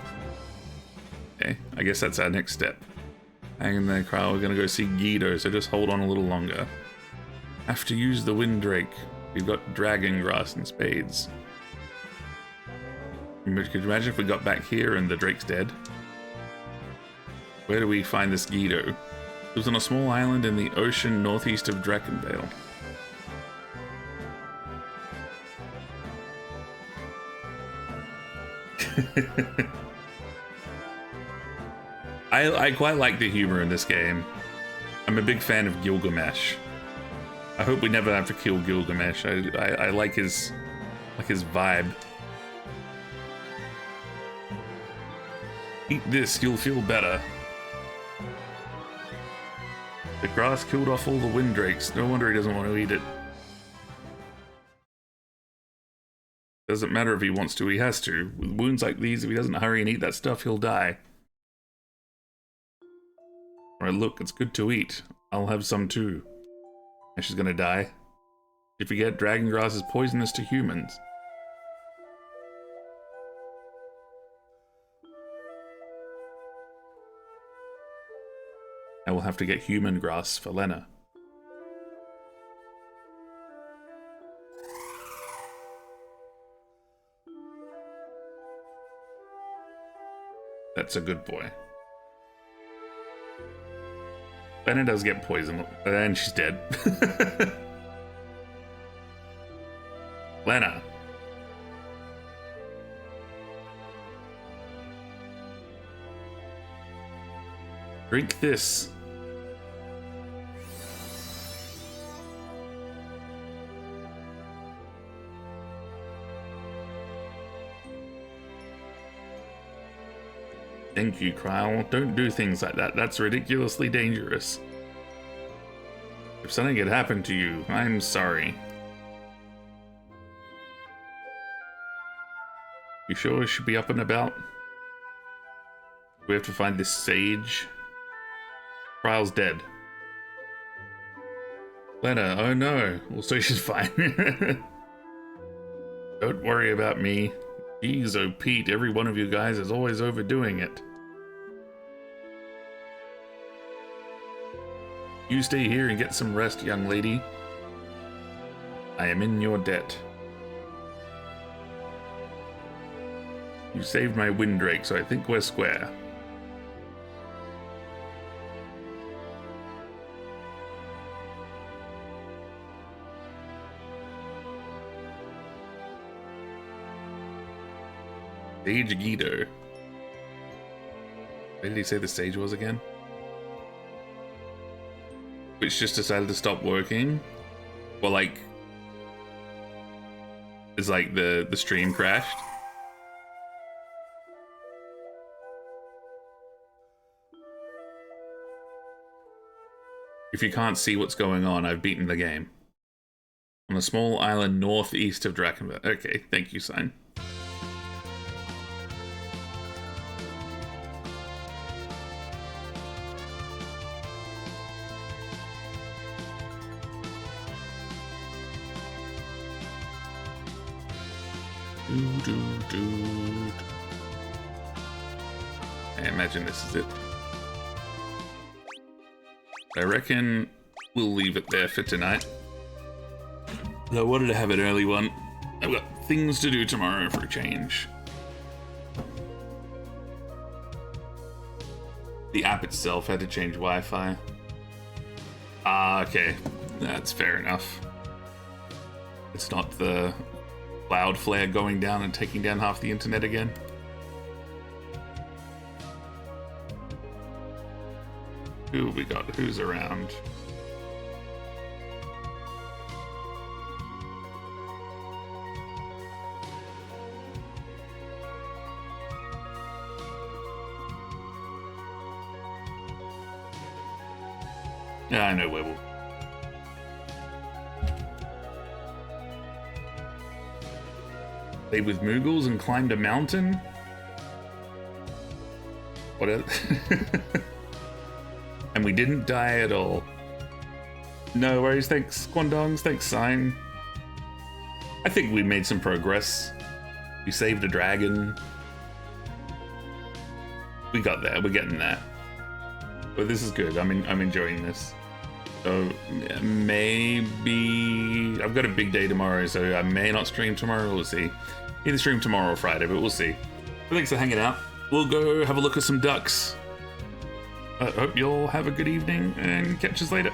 Okay, I guess that's our next step. Hang in there, Kryle. We're gonna go see Guido, so just hold on a little longer. Have to use the Windrake. We've got dragon grass and spades. Could you imagine if we got back here and the Drake's dead? Where do we find this Guido? It was on a small island in the ocean northeast of Drakenvale. I quite like the humor in this game. I'm a big fan of Gilgamesh. I hope we never have to kill Gilgamesh. I like his vibe. Eat this, you'll feel better. The grass killed off all the windrakes. No wonder he doesn't want to eat it. Doesn't matter if he wants to, he has to. With wounds like these, if he doesn't hurry and eat that stuff, he'll die. Alright, look, it's good to eat. I'll have some too. And she's gonna die. You forget, dragon grass is poisonous to humans. I will have to get human grass for Lena. That's a good boy. Lena does get poisoned, and she's dead. Lena. Drink this. Thank you, Kryle. Don't do things like that. That's ridiculously dangerous. If something had happened to you, I'm sorry. You sure we should be up and about? We have to find this sage. Kryle's dead. Lena, oh no. Well, so she's fine. Don't worry about me. Jeez, oh Pete, every one of you guys is always overdoing it. You stay here and get some rest, young lady. I am in your debt. You saved my Windrake, so I think we're square. Sage Guido. Where did he say the stage was again? Which just decided to stop working. Well, like, it's like the stream crashed. If you can't see what's going on, I've beaten the game. On a small island northeast of Drakenberg. Okay, thank you, sign. I imagine this is it. I reckon we'll leave it there for tonight. I wanted to have an early one. I've got things to do tomorrow for a change. The app itself had to change Wi-Fi. Ah, okay. That's fair enough. It's not the Cloudflare going down and taking down half the internet again. Who we got? Who's around? Yeah, I know where we'll... Played with Moogles and climbed a mountain? What else? And we didn't die at all. No worries, thanks Quandongs, thanks Sign. I think we made some progress. We saved a dragon. We got there, we're getting there. But this is good, I'm enjoying this. So maybe... I've got a big day tomorrow, so I may not stream tomorrow, we'll see. Either stream tomorrow or Friday, but we'll see. But thanks for hanging out. We'll go have a look at some ducks. I hope you'll have a good evening and catch us later.